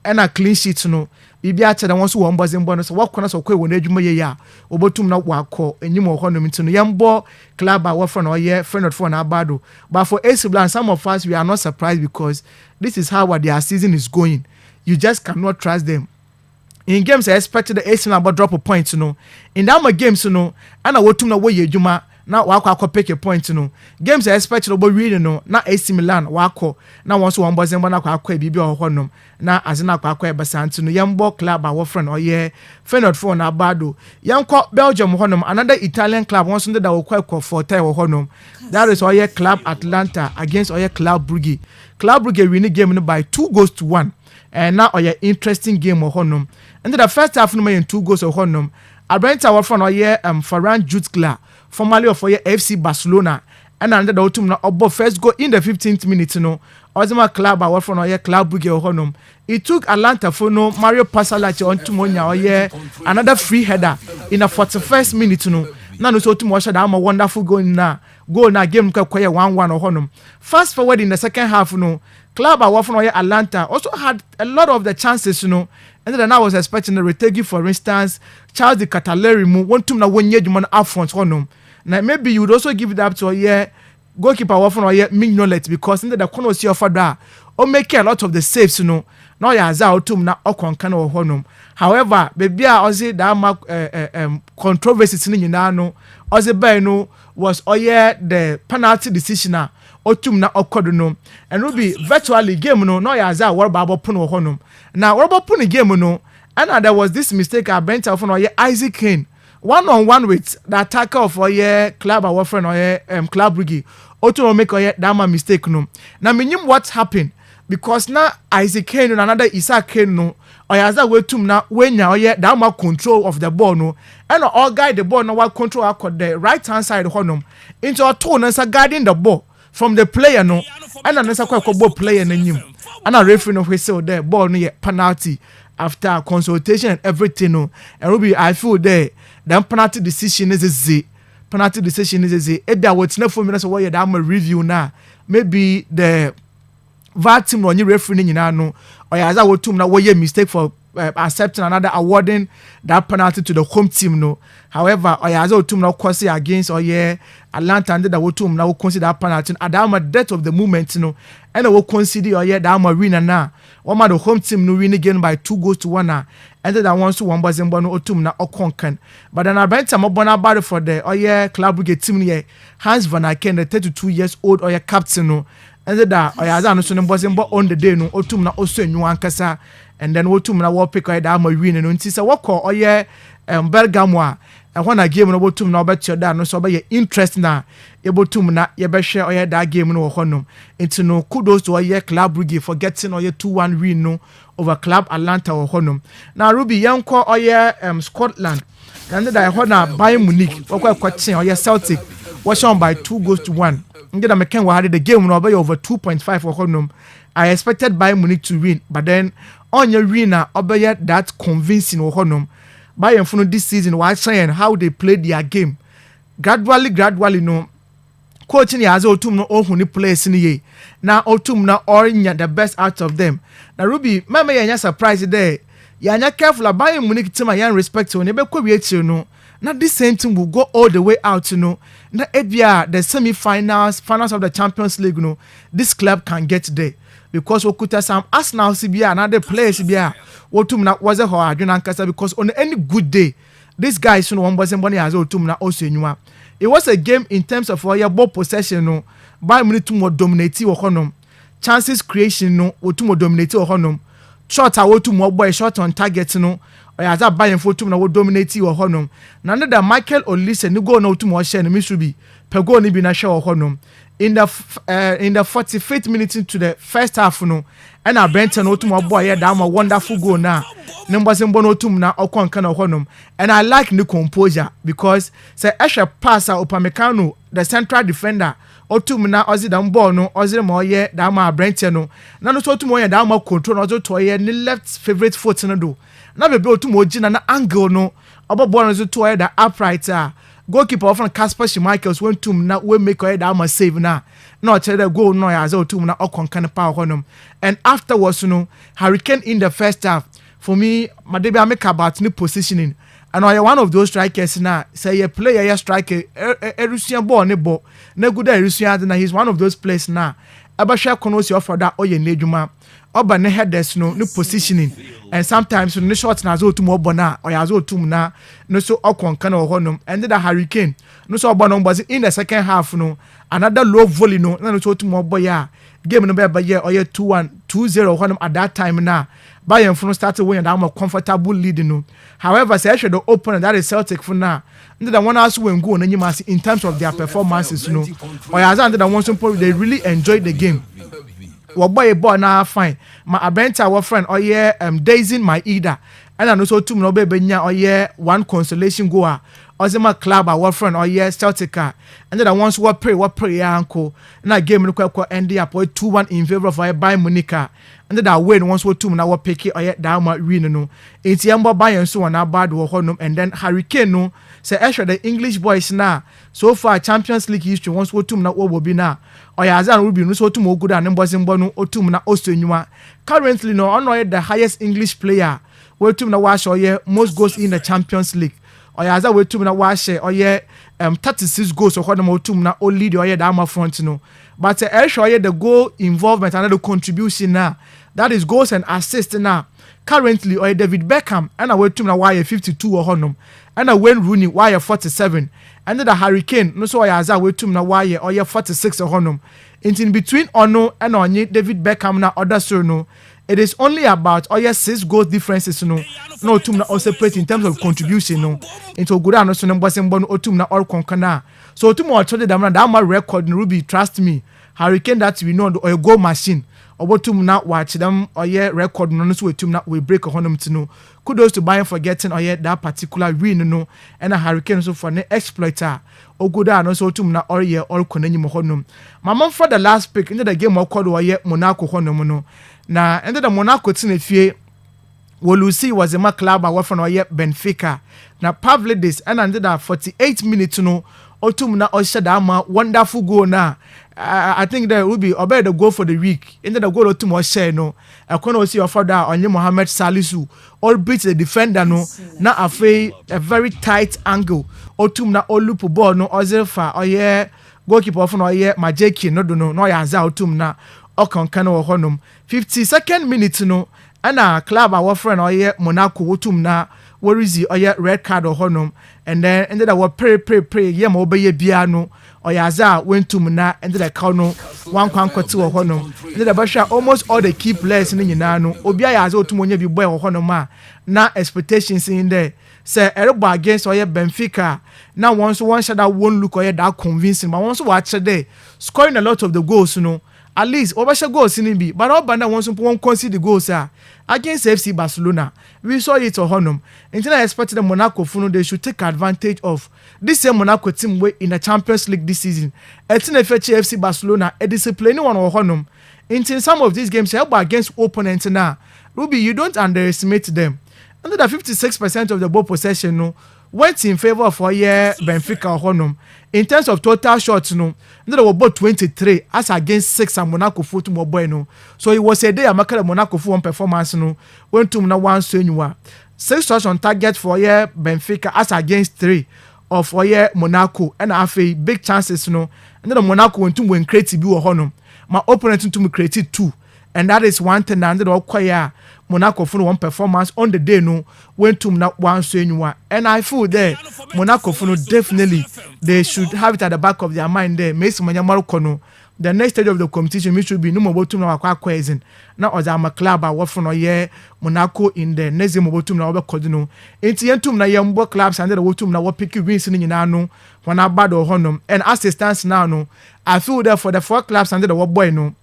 and a clean sheet no. Bibi acha da wonso won bozin bonus what corners of when adwuma ye ya obotum na wakọ enyim ohonom nti no yembo club a wofro na oye Feyenoord for na abado. But for AC Milan some of us we are not surprised because this is how their season is going. You just cannot trust them. In games I expected the AC Milan about drop a point, you know. In that games, you know, and I wotum na way adwuma na wako pick a point, you know. Games I expected about reading no na AC Milan wako na once one boys and one akwa bibi or honum na azina akwa basantu no yambo club our friend or yeah Feyenoord for na bado yanko Belgium honum another Italian club once that will quite for time or honum that is Oye Club Atlanta against Oye Club Brugge. Club Brugge winning game by 2-1 and now Oye interesting game or honum and the first half no in 2 goals or honum Abrenta our friend Oye Ferran Jutgla formerly of Oye FC Barcelona and under the autumn na obo first go in the 15th minute no Ozima club our from Oye Club Brugge or honum. It took Atlanta for no Mario Pasalachi on Tumonia Oye another free header in the 41st minute no. Now so to watch that I'm a wonderful goal na game kwaya 1-1 or honum. Fast forward in the second half no club our from Oye Atlanta also had a lot of the chances you know. And then I was expecting the Retegi for instance Charles de Cataleri want to na one year man up front honum. Now maybe you would also give it up to goalkeeper often or Mignolet because in the corner see offer that or make a lot of the saves, now ya za otum na okonkan wo honum. However, baby a ozi that controversy ni nyina no ozi by no was the penalty decision otum na okodo no and will be virtually game no ya za war babo pun wo honum. Now what about pun game no and there was this mistake I bent off on Isaac Kane one-on-one with the attacker of club our friend club Brugge otum make that mistake no. Now minim what happened because now Isaac Kane and another Isaac Kane no oyaza wetum na wenya that more control of the ball no and all guide the ball no what control across the right hand side honum into a tone and guarding the ball from the player no and another ball player na nyim and a referee no say there ball no penalty after consultation and everything no and Ruby I feel there the penalty decision is a ebia wetina for me so why that review now maybe the VAR team no referee ni nyina no oyaza wotum na why mistake for accepting another awarding that penalty to the home team no. However, oyaza wotum na cause against Atlanta and that wotum na consider that penalty at the death of the moment no and we consider that winner na one the home team no win again by 2-1 and then wants to one bazembo no otum na okonkan but then abenta mo bona bad for the club Brugge team here Hans van Aken the 32 years old captain no and that oyaza no so no bazembo on the day no otum na oso enyu ankasa and then otum na wo pick that win no nti se wo call Bergamo and when a game no botum na obetio da no so be interest na ebotum na ye be hwe that game no honum into no kudos to club Brugge for getting 2-1 win no over club Atlanta honum. Now Ruby yanko Scotland and that hona Bayern Munich okwa kwachen Celtic was on by 2-1 ngida meken wa had the game no be over 2.5 honum. I expected Bayern Munich to win but then on your winner obey that convincing honum. Bayern for this season was saying how they played their game gradually no coaching has otum no ohuni players in ye now otum na orinya the best out of them. Now Ruby mama yanya surprise there yanya careful Bayern Munich team yan respect when they be create no now this same team will go all the way out na ebia the semi-finals of the Champions League no this club can get there because okuta some Arsenal CBA another players CBA otum na was a ho adwena nkasa because on any good day this guy is no one was somebody has otum na also nyua. It was a game in terms of ball possession no Bayern Munich to more dominate wo honum chances creation no otum more dominate wo honum shot a otum more boy shot on target no oyaza Bayern for otum na wo dominate wo honum na the Michael Olise ni go na otum wo share no misubi pe go ni bi na share wo honum in the 45th minute into the first half no and Brenton otum boy that a wonderful goal na number sembo otum na okonka na honum and I like the composure because say Esha passer Upamecano the central defender otum na ozi da ball no ozi mo that Brenton no na no so otum that ma control no to ni left favorite foot no do na be otum ogina na angle no obo no to that upright goalkeeper often Kasper Schmeichel went to na we make that must save na not the goal no as to na okonkan power honum and afterwards Hurricane in the first half for me madebi I make about new positioning and I one of those strikers na say a player striker Russian ball ne ball na good Russian na he's one of those players na abasha kono si offer that oye nedwuma oba ne headers no positioning and sometimes no shot na zo tumo bona or ya zo tum na no so okonka na honum and the Hurricane no so oba no mbazi in the second half no another low volley no na no so tumo boya game no be ye or 2-1 2-0 honum at that time na Bayern for started winning that more comfortable lead no. However say the opener that is Celtic for now the one else when go na nyima in terms of their performances no or ya za the one simple they really enjoyed the game. Boy ball na fine my abenta our friend Daisy my Ida and I also two no be nya one consolation goal Ozema club our friend Celtica and then once what pray uncle na game no kwa end up 2-1 in favor of Bayern Munich and then that win once what two na what pick that ma win no enti yamba Bayern so na bad wo honum and then Hurricane no say actually the English boys na so far Champions League history once what two na wo be na oyazan will be no so two mo good and mbozimbo no otum na osenwa currently no the highest English player wetum na wash most goals in the Champions League oyaza wetum na wa share oye 36 goals or honom otum na o lead oye da front no but oye the goal involvement and the contribution na that is goals and assists na currently oye David Beckham and wetum na wire 52 or honom and Wayne Rooney wire 47 and the Hurricane no so oyaza wetum na wire oye 46 or honom in between ono and onye David Beckham na other so no it is only about 6 goal differences no otum na separate in terms of contribution no into good no so no bosembo otum na all konkana so otum o chode damna that my record no Ruby trust me Hurricane that we know the goal machine obotum na watch them record no so otum na we break honum to no kudos to Bayern for getting that particular win no and a Hurricane so for the exploiter oguda no so otum na all konani mo honum mama for the last pick into the game of called Monaco honum no na ende da Monaco tinefie Wolusi was a club away from Benfica na Pavlidis and ende da 48 minutes no otum na oshadama wonderful goal na I think there will be about the goal for the week ende da goal otum oshe no ekona osi ofoda onye Mohamed Salisu all beat the defender no na afei a very tight angle otum na olupu ball no ozefa goalkeeper of no Majeki no do no yaza otum na okonkana wo honum 52nd minute no ana club our friend Monaco wotum na worizi red card or honum and then ended up pray yem obeye bia no oyaza wentum na ended up count one kwankoti or honum ended up almost all the key players in nyina no obi ayaza otum onye bi boy or honum na expectations in there say everybody against Benfica now once one shot that won't look that convincing but once watch there scoring a lot of the goals at least Obasha goals in be but all banda wants to concede the goals against FC Barcelona. We saw it on Honum. Until I expected the Monaco Funo they should take advantage of this same Monaco team way in the Champions League this season. Etin FC Barcelona a disciplined one on Honum. Until some of these games help against opponents now. Ruby, you don't underestimate them. Under the 56% of the ball possession no went in favor of Benfica or Honum. In terms of total shots, no, there were about 23 as against 6 and Monaco football boy no. So it was a day I make Monaco for one performance no. Went to na one so 6 shots on target for Benfica as against 3 of Monaco and have a big chances no. And then Monaco went to win creative bi or Honum. My opponent to me created 2. And that is one thing that all Monaco for one performance on the day no went to not one so and I feel there Monaco for definitely they should have it at the back of their mind there Messi Manyamarukono the next stage of the competition which should be no more to na question now as I'm a club what for no Monaco in the next game to na obekodino entientum na yembo clubs and the wotum na what pick wins in no when I bad or honum and as it stands now no I feel there for the 4 clubs and the what boy no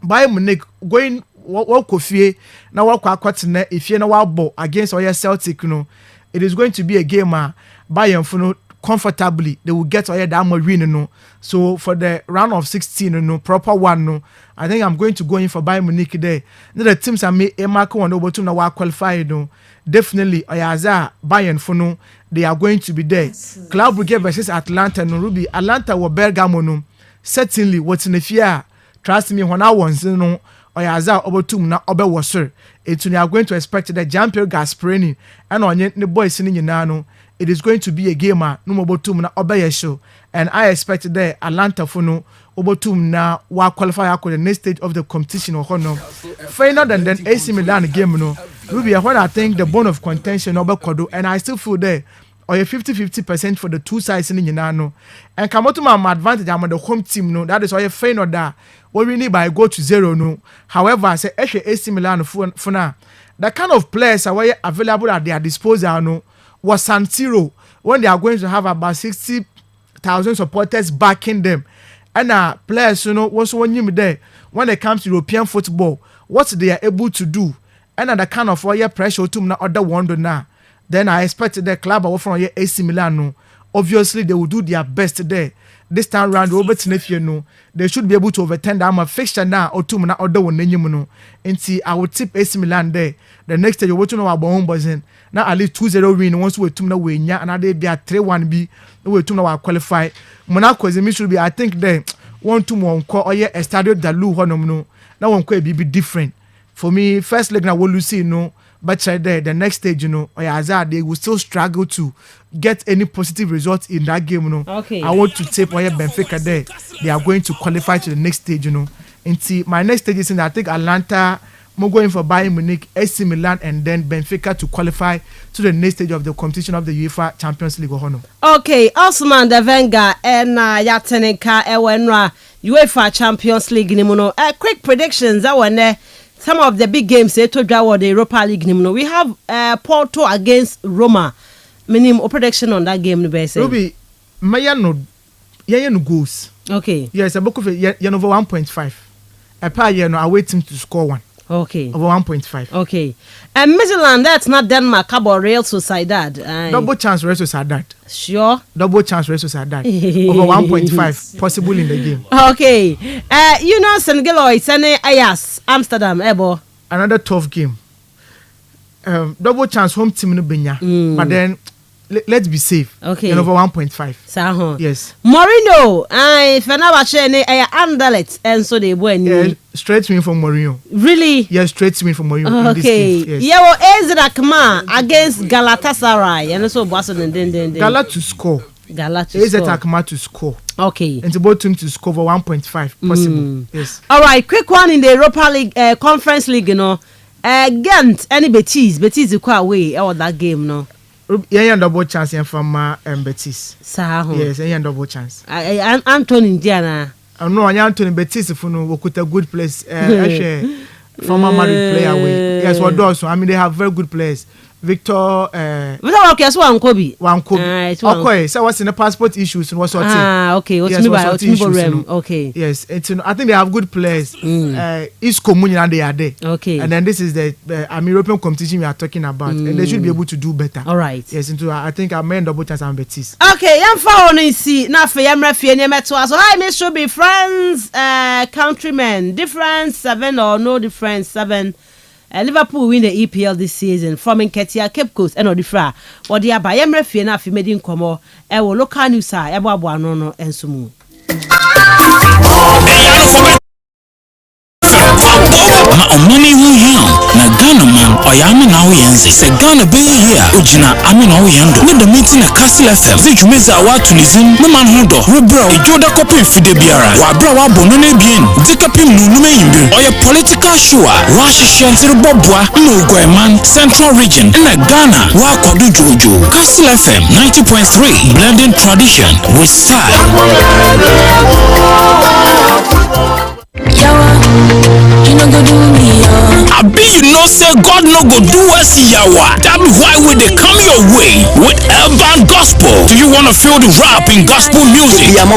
Bayern Munich going Kofie na wakwakwatena ifie na wabo against Celtic no it is going to be a game Bayern Funo comfortably they will get that win no so for the round of 16 no proper one no I think I'm going to go in for Bayern Munich there the teams are me mark one over to na qualify no definitely Ayaza Bayern Funo they are going to be there Club Brugge versus Atlanta no Ruby Atlanta or Bergamo no certainly what's in the fear trust me when I was no Oyaza obotum na obe wasser it we are going to expect the Jean-Pierre Gasperini and onye the boys in no it is going to be a game no obotum na obe yesho and I expect the Atlanta for no obotum na wa qualify for the next stage of the competition or no final and then AC Milan game no Ruby when I think the bone of contention obe kodo and I still feel there or 50% for the two sides in no and come to my advantage I'm on the home team no that is why final that what we need by go to 0 no however I say AC Milan for now the kind of players are available at their disposal no was San Siro when they are going to have about 60,000 supporters backing them and players also when you there when it comes to European football what they are able to do and the kind of pressure to na other wonder now then I expect the club from AC Milan no obviously they will do their best there this time round they should be able to overturn that fixture now or two na other one no and I would tip AC Milan there the next day you want to know about home boys now at least 2-0 win once we tumna win and they be a 3-1 be we tumna qualify Monaco is should be I think they want to one call Estadio Dalu honum no now one could be different for me first leg na Wolusi no but the next stage, they will still struggle to get any positive result in that game, Okay. I want to take Benfica there. They are going to qualify to the next stage, And my next stage is I think Atlanta. I'm going for Bayern Munich, AC Milan, and then Benfica to qualify to the next stage of the competition of the UEFA Champions League. Okay, Osman the Venga and Yateneka Ewenra UEFA Champions League. Quick predictions that one there. Some of the big games they told you the Europa League. We have Porto against Roma. Minimum prediction on that game. Ruby, Mayano goals. Okay. Yes, a book of over 1.5. A pair I wait him to score one. Okay. Over 1.5. Okay. And Midland, that's not Denmark, about Real Sociedad. Double chance Real Sociedad. Sure. Double chance Real Sociedad. Over 1.5 possible in the game. Okay. Senegal is Ayas, Amsterdam, Ebo. Another tough game. Double chance home team no Benya. But then let's be safe. Okay. Over 1.5. Saho. Yes. Mourinho, Fenerbahce Anderlecht, and so they win. Straight win from Mourinho. Really? Yes, straight win from Mourinho. Okay. Yes. Ezra Kama against Galatasaray, and also Boston and then. Gala to score. Ezra Kama to score. Okay. And to both teams to score over 1.5 possible. Yes. All right. Quick one in the Europa League Conference League. Ghent any Betis is quite away out that game. Yeah, double chance from Betis. Saho. Yes, yeah, double chance. Anthony Indiana. No, Anthony Betis if we could a good place. Former married player away. Yes, what does? I mean, they have very good players. Victor. Okay, so Wankobi. Okay, so what's in the passport issues and what's what? Okay. What's okay. Yes, I think they have good players. East Communion and they are there. Okay. And then this is the European competition we are talking about, and they should be able to do better. All right. Yes, I think I may double chance and Betis. Okay, I'm following see now for yam refi near so hi Miss should be friends, countrymen, difference 7 or no difference 7. Liverpool win the EPL this season from Nketia Cape Coast and Odifra. What the Abayam refi na fi made in Como e wo local news a ebo abo no ensumu. Ma omani hu hiam na Ghana man oyame na oyenze se Ghana be here ojina ame na oyendo me the meeting na Kastle FM ze jumeza wa tunizim me man ho do rebro ejoda kopi fide biara wa bra wa bono na bien dikapim nunume yimbe oye political show wa hihye bobwa no Gweman Central Region na Ghana wa kodu jojo Kastle FM 90.3 blending tradition with style. You no go do me, I be say God no go do us yawa. That be why we they come your way with urban gospel. Do you want to feel the rap in gospel music? Do you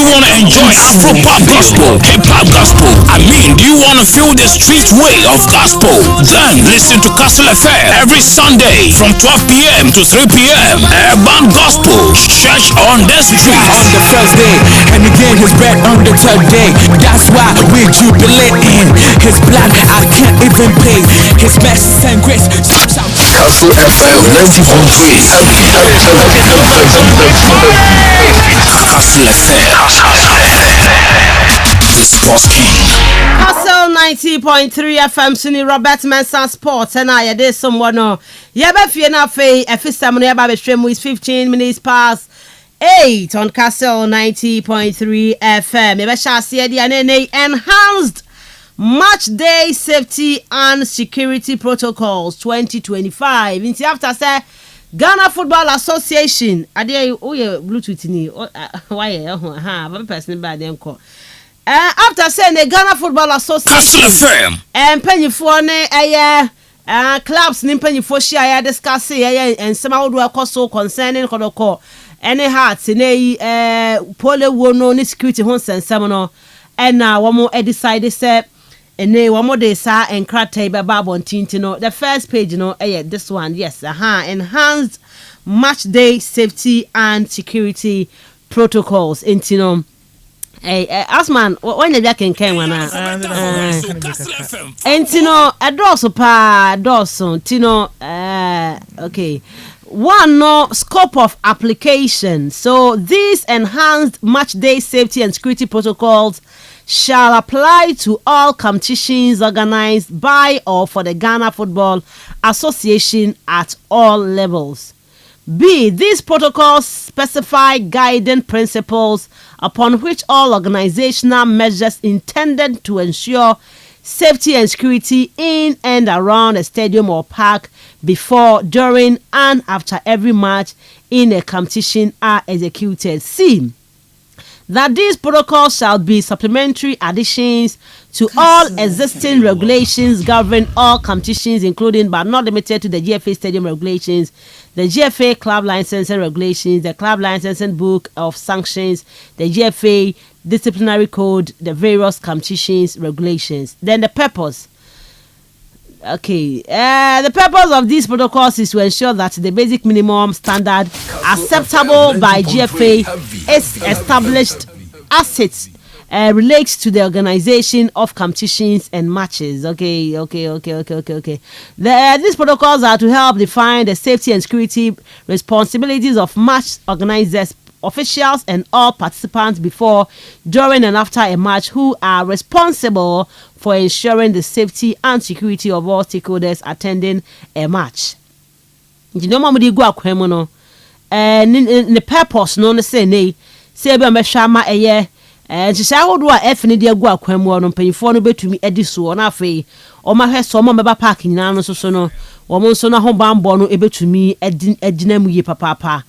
want to enjoy Afro pop gospel, hip hop gospel? I mean, do you want to feel the street way of gospel? Then listen to Kastle FM every Sunday from 12 p.m. to 3 p.m. Urban gospel, church on the street. On the first day, and again his back on the third day. That's why we jubilate in his blood. I can't even pay his mercy and grace. Kastle FM 90.3. Kastle FM, the sports king. Kastle 90.3 FM Suni Robert Mensah Sports and I did someone no. Yaba fiena fe efisa mo yaba be stream with 15 minutes past 8 on Kastle 90.3 FM. Yaba sha see the enhanced Match Day Safety and Security Protocols 2025. Inti after say Ghana Football Association ade oye Bluetooth ni why one person by them call. After saying the Ghana Football Association and pennyfo ne clubs ni pennyfo share discuss and some would work so concerning kodoko any hearts ne pole wo no ni security hon sensamono and now one more decided say and they one more day sa and crate by babon tintino the first page this one yes enhanced match day safety and security protocols intino Asman when you can wana intino address pa dawson tino okay one no scope of application. So these enhanced match day safety and security protocols shall apply to all competitions organized by or for the Ghana Football Association at all levels. B. These protocols specify guiding principles upon which all organizational measures intended to ensure safety and security in and around a stadium or park before, during, and after every match in a competition are executed. C. That these protocols shall be supplementary additions to all existing regulations governing all competitions, including but not limited to the GFA stadium regulations, the GFA club licensing regulations, the club licensing book of sanctions, the GFA disciplinary code, the various competitions regulations. Then the purpose. Okay, the purpose of these protocols is to ensure that the basic minimum standard acceptable by GFA is established as it relates to the organization of competitions and matches. Okay. These protocols are to help define the safety and security responsibilities of match organizers, officials, and all participants before, during, and after a match who are responsible for ensuring the safety and security of all stakeholders attending a match. You know, Mamma go akwemono. The purpose no say nay. Say be mehwama eye. Nhihya ahodo a efini de go akwemo no mpanyifo no betumi edi so na afei o ma hwe so mo meba park nyina no so no wo mo so na ho bambo no ebetumi edina mu ye papa.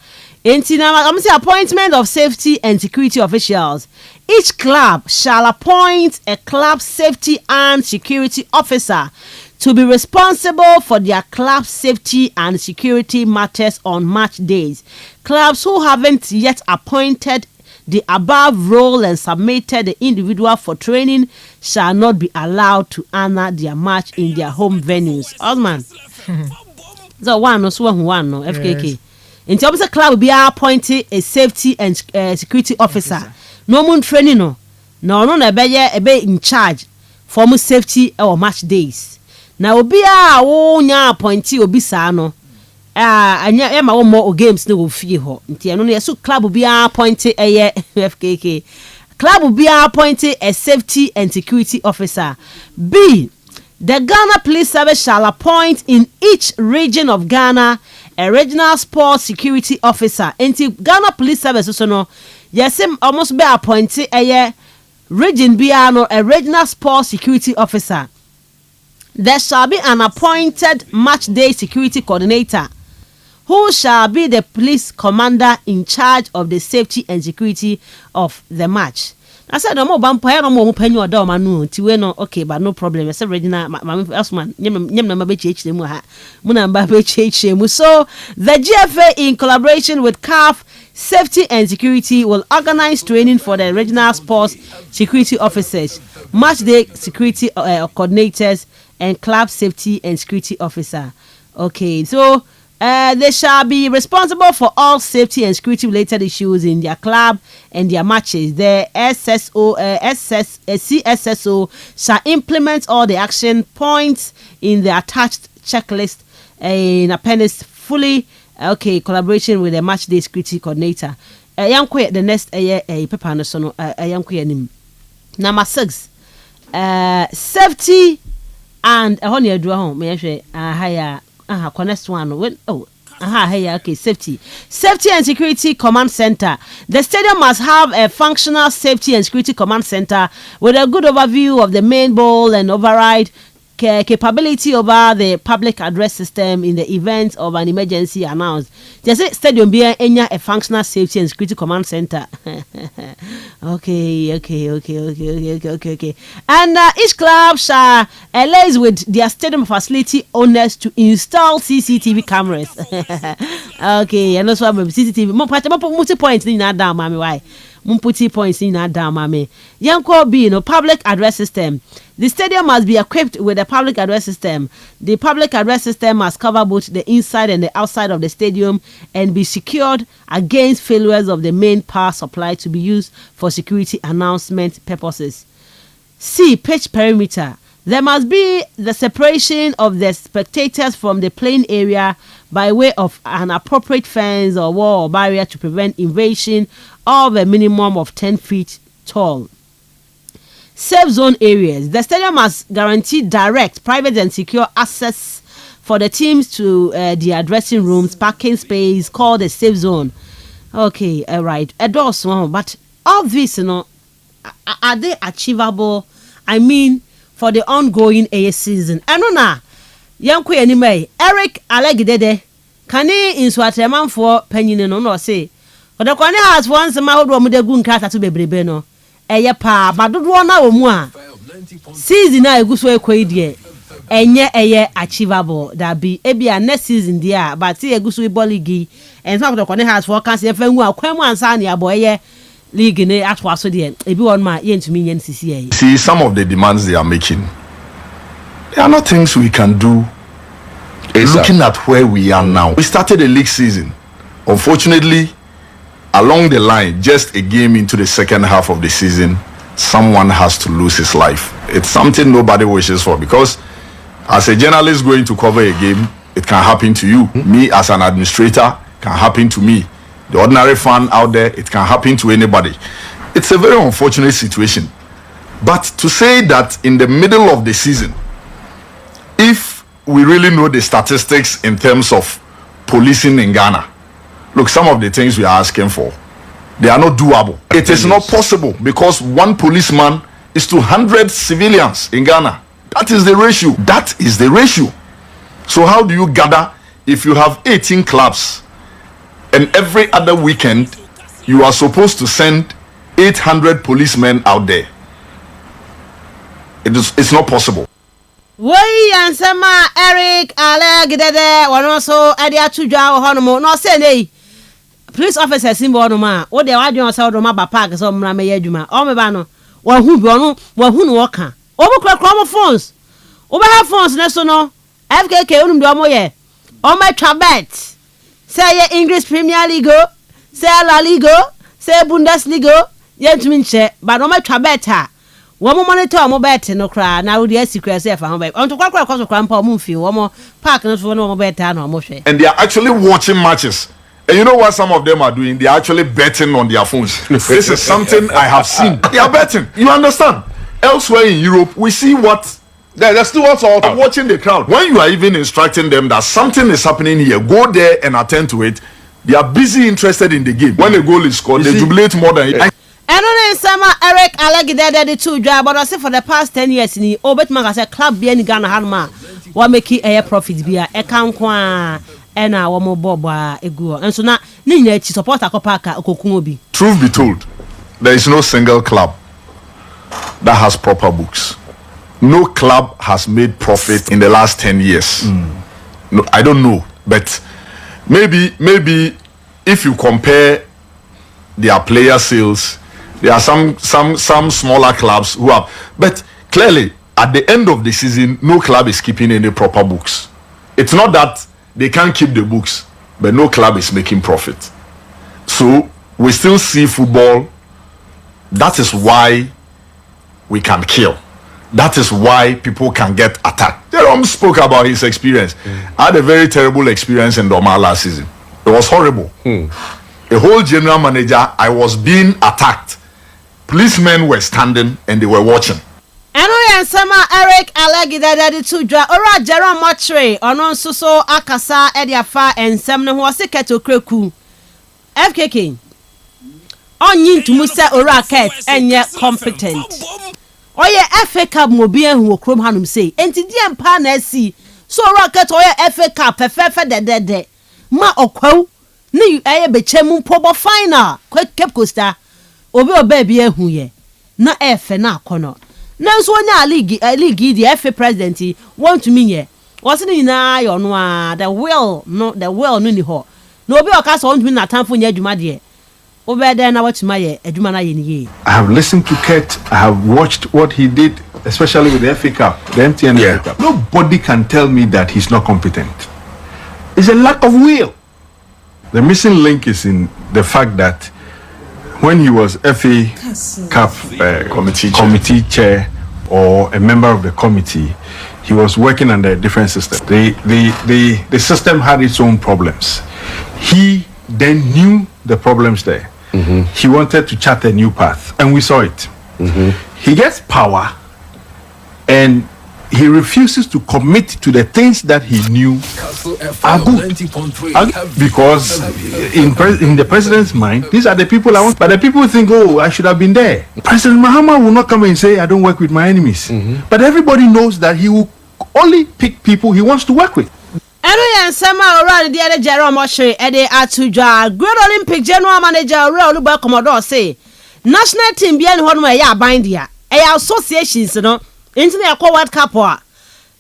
Enti na I'm say appointment of safety and security officials. Each club shall appoint a club safety and security officer to be responsible for their club safety and security matters on match days. Clubs who haven't yet appointed the above role and submitted the individual for training shall not be allowed to honor their match in their home venues. Osman. So one no FKK. In terms of club be appointed a safety and security officer. No more training no be in charge for more safety or match days. Now obi a wo nya appointee obi sa no anya e ma wo mo games no wo fie ho. Nti eno no yeso club be appointed FKK. Club be appointed a safety and security officer. B. The Ghana Police Service shall appoint in each region of Ghana a regional sports security officer. Enti Ghana Police Service so no yesim almost be appointed a region be a regional sports security officer. There shall be an appointed match day security coordinator who shall be the police commander in charge of the safety and security of the match. I said no more vampire no more penny or dog manu tiwe no okay but no problem. I said Regina Osman nyem be chh mu ha muna mba be chh mu. So the GFA in collaboration with CAF Safety and Security will organize training for the regional sports security officers, match day security coordinators, and club safety and security officer. Okay, so they shall be responsible for all safety and security related issues in their club and their matches. The CSSO shall implement all the action points in the attached checklist in appendix fully. Okay, collaboration with the match day security coordinator. The next paper no so no nim. Number 6. Safety and honey do home me hire connect one when okay, safety and security command center. The stadium must have a functional safety and security command center with a good overview of the main bowl and override capability over the public address system in the event of an emergency announced. Just stadium be a functional safety and security command center. Okay. And each club shall liaise with their stadium facility owners to install CCTV cameras. Okay, and also CCTV. Multi points in that down, mommy. Why? Mumputi points in that down, mommy. Yanko B, public address system. The stadium must be equipped with a public address system. The public address system must cover both the inside and the outside of the stadium and be secured against failures of the main power supply to be used for security announcement purposes. C. Pitch perimeter. There must be the separation of the spectators from the playing area by way of an appropriate fence or wall or barrier to prevent invasion of a minimum of 10 feet tall. safe zone areas. The stadium must guarantee direct, private and secure access for the teams to their dressing rooms, parking space, called the safe zone. Okay, right. But all this, are they achievable? I mean, for the ongoing AS season. Anona, Yanko anyway, Eric Alegidede, can he in Swatman for penny no say? But the corner has once a mouth of the gun cat to be bribeno. Pa, but don't want now more. Season I go so quaid ye, achievable. That be a next season, dear, but see a good sweet boligi, and some of the corner has forecast if you are quite one son, your boy. League in the actual so dear. If you want my yen to me NCCA. See, some of the demands they are making, they are not things we can do. Looking at where we are now, we started the league season. Unfortunately, along the line, just a game into the second half of the season, someone has to lose his life. It's something nobody wishes for, because as a journalist going to cover a game, it can happen to you. Me as an administrator, can happen to me. The ordinary fan out there, it can happen to anybody. It's a very unfortunate situation. But to say that in the middle of the season, if we really know the statistics in terms of policing in Ghana, look, some of the things we are asking for, they are not doable. It is not possible, because one policeman is to 100 civilians in Ghana. That is the ratio. That is the ratio. So how do you gather if you have 18 clubs? And every other weekend, you are supposed to send 800 policemen out there. It's not possible. Why answer Eric Alegidede one also Edia Tuja Honomo no say police officers in Bonoma. What they are doing so Roma Park so Mrame Yeduma. Oh me bano. One who no waka. Over phones. Over have phones no. FKK unum do moye. Oh my trabet. Say English Premier League, say La Liga, say Bundesliga, yet mean check, but no matter better. One more monitor, more better, no cry. Now the secret safe on to quite across the Grandpa Moonfield, one more park, not for no more better, no more. And they are actually watching matches. And you know what some of them are doing? They are actually betting on their phones. This is something I have seen. They are betting. You understand? Elsewhere in Europe, we see what. They're still also watching the crowd. When you are even instructing them that something is happening here, go there and attend to it. They are busy interested in the game. When a goal is scored, they jubilate more than it. And on summer, Eric Alegidede the two job, but I say for the past 10 years in the Obet Magazine club be in Ghana Hanma, what make it a profit be a count and our more boba a go. And so now Nina to support a copaka Okokumobi. Truth be told, there is no single club that has proper books. No club has made profit in the last 10 years. No, I don't know, but maybe if you compare their player sales, there are some smaller clubs who have, but clearly at the end of the season, no club is keeping any proper books. It's not that they can't keep the books, but no club is making profit. So we still see football. That is why we can kill. That is why people can get attacked. Jerome spoke about his experience. I had a very terrible experience in Doma last season. It was horrible. A whole general manager, I was being attacked. Policemen were standing and they were watching. And summer Eric Alegidede to draw Ora Jerome Matre on so Akasa Ediafa and Semno was a keto kreku. FKK. On yin to Musa Ora Ket and yet competent. Oye FA Cup mo bien who krom hanum say enti die mpa na asi so rocket oye FA Cup fefe de ma okwaw ni eye bechem mpobo final Cape Costa obi oba bia hu ye na FA na akono na so nya league the FA president want to me ye was ni na yo no a the will no ni ho na obi okasa want me na tamfo nya adwuma de I have listened to Kurt. I have watched what he did, especially with the FA Cup, the MTN FA Cup. Nobody can tell me that he's not competent. It's a lack of will. The missing link is in the fact that when he was FA Cup committee chair or a member of the committee, he was working under a different system. The system had its own problems. He then knew the problems there. He wanted to chart a new path, and we saw it. he gets power and he refuses to commit to the things that he knew are good. Because in the president's mind, these are the people I want. But the people think, oh, I should have been there. President Mahama will not come and say, I don't work with my enemies. But everybody knows that he will only pick people he wants to work with. And Sama around the other Jerome Oshe, Eddie Atuja, Great Olympic General Manager, Oluba Commodore say, National team bien honwe ya bindia, associations, you know. Into the World Cup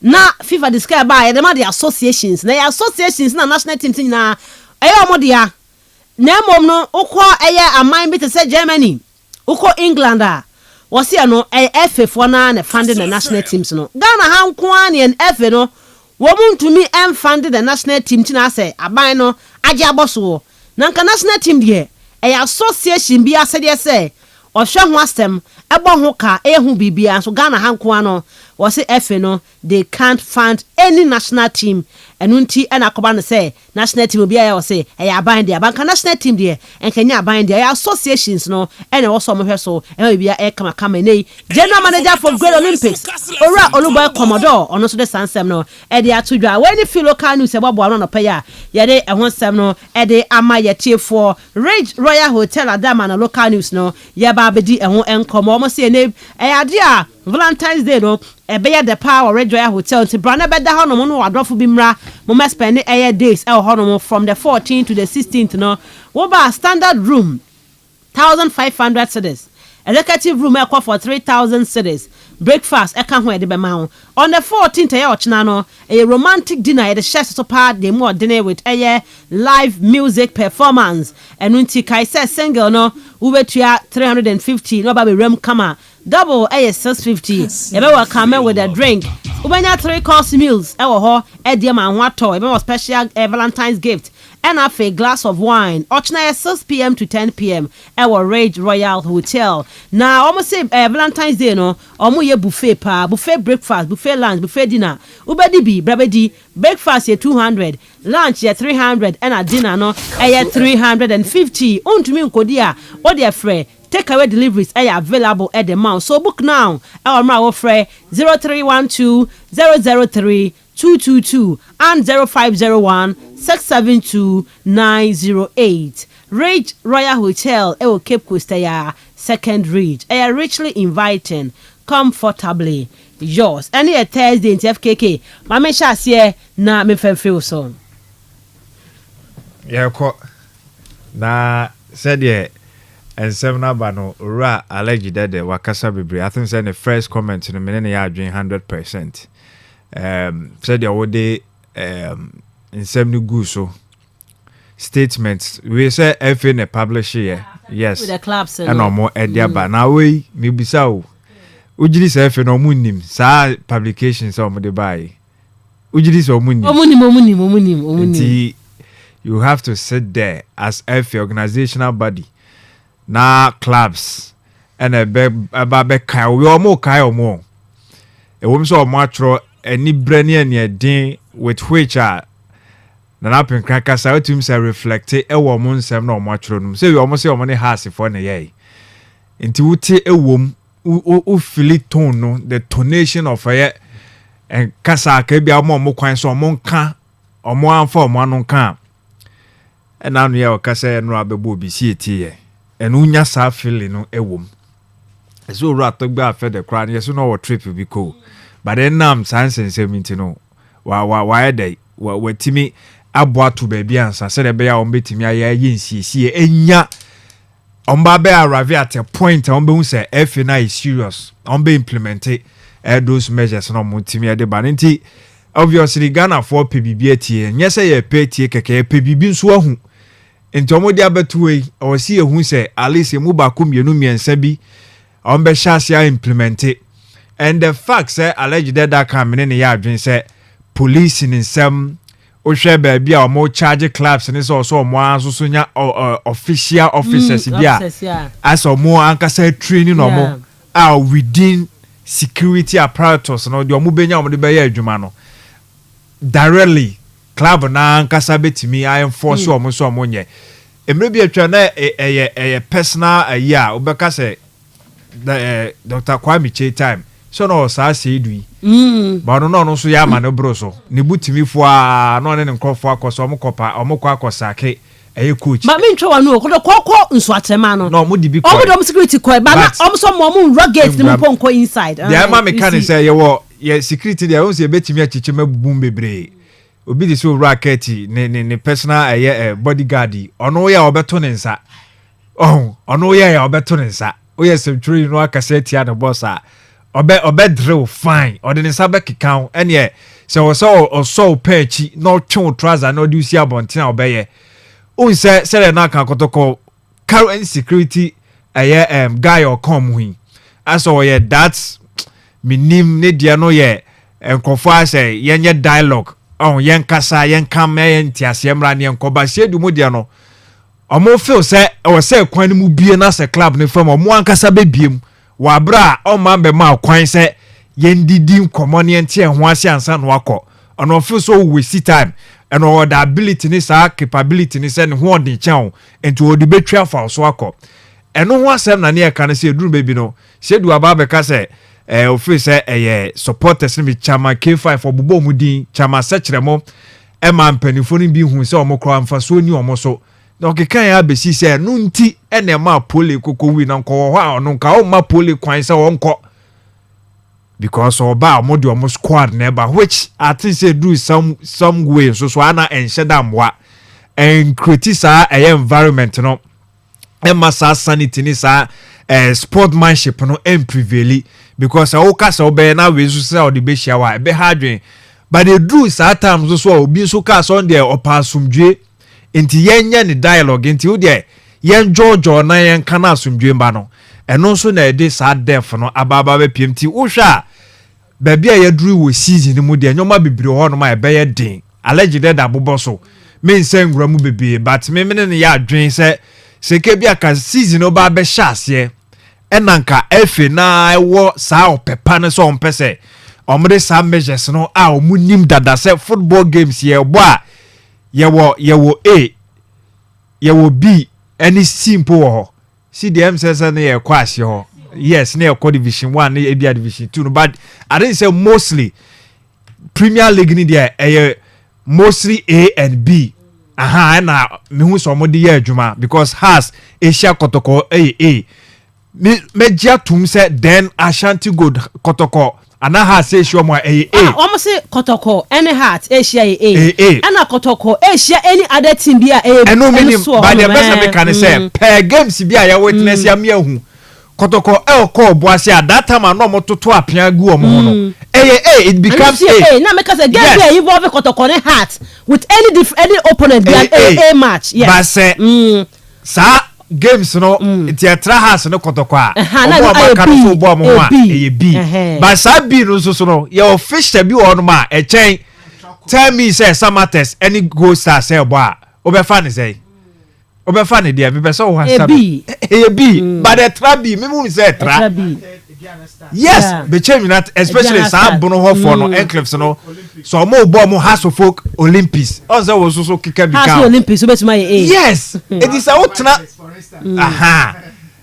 na FIFA describe by the associations na associations na national team na omodia na mom no ukọ aman bi to say Germany ukọ England was here no FA for na funding the national teams no Ghana han kwa ne FA no wo muntumi em fund the national team tina say aban no age aboso na nka national team de association bi asede say Osha ho astem ebo ho ka ehu bibia so Ghana hanko ano was say no they can't fund any national team enunti na akoba no say national team bia ya say aban dia banka national team dia enkanya aban dia associations no ene wo so mo hweso bia kama nei general manager for Great Olympics ora Oluboy Commodore ono so de sansem no e de atodwa when the local news ebo no pay ya de ehon sem no e de ama ye for Rage Royal Hotel Adama na local news no ye ba bedi ehon enkomo mo say ne ade a Valentine's Day no be the power Red Royal Hotel to brana beda hono mo no wadrofo bi mra mo ma spend days hono from the 14th to the 16th no wo ba standard room 1,500 cedis executive room for 3,000 cedis breakfast ho e de be ma on the 14th ochina no a romantic dinner e de share so part the more dinner with live music performance enunti kai say single no ubetua 350 no ba be rem kama double 650 ebe wa come with a drink ubenya 3-course meals e wo ho e de ma ho ato ebe special Valentine's gift and a glass of wine. Ochna 6 p.m. to 10 p.m. Our Rage Royal Hotel. Now, almost say Valentine's Day no. Omo ye buffet pa, buffet breakfast, buffet lunch, buffet dinner. Ubedi brabedi breakfast ye 200, lunch ye 300, and a dinner no 350. Untumi nkodia. What they free? Take away deliveries are available at the mount. So book now. Our mount free 0312 003 222 and 0501-672-908. Rage Royal Hotel, Cape Coast, second Ridge. Richly inviting, comfortably yours. Any a Thursday in FKK. Mama Shasia na me feel so. Yeah, na said yeah. And seven abano ra alleged that the wakasa bebre. I think said the first comment in a minute ya doing 100%. Said the other day in 70 good so statements we say FA ne publish here yes with the clubs and no more ediaba now we maybe so ujidi say FA no munim sa publications o mo de buy ujidi so munim you have to sit there as FA organizational body na clubs and a be kai we o mo kai o mo e wo so o mo atro any brand near din with which are na pen kraka sa otum say reflect e wo mo nsem na o mo atro num say we almost say o mo ne house for na ye nti wuti ewom u feel tone no the tonation of a and kasa ka bia mo kwan so mo nka o mo anfa o mo anu nka and anu ye o kasa no abebo bi si etie and unya sa feeling no ewom so rat to gba fe the crown yes no trip bi ko but then nam sans and no why day what timi abo to baby ansa said e be ya ombetimi aye nsiesie enya omba be arrive at a point ombe hu say FA na is serious ombe implement those measures no mutimi e de banenti obviously Ghana for PBB atie nya say ye petie keke PBB nso ahu enti omodi abetuwe o si ehu say alice mu ba ko mienu miensa bi ombe shasia implement and the fact say alleged that come in ya adwen say police in some ohwe ba bia o mo charge clubs ni so so mo aso nya official officers bia as o mo ankasa training no mo are within security apparatus no de o mo benya o mo de be ya adwuma no directly club na ankasa betimi I enforce o mo so mo nye emre bi atwa na personal ya obeka say Dr. Kwame Che time so no sa say dui ba no so ya ma no bro so ne butimi fo a no ne nkofo akoso omokopa omokọ akosake eye coach ma me ntwe wa no kokọ nso atema no no mo di bi ko omo security ko ba na omo so mo rugged ni mo ponko inside the ma mechanic say ye security there won say betimi achiche mabubum bebre obi dey so racket ne personal bodyguard ono ya obeto ne nsa ono ya obeto ne nsa o yes true no akaseti na boss a obe drill fine or the nsa be kika ene so so pechi no twen trouser no do si abonten obeye o say na kan kotoko current security guy or come hu aso ye that minim ne dia no ye enkofo ase yenye dialogue yen kasa yen kam yen tiase mra ne enkoba shedu mu dia no omo feel say o say kwan mu bie na se club ne fam omo ankasa be biem wa bra o man be ma kwan say yen didi nkomo ne ente ho ase ansa no akọ ono feel so waste time and all the ability ni sa capability ni say ne ho odin chen enti odi betwa fa so akọ eno ho asem na ne e kan say eduru baby no shedu aba be ka say o feel say supporters ni chama K5 obubo mu din chama sechremo e ma mpanifo ni bi hu say omokro amfa so ni omoso no kekan ya besi say no nti ene ma pole koko wi na nko ho a ono nka o ma pole kwan say wonko because oba omodi omo squad neighbor which I think say do some way so ana enshedamwa and criticize environment no e ma sa sanity ni sa sportsmanship no prevail because o ka so be na we so say o de be hia be hardwen but they do sa times so obi so ka so de opasumdwe enti yenye ni dialogue enti wo de yen jojo na yen kana asumdwe mba no eno so na ede sa def no ababa be pmt wo hwa baby a yaduru wo season mu de nyoma bibire ho no ma be ye den alleged da bobo so me nsengura mu bebe but me ne ya adwen se ke bia ka season oba be hyase enanka efe na ewo sa opepa ne so ompese omre sa measures no a omunim dada se football games ye bo a yewo A yewo B any simple ho CDM says na ye kwase ho yes na ye division 1 na ye bia division 2 no but I didn't say mostly Premier League ni there mostly A and B na me hu so mo de ye adwuma because has Asia Kotoko A Media tum say then Ashanti Gold Kotoko ana ha say show mo almost say Kotoko any heart Asia ana Kotoko Asia any other team bia eno meaning by the best me can say per games bia ya witness ya me ahu Kotoko call boase at that time no mo toto apia gu omo no it becomes na make say game bia involve Kotoko any heart with any opponent bia a match yes but say sa games no theatre house no Kotoko omo maka no bo omo a B but sa B no so no your official bi on ma e chen tell me say Samates any go star say bo a obefa ne say obefa ne dia be so wan star B but the trabi me mu say tra yes be change that especially sa bono ho for no enclaves no so mo bo mo house of folk Olympics also was so kika bi house Olympics obetuma yes it is out na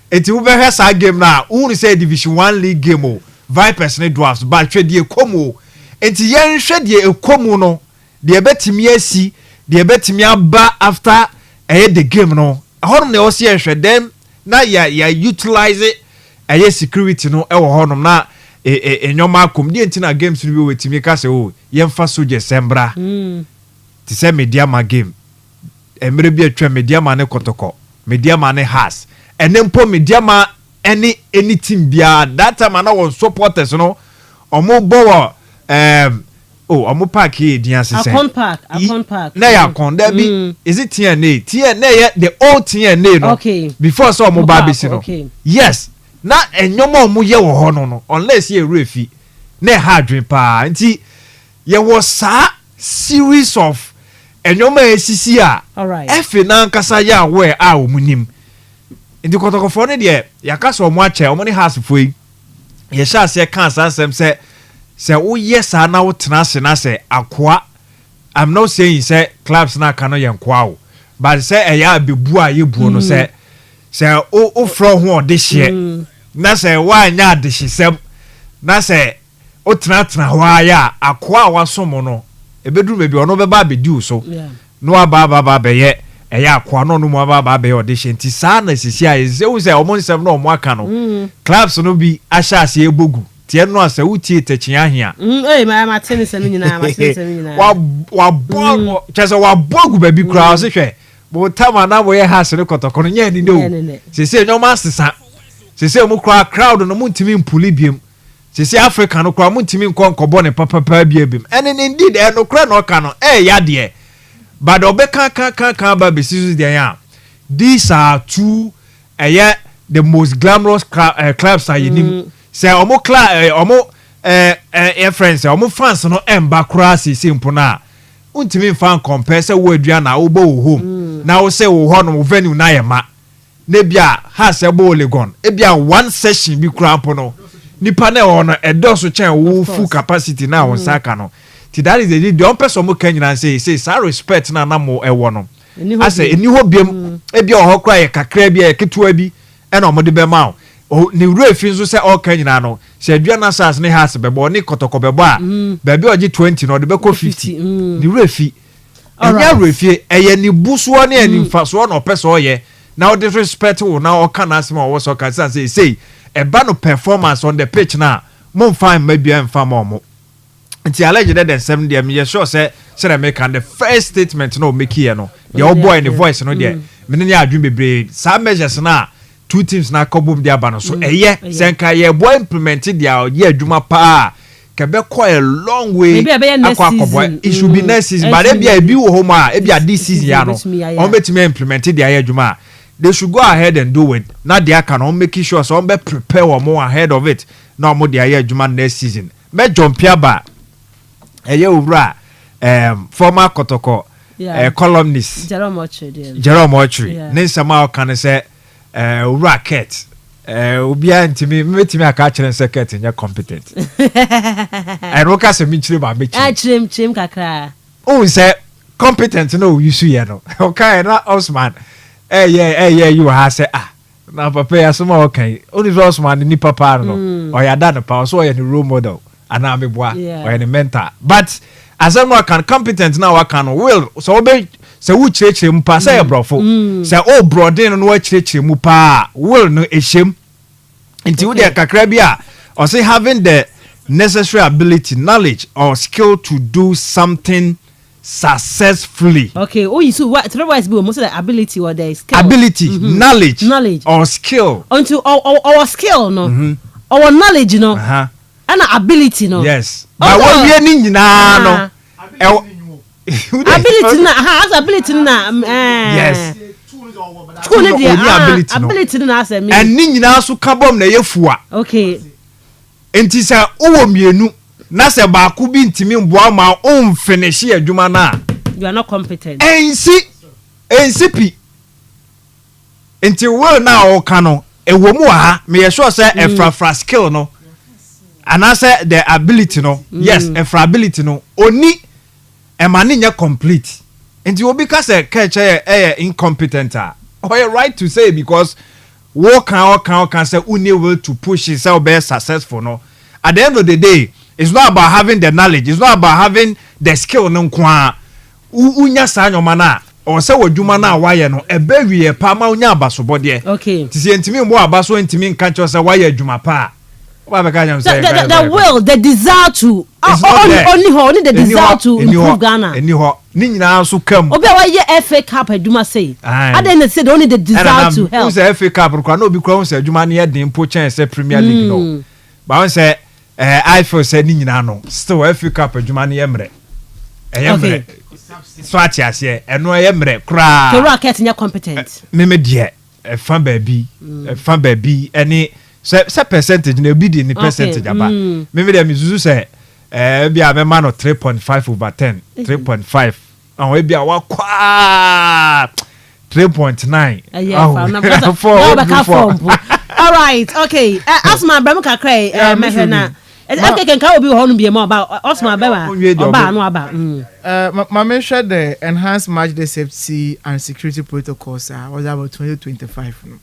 it will be a game now who say division 1 league game o Vipers ne dwarfs but hwe de ekomo enti yen hwe de ekomo no de betimi asi de betimi aba after the game no hono ne o se hwe dem na ya utilize it security no ewo honom na enyoma akom de enti na games no bi wetimi ka se o yemfa soje sembra ti se media ma game emre bi atwa media ma ne Kotoko media ma ne has enempo media ma any team bia that time na won supporters no omo bowo omo park here dia se Akon park na ya kon there be is it TNA the old TNA no okay before so omo babisi no yes na enyomo omo ye wo ho no unless ye refi na hardwin pa nti ye was a series of enyoma esisi a efe na nkasa ya we a omunim ndi Kotoko for ne de yakasa omo ache omo ne house foi ye sha se kan asem se wo yes na wo tena se na se akwa I'm not saying say clubs na kan ye nkwa o but say eya bebu a ye buo no se o fro ho de hye na sɛ wanya adehysɛm na sɛ otenatena hɔ aya akoa a wasom no ebeduru bebi ɔno bɛba abedi so no aba bɛyɛ ɛyɛ akoa no mu aba bɛyɛ audition ti saa na sisi a ɛsɛ ɔmo nsɛm na ɔmo aka no clubs no bi ahyɛ ase ebogu tie no asɛ wutie tɛkyia ahia ma tene sɛ no nyinaa wabɔ kyɛsɛ wabɔ gu baabi koraa ɔse hwɛ bo tama na boyɛ has ne kɔtɔkɔ no nyɛ ni no sisi nyɔma asesa sisi mu koraa crowd no mu ntimi mpuli biem sisi Africa no koraa mu ntimi nkɔbɔ ne papapa bia biem ɛne indeed no koraa no ɔka no yadeɛ but obeka ba besisu de ya these are two the most glamorous clubs are yenim say omo friends omo fans no emba kura sisi mpona untimi fan compare say wo adua na wo bo home na wo say wo ho no venue na yema na bia ha say bo Legon e bia one session bi kura mpo no nipa na ho no edoso chen wo full capacity na won saka no ti that is the on person mo kan nyina say sa respect na mo ewo no ase eni ho biem e bia ho kura ye kakra bia ye ketua bi e na mo de be ma o ni refi nso say all kan nyina no se adua na sas ne has bebo ni kotoko bebo a ba bi oje 20 no de be ko 50 ni refi enya refi eye ni busuo ne ani mfaso na opeso ye na o disrespect wo na o kan asema wo so kan say e ba no performance on the pitch na mo fine maybe am fa mo nti alleged that 7 day me sure say make the first statement no make here no the boy in the voice no there me ne adwun bebre sa measures na two teams na kobom dia ba no so senka ye boy implemented dia ye adwuma pa ke be ko a long way akwa it should be next season but e bi wo home a e bi this season ya no on betime implemented dia ye adwuma they should go ahead and do it na dia can on make sure so on be prepare more ahead of it na mo dia ye adwuma next season me jompia ba owura former Kotoko columnist Jerome Ochri ne nsama kan say owura Ket obia ntimi metimi aka kire say Ket nya competent and woka se mi kire ba me chim kakra o say competent no use ye no okay na Osman you ha say na papa ya so ma okay only Osman ni papa no o ya da no pa so o ya ni role model ana meboa or any mentor but as I can competent now I can will so be say wu chirechire mu pa say brofo say o brodin no wa chirechire mu pa will no ehiem nti wo de kakra bi a or say having the necessary ability knowledge or skill to do something successfully. Okay, so what otherwise be most of the ability or the skill, knowledge or skill unto our skill no our knowledge no and ability no yes but what we ni nyina no ability na has ability na yes school ne ability na say me and ni nyina so ka bom na yefua okay enti say owo mienu na say ba ku bi ntimi mboa ma on finish adwuma na you are not competent ensipi enti will na o ka no ewo mu ha me sure say efrafra skill no and I say the ability no yes ability no oni emani nya complete and you because catch incompetent or you right to say because what can say unable to push himself be successful no at the end of the day it's not about having the knowledge it's not about having the skill no kwa unya sa nyoma na or say wadwuma na waye no ebe wie pa ma unya abaso bode okay tisi entimi mbo abaso entimi nka cho say waye adwuma pa the will, the desire to only the desire to improve Ghana. Ni nyina so kam. Obi wa ye FA Cup adwuma say. I didn't say only the desire to help. Say FA Cup kwa no bi kwa say adwuma na ye den po chen say Premier League no. Ba won say I feel say ni nyina no still FA Cup adwuma na ye mre. Mre. So ati ase eno ye mre kra. The rocket nya competent. Me die fan baabi any say percentage na bi di ni percentage aba me dey mizuzu say bi a me man 3.5/10 3.5 and bi a wa kwa 3.9 all right okay Osman Abraham kakra me hena okay can ka obi ho no bi mo about Osman Abraham oba no aba my mention the enhanced match day safety and security protocols was about 2025 no.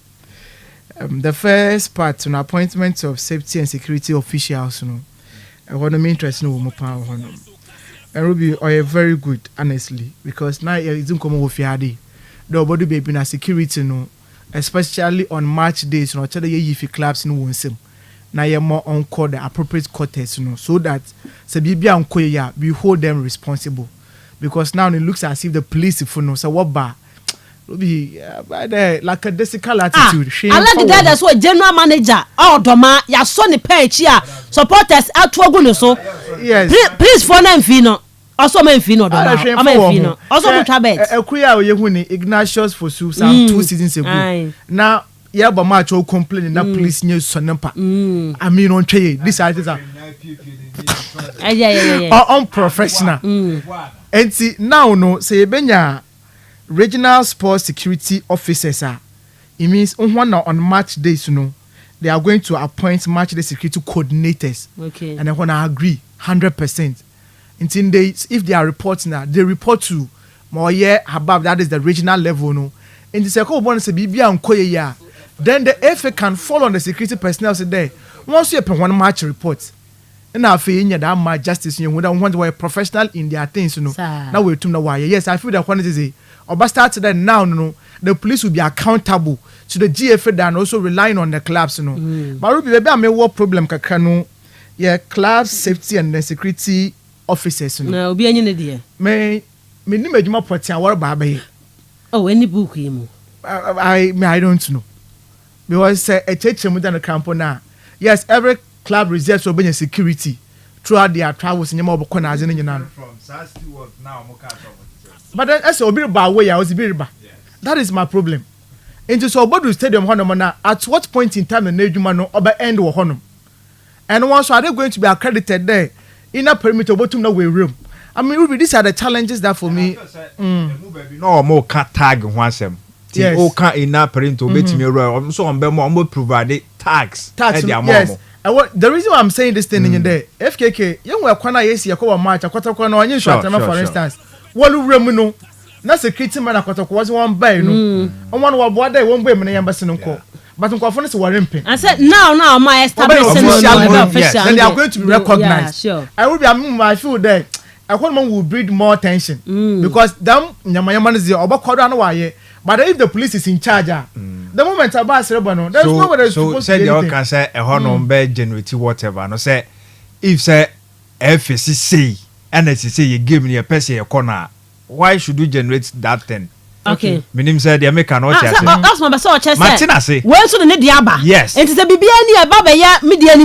The first part, an appointment of safety and security officials, what I'm interested in, and Ruby, are very good, honestly, because now it's in common with Yadi. Nobody be in a security, especially on match days, tell you if you clubs in Winsome. Now you're more on call the appropriate quarters, so that Sabibia and Koya, we hold them responsible. Because now it looks as if the police, if you know, so what bar. Be like a desical attitude. I like that. That's what general manager. Oh, Doma, your son the page here. Supporters out to so. Yes. Please for them fino. Also men fino. Fino. Also put a bet. A queer you Ignatius for some 2 seasons ago. Now, yeah, but much all complaining that police news sonampa. I mean on trade. This is unprofessional. And see now no say benya. Regional sports security officers are. It means on match days, they are going to appoint match day security coordinators. Okay. And they want to agree 100%. Until if they are reporting that, they report to more above, that is the regional level. And the second one is a then the FA can fall on the security personnel there. Once you have one match report, and now for that match justice, you don't want to be professional in their things, Now we're to know why. Yes, I feel that one is or start that now, the police will be accountable to the GFA and also relying on the clubs, But Ruby, maybe I may what problem kakano, club safety and the security officers, No, be any idea. May need more portia or baby. Oh, any book him. I don't know. Because a church within the camp now. Yes, every club reserves will be security throughout their travels in your mobile corners in your But then as a bit about way I was a bit bad. That is my problem. Into so Bodu Stadium Honor at what point in time the Nejumano or by end or Honor? And once are they going to be accredited there in a perimeter bottom no way room? I mean, Ruby, these are the challenges that for me. No more cat tag once them. Yes. Oh, can't in a perimeter bet me around. So I'm more provide tags. Yes. The reason why I'm saying this thing in there, FKK, you were Kwana yes, you call a match, a quarter corner, and you shot for instance. Walu remuno na security man akotoko was one by no on one wa day one way me embassy no call but nkofo no se warempe I said now my establishment official then they are going to be recognized. Sure. I will be I feel that I want man will breed more tension because them nyama is the obakodo no waye but if the police is in charge the moment about cerebro there's nobody supposed to say they can say a hono be generate whatever no say if say FCC and as you say you give me a person a corner, why should you generate that thing? Okay. Minim said the American no chance. That's my so chance. Martina say. When so the diaba. Yes. And it's a BBN baba ya media.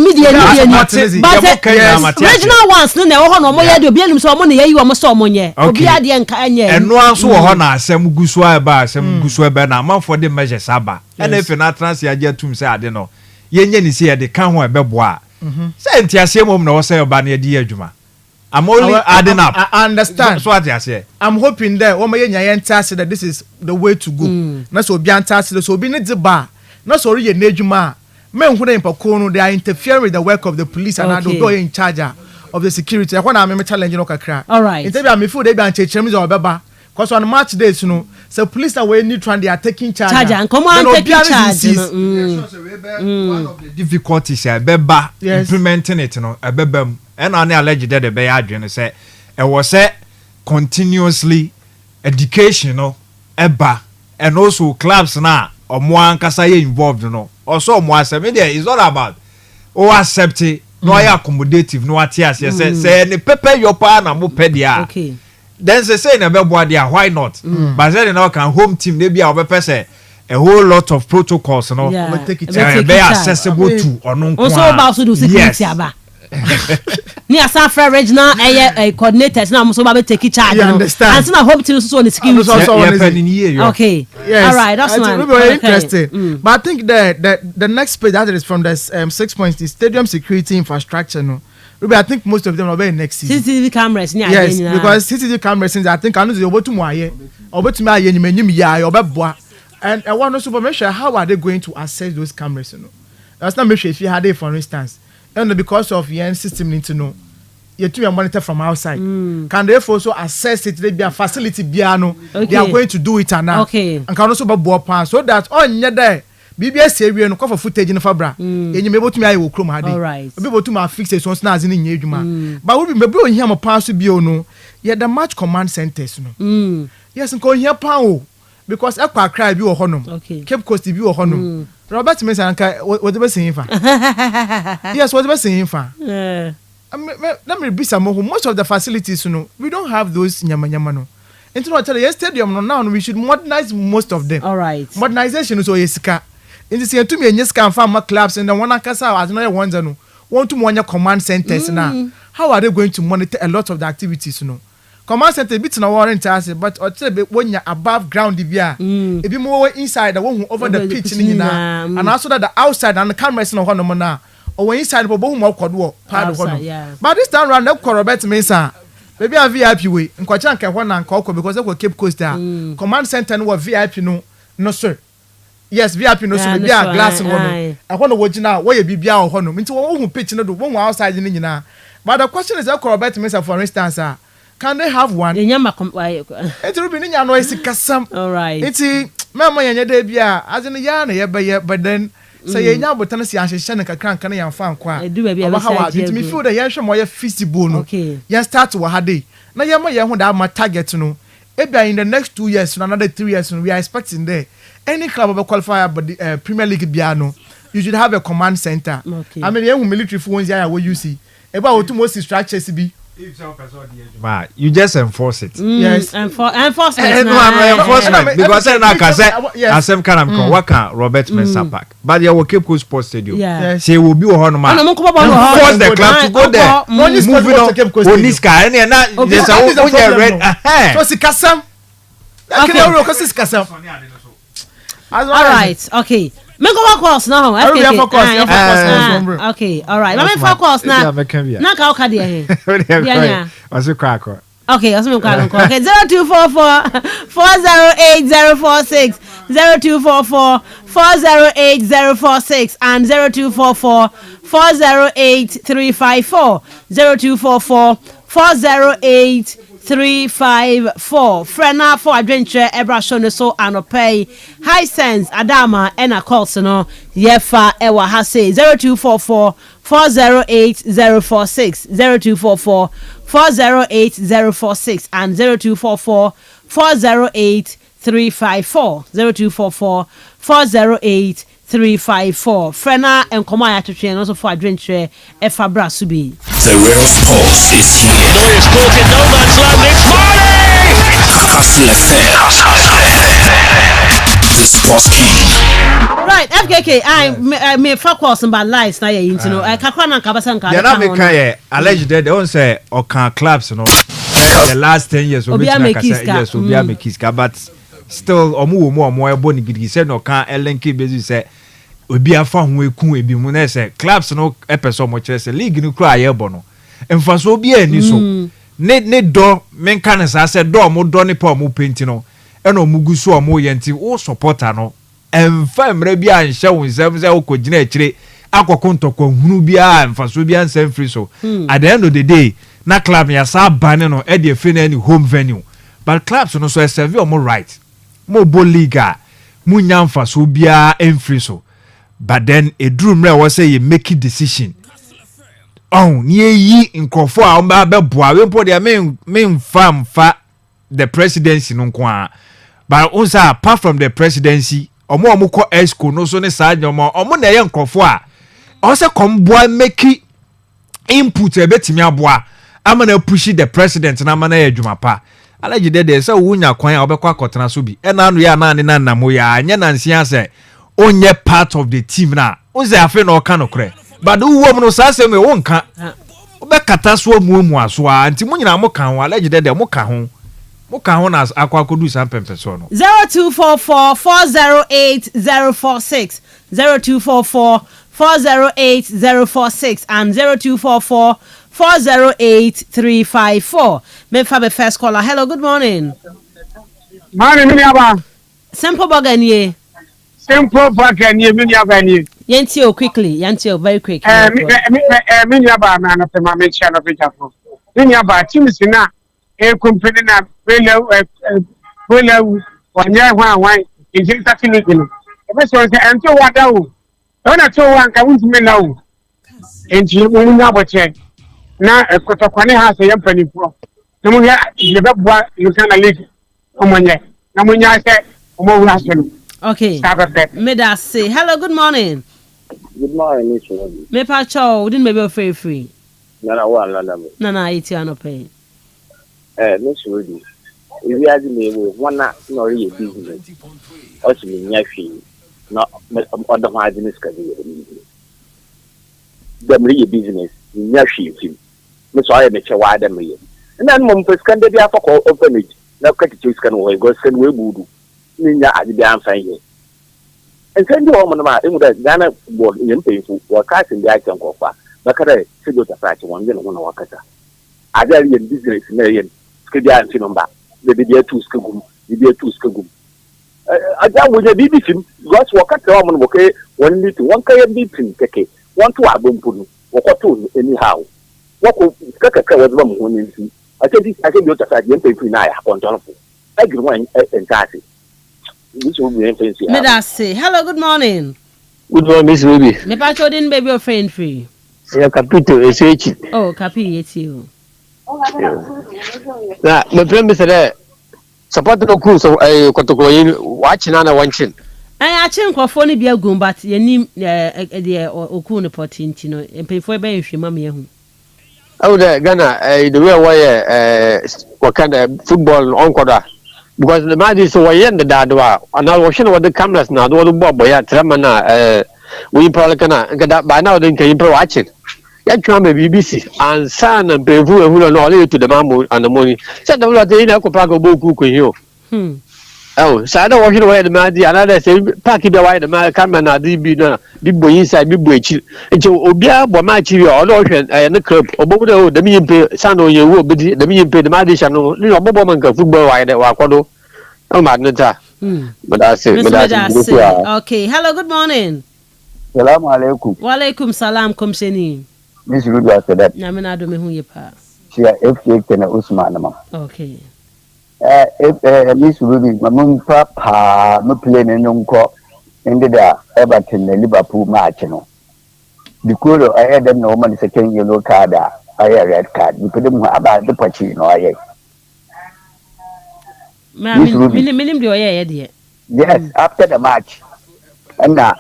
But regional ones no na ho no mo ya de obi anim so mo na yayi wo mo so mo nye. Obi ade enka anye. Eno anso wo ho na asem gusu aba asem gusu aba na amanfo de measures aba. And if na trans ya atum say ade no. Yenye ni say ya de kan ho ebebo a. Say ntiase mom na wo say oba na di adwuma. I'm only adding up. I understand. So what I say. I'm hoping that that this is the way to go. Na so obi antase so obi ne de ba. Na so re ye nejuma. Men hu na impokono they are interfering with the work of the police and I don't in charge of the security. I want to challenge no kakra. All right. It be me feel they be anchechemi zo beba. Cause on match days so police are we neutral they are taking charge. And come on taking charge. One of the difficulties beba implementing it beba and on alleged that the be adwene say e was say continuously educational eba and also clubs na omo ankasa ye involved also omo asem there is all about accept no accommodative no atias say ne pepe your pa na mo pe dia. Okay. Then they say in a bebo there, why not? But then now can home team maybe our person a whole lot of protocols, be accessible to or no. Also about to do security aba. Near San Fran regional coordinators now so about take charge. You understand? And so I hope to so on the security. Okay. Yes. All right, that's one. Very interesting. But I think the next page that is from the 6 points is stadium security infrastructure. No. I think most of them are very next season. CCTV cameras, yes, because CCTV cameras, I think I know the over to my and I want to make sure how are they going to access those cameras? That's not make sure if you had it, for instance, and because of your system need to know you to monitor from outside. Can they also access it? They be a facility piano. They are going to do it now. Okay, and can also be so that on your day. BBS area no cover footage in Fabra. Enyim ebo tumi aye wo krom ha dey. Obi bo tumi fix it so na azi ni nya adwuma. But we be o hia mo pass bi o no. Ye the match command centers no. Yes, nko hia pa o because ekwa cry bi wo honom. Cape Coast bi wo honom. Robert Mensah nka what be saying fa. Yes, what be saying fa. Let me be some most of the facilities no. We don't have those nyama no. Into what tell you stadium no now we should modernize most of them. All right. Modernization is yesika. In the same to me nyeska and farm clubs and the one akasa as no ones no. Want to monitor command centers now. How are they going to monitor a lot of the activities no? Command center bit na warrant us but or tell when you're above ground bia. If you more inside the one over the pitch and also that the outside and the cameras no hono na or inside but who more could walk part of hono. But this time round up Robert Mensah. Maybe a VIP way. Nkwacha nke ho na nkoko because they Cape Coast there. Command center no VIP no sir. Yes, VIP no sir. Maybe a glass one. I want to watch now. Where you be bia ho no. Nti won pitch no do won outside ni nyina. But the question is Robert Mensah for instance, can they have one? It will be ni nya no isikasam. All right. Nti mama yanya da bia as in ya na ye be but then say ye nya botana si ahyehyɛ ne kakra nka na yamfa nkwa a me feel that ye hwe mo ye feasible no ye start wo hade na ye ma ye ho da ma target no ebia in the next 2 years no another 3 years no we are expecting there any club will qualify but the Premier League bia no you should have a command center. I mean ye military phones ya what you see eba wo to most structures bi. You just enforce it. Yes, enforce it. Enforcement because I can say as some kind of what can Robert Mensah Park, but you will keep Cape Sports Stadium. Say will be on man. Force the club to go there. Moving on. Oniska and now there's a red. So si kasam. All right, okay. Me go focus now. Okay, all right. Let me focus now. Na ka oka dey here. What's the crack? Okay, what's me crack? Okay, 0244 408 046 0244 408 046 and 0244 408 354 0244 408 354 Frena for adventure Ebra show so anopay high sense Adama ena calls no yefa ewa ha say 0244 408 046 0244 408 046 and 0244 408 354 0244 408 354 Frena and Komaya to train also for adventure Efa Brasubi. The real sports is here. Neuer's caught in no man's land. It's Marley! Kastle the sports king. Right, FKK, I may focus on my lives now. You know, I can't Kabasanka. You're not making alleged they don't say or can clubs, you know. The last 10 years will be yes, will be a Mekiska, but still, or more bony giddy said no can LNK basis say. Obi afa ho eku ebi mu na say clubs no epeso mo chere say league no kra aye bono emfaso obi ani so ne do menka ne sa say do mo do ne pa mo penti no e no mugu so mo yenti wo supporter no emfa mra bi anhye wo nsem say wo kogina akire akokontokwa hunu bi a emfaso bi ansem free so at the end of the day na club ya sa bane no e dey free na any home venue but clubs no so serve o mo right mo bo league a munya emfaso bi a free so. But then a dream was say you make a decision. Oh, ye nkofo a omba be boa we mpo de main farm fa the presidency no kwa. But also apart from the presidency, omo ko esco no so ne sa omo na ye nkofo a also come boa make input e betimi aboa ama na push the president na ama na adwuma pa. Alaji de say wunya kwan a obekwa akotena so bi. E na anu ya na ne na namo ya anya na nsia say onye part of the team na unze afi na oka no kre but wo no sa se me wonka obekata so mu aso a nti munyina mo kan ho alleged de mo ka ho na akwakodu san pempe so no 0244 408 046 0244 408 046 and 0244 408 354 me fa be first caller. Hello, good morning. Morning, Miniaba. Simple Boganie. Simple back and you Miniaba. Yentio quickly, Yentio very quick. Miniaba, man of the Mamichan of Japan. Miniaba, Timisina, a company that will 1 year, 1 wine, is it first one say ento wada o na to wan ka wuntumi na o enti mo nya boche na kotokwane ha se yampanifo na mo ya ye beboa you can league omonye na mo nya se omo wura se no. Okay. Me da say hello, good morning. Good morning, Miss Robbie. Me pa chow, didn't maybe free. Nana Nana iti ano pay. Miss Robbie. If you have me with one not really business. Also in your fee. Not on the margin schedule. Them really business in your fee. Miss I make a wide and me. And then Mum can be a for open it. Now cut it can go send we would. Ninya adi bi amfa ye ensendi wo mo no ma emu da Ghana board yem payful wa ka tin dia kan kofa bakare sido ta fachi won je no na wakata ada yen business na yen skedi anti number de dia tu skegum dia tu skegum ada wo je bibisim got wakata wo mo no ke won ni tu won ka ye bibisim keke won tu abompu no wokoto anyhow woko kaka wo ba mo won ni ati bi ta fachi yem payful na ya control fu agri one entity. Me da say hello, good morning. Good morning, Miss Ruby. Me pa chodin baby your friend free. Yeah, Capito SH. Oh, Capi it's you. Na me friend say support no cool so kotoko watching na watching. I chin kwafo ni bia gum but yenim de oku no potinti no empefo be nhwema me hu. Oh the Ghana the way why what kind of football on koda. Because the man is so yen the dadwa and I was what the cameras now the bob ya tramana we probably can by now then can watch it. Ya chama BBC and son and pevu who no to the mamu and the money. Said the lot in Akopago boku ku yo. Oh, so I don't want to wear the man another say pack it away the man camera na DB na big boy inside big boy chill. And so obia bo match you all ocean and the club obo the me pay sano ye wo be the me pay the madisha no obo man ka football wide wa kwado. Oh, Magneta. But I say, okay. Hello, good morning. Salam alaikum. Wa alaikum salam, komsheni. Miss Ruby after that. Namina do me hu ye pa. She a FK Kena Usman ma. Okay. Miss Ruby, mamum papa, me play no nko. Ended Everton Liverpool match no. The colo I had no man second yellow card, I had red card. We put them about the Pachino, I Yes, after the match. And now,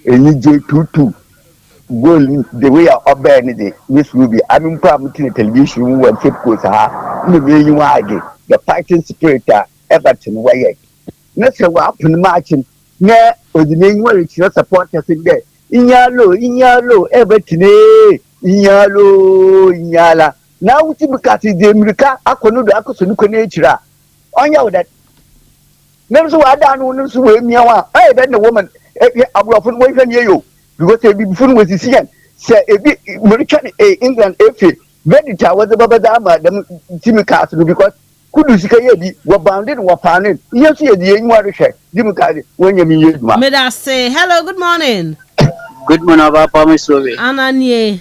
NJ22 goal the way of Benny, Miss Ruby. I'm in probably television when Tip goes, the fighting spirit, Everton, way. Let's say what happened matching. Yeah, or the name where it's not supporters in there. In yellow, Everton, in yellow. Now, we see because the America, I couldn't do Akosunu nature. On your that. Never so I don't know so me. I bet the woman I will often wait on you because they be fun with the CN. Say a bit American England if very was about the Timmy because could you see what bounded what pounded? You see the young share Dimocratic when you mean may I say hello, good morning. Good morning, about promise survey. Ananie.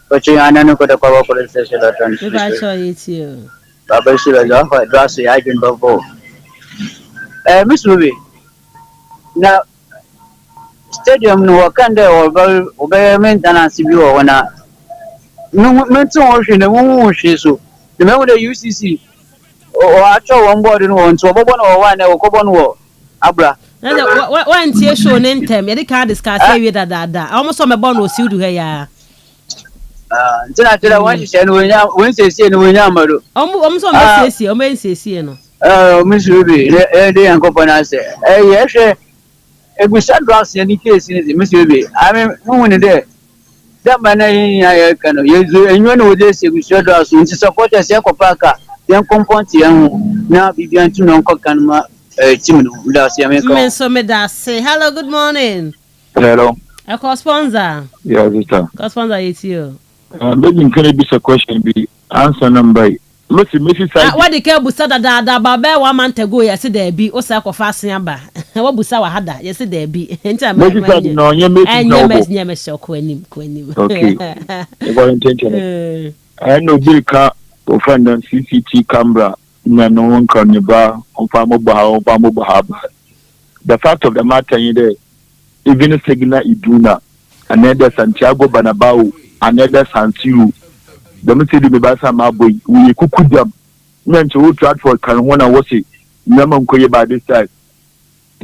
But you are not going to cover for the session. I saw it you. Baba Sila, that's the agent before. Miss Ruby. Now, stadium no Wakanda or very maintenance if you are not. No, mental ocean, the woman she so. Remember the UCC or actual one board in one, so one or one or Cobon war. Abra. One tear show name them, you can't discuss that. Almost on my bond was you to her. I want to say, when they say, no, Yamaru. Almost on my say, or may say, no. Miss Ruby, they and company say, yes, if we start dressing any case in the Miss Ruby, I mean, woman there. That man, I can use and you know this, we should also to support us, Yakopaka, young compound, young now began to know Cocanma, Timon, so me that say, hello, good morning. Hello. A co-sponsor. Yeah, Victor. Co-sponsor, it's you. Maybe can it be a question be answer number. Mrs. What the care busa da baba 1 month ago, yes, there be or sack of fast number. What busa hada, yes, there be. Enter my no, you may show Quenim. Okay, intention. I know Bill car or friend on CCT camera, no one can you bar on Pamoba. The fact of the matter, even Segina Iduna, another Santiago Banabao, another Santiru. The Message Mibasa Maboy, we cook them. Men to Stratford can one was it. Naman Koye by this side.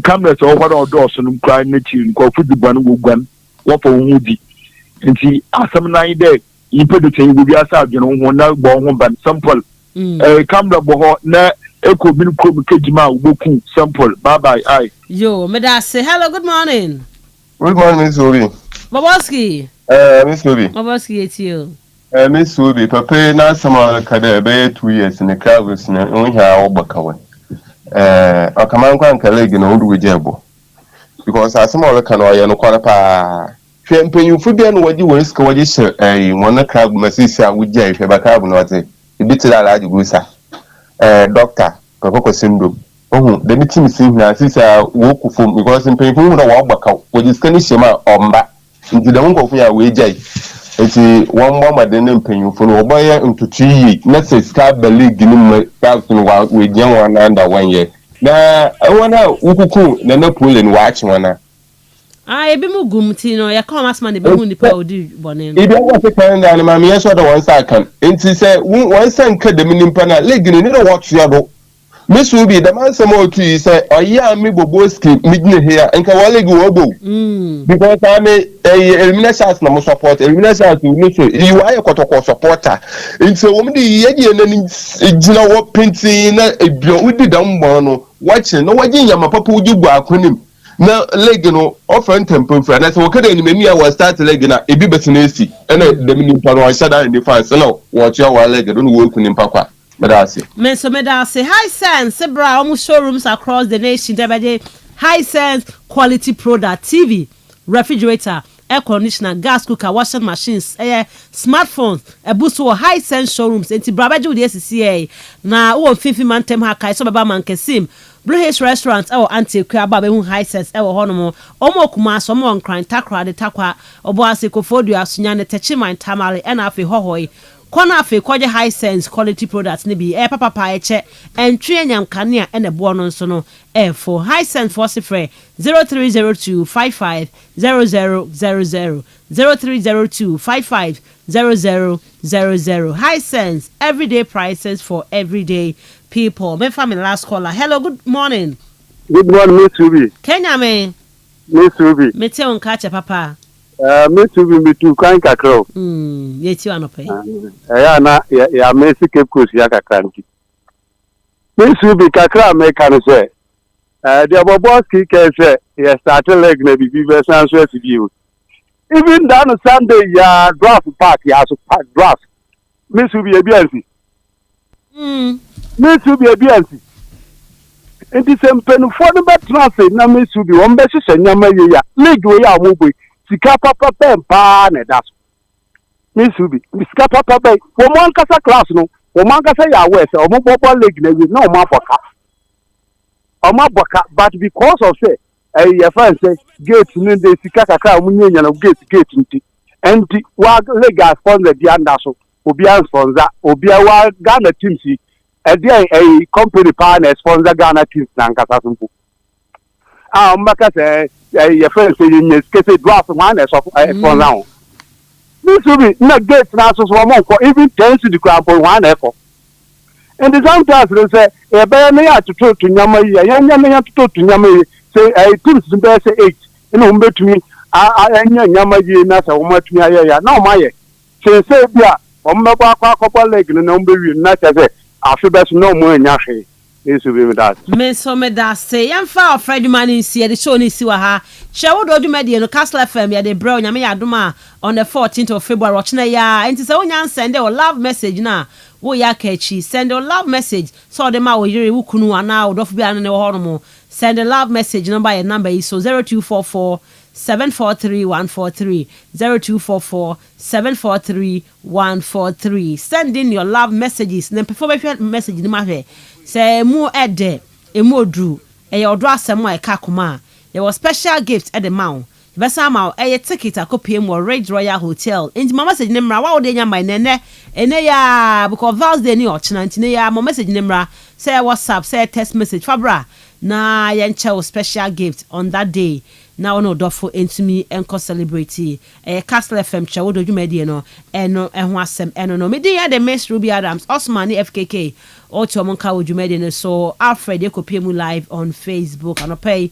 Cameras over our doors and crying at you, go put the gun, what for Woody. And see, as some night day, you put the thing with your side, you know, one now born but sample. Camera boho, na echo bin Kejima, Boku, sample. Bye bye. Aye. Yo, Meda say hello, good morning. Good morning, Miss Ruby. Baboski. Miss Ruby. Baboski, it's you. Miss Ruby, Papa, now some other cadet 2 years in the car with only her Obakawa. A command grand colleague in old Wijabo. Because as some other canoe and Quanapa. Champagne, you forget what you were scored, one crab Massissa with Jay Fabacabonate. A bit of that Gusa. Doctor, Coco syndrome. Oh, the meeting seems now, sister, walk for because in pain, who know what with this Kanishima or back into the uncle of your way, Jay. It's one more than paying for no boy into 3 years. Let's say, stab the league in my thousand while with young one under 1 year. Now, I want to Ukuku, then no pull and watch one. I be Mugumtino, ya come as man, the Buni Powder Bonin. If I was a kind of my yes, or the one second. And she said, one cent cut the minimum panel, leg in a watch your Miss Ruby, the man some more to say, oh, yeah, me Boboski, midnight here, and Kawali go. Because I'm a elimination no support, elimination you are a Kotoko supporter. And so, when the Yagi and what painting a with the dumb one watching, no, what Yama Papa would you go acronym. Now, Legano, often temple for that's what can me. I was start Legana, a bit better, and the minimum panel I said in the fence. No, watch your leg, don't work in Papa. Medasi. Menso Medasi, high sense, Sebra, almost showrooms across the nation. High sense quality product, TV, refrigerator, air conditioner, gas cooker, washing machines, smartphones, a boost for high sense showrooms. And Tibrabajo, the SCA. Now, oh, 50 man temhaka, so Baba man Kesim. Blue Hills Restaurant, our auntie Krabba, high sense, our honomo, Omo Kumas, Omo crying Takra, the Takwa, Oboase Kofodia, Sunyane, Techima, and Tamale, and Afi Hohoi. Kona afi kwaje high sense quality products ni bi papa eche entry anyam kanea and a bono so no for high sense for free 0302 55 0000 0302 55 0000 high sense everyday prices for everyday people. Me family last caller. Hello, good morning. Good morning, Miss Ruby. Kenya me. Miss Ruby. Me te on catch papa. Miss Ruby me too kind kakro. Yeti anope. Ya na ya Messi Cape Coast ya kakranki. Miss Ruby kakra me kan say. The Boboski can say ya started leg na bibi be san so view. Even down Sunday ya draft park ya so park draft. Miss Ruby e biansi. Miss Ruby e biansi. Enti sempen for the transfer na Miss Ruby won be hye nyama ye ya. League we ya mo sika papa pempa na das Miss Ruby sika papa be wo mo ankasa class no wo mo ankasa ya we say o mo bobo league na we na o ma boka but because of say your friend say gate no dey sika kaka mo nyanya na gate nti enti wa league sponsor di anda so obi an sponsor obi wa Ghana teams e dey company partner sponsor Ghana teams na ankasa so mbaka say your friend say you need to draft one as of for now. This will be not get now so for even 10 to the crowd for one echo. And the sometimes they say a bear me to talk to Yama, Yama to talk to Yama, say I think the best 8 in home to me. I Yama Nasa, how much me I now my say, yeah, on my couple leg and number not as I feel best no more in Yashi. This will be with that. Menso Medasi, I'm far Freddie Man in the show ni siwaha. Shewo do media no Kastle FM ya de bro nyame aduma on the 14th of February ochna ya. Enti se wonya send a love message na wo ya kachi send a love message so de ma wo yire wo kunu ana wo dofu bia ne wo hono send a love message number your number is so 0244 743 143 0244 743 143. Send in your love messages. Then before message ni ma hwe say mu ede emu odru e your odru asem a ka kuma. There was special gift at the mount. Besa ma e ticket akopie mo Red Royal Hotel. Enti mama message ni mra wa wo de nya mai nene ene ya because Val's day ni ochina enti ne ya mo message ni mra say WhatsApp say text message fabra na yenche special gift on that day na ono dofo entumi enko celebrate Kastle FM chawo do dwumadi no eno eho asem eno no me dey the Miss Ruby Adams Osman FKK o chomonka wo dwumadi no so Alfred ekopie live on Facebook and pay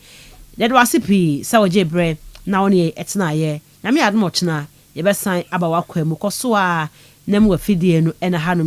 that was CP sawoje bre na oni etna ye na me admo chna ye be san aba wakwa mu koso a na mu afidie no ena hanom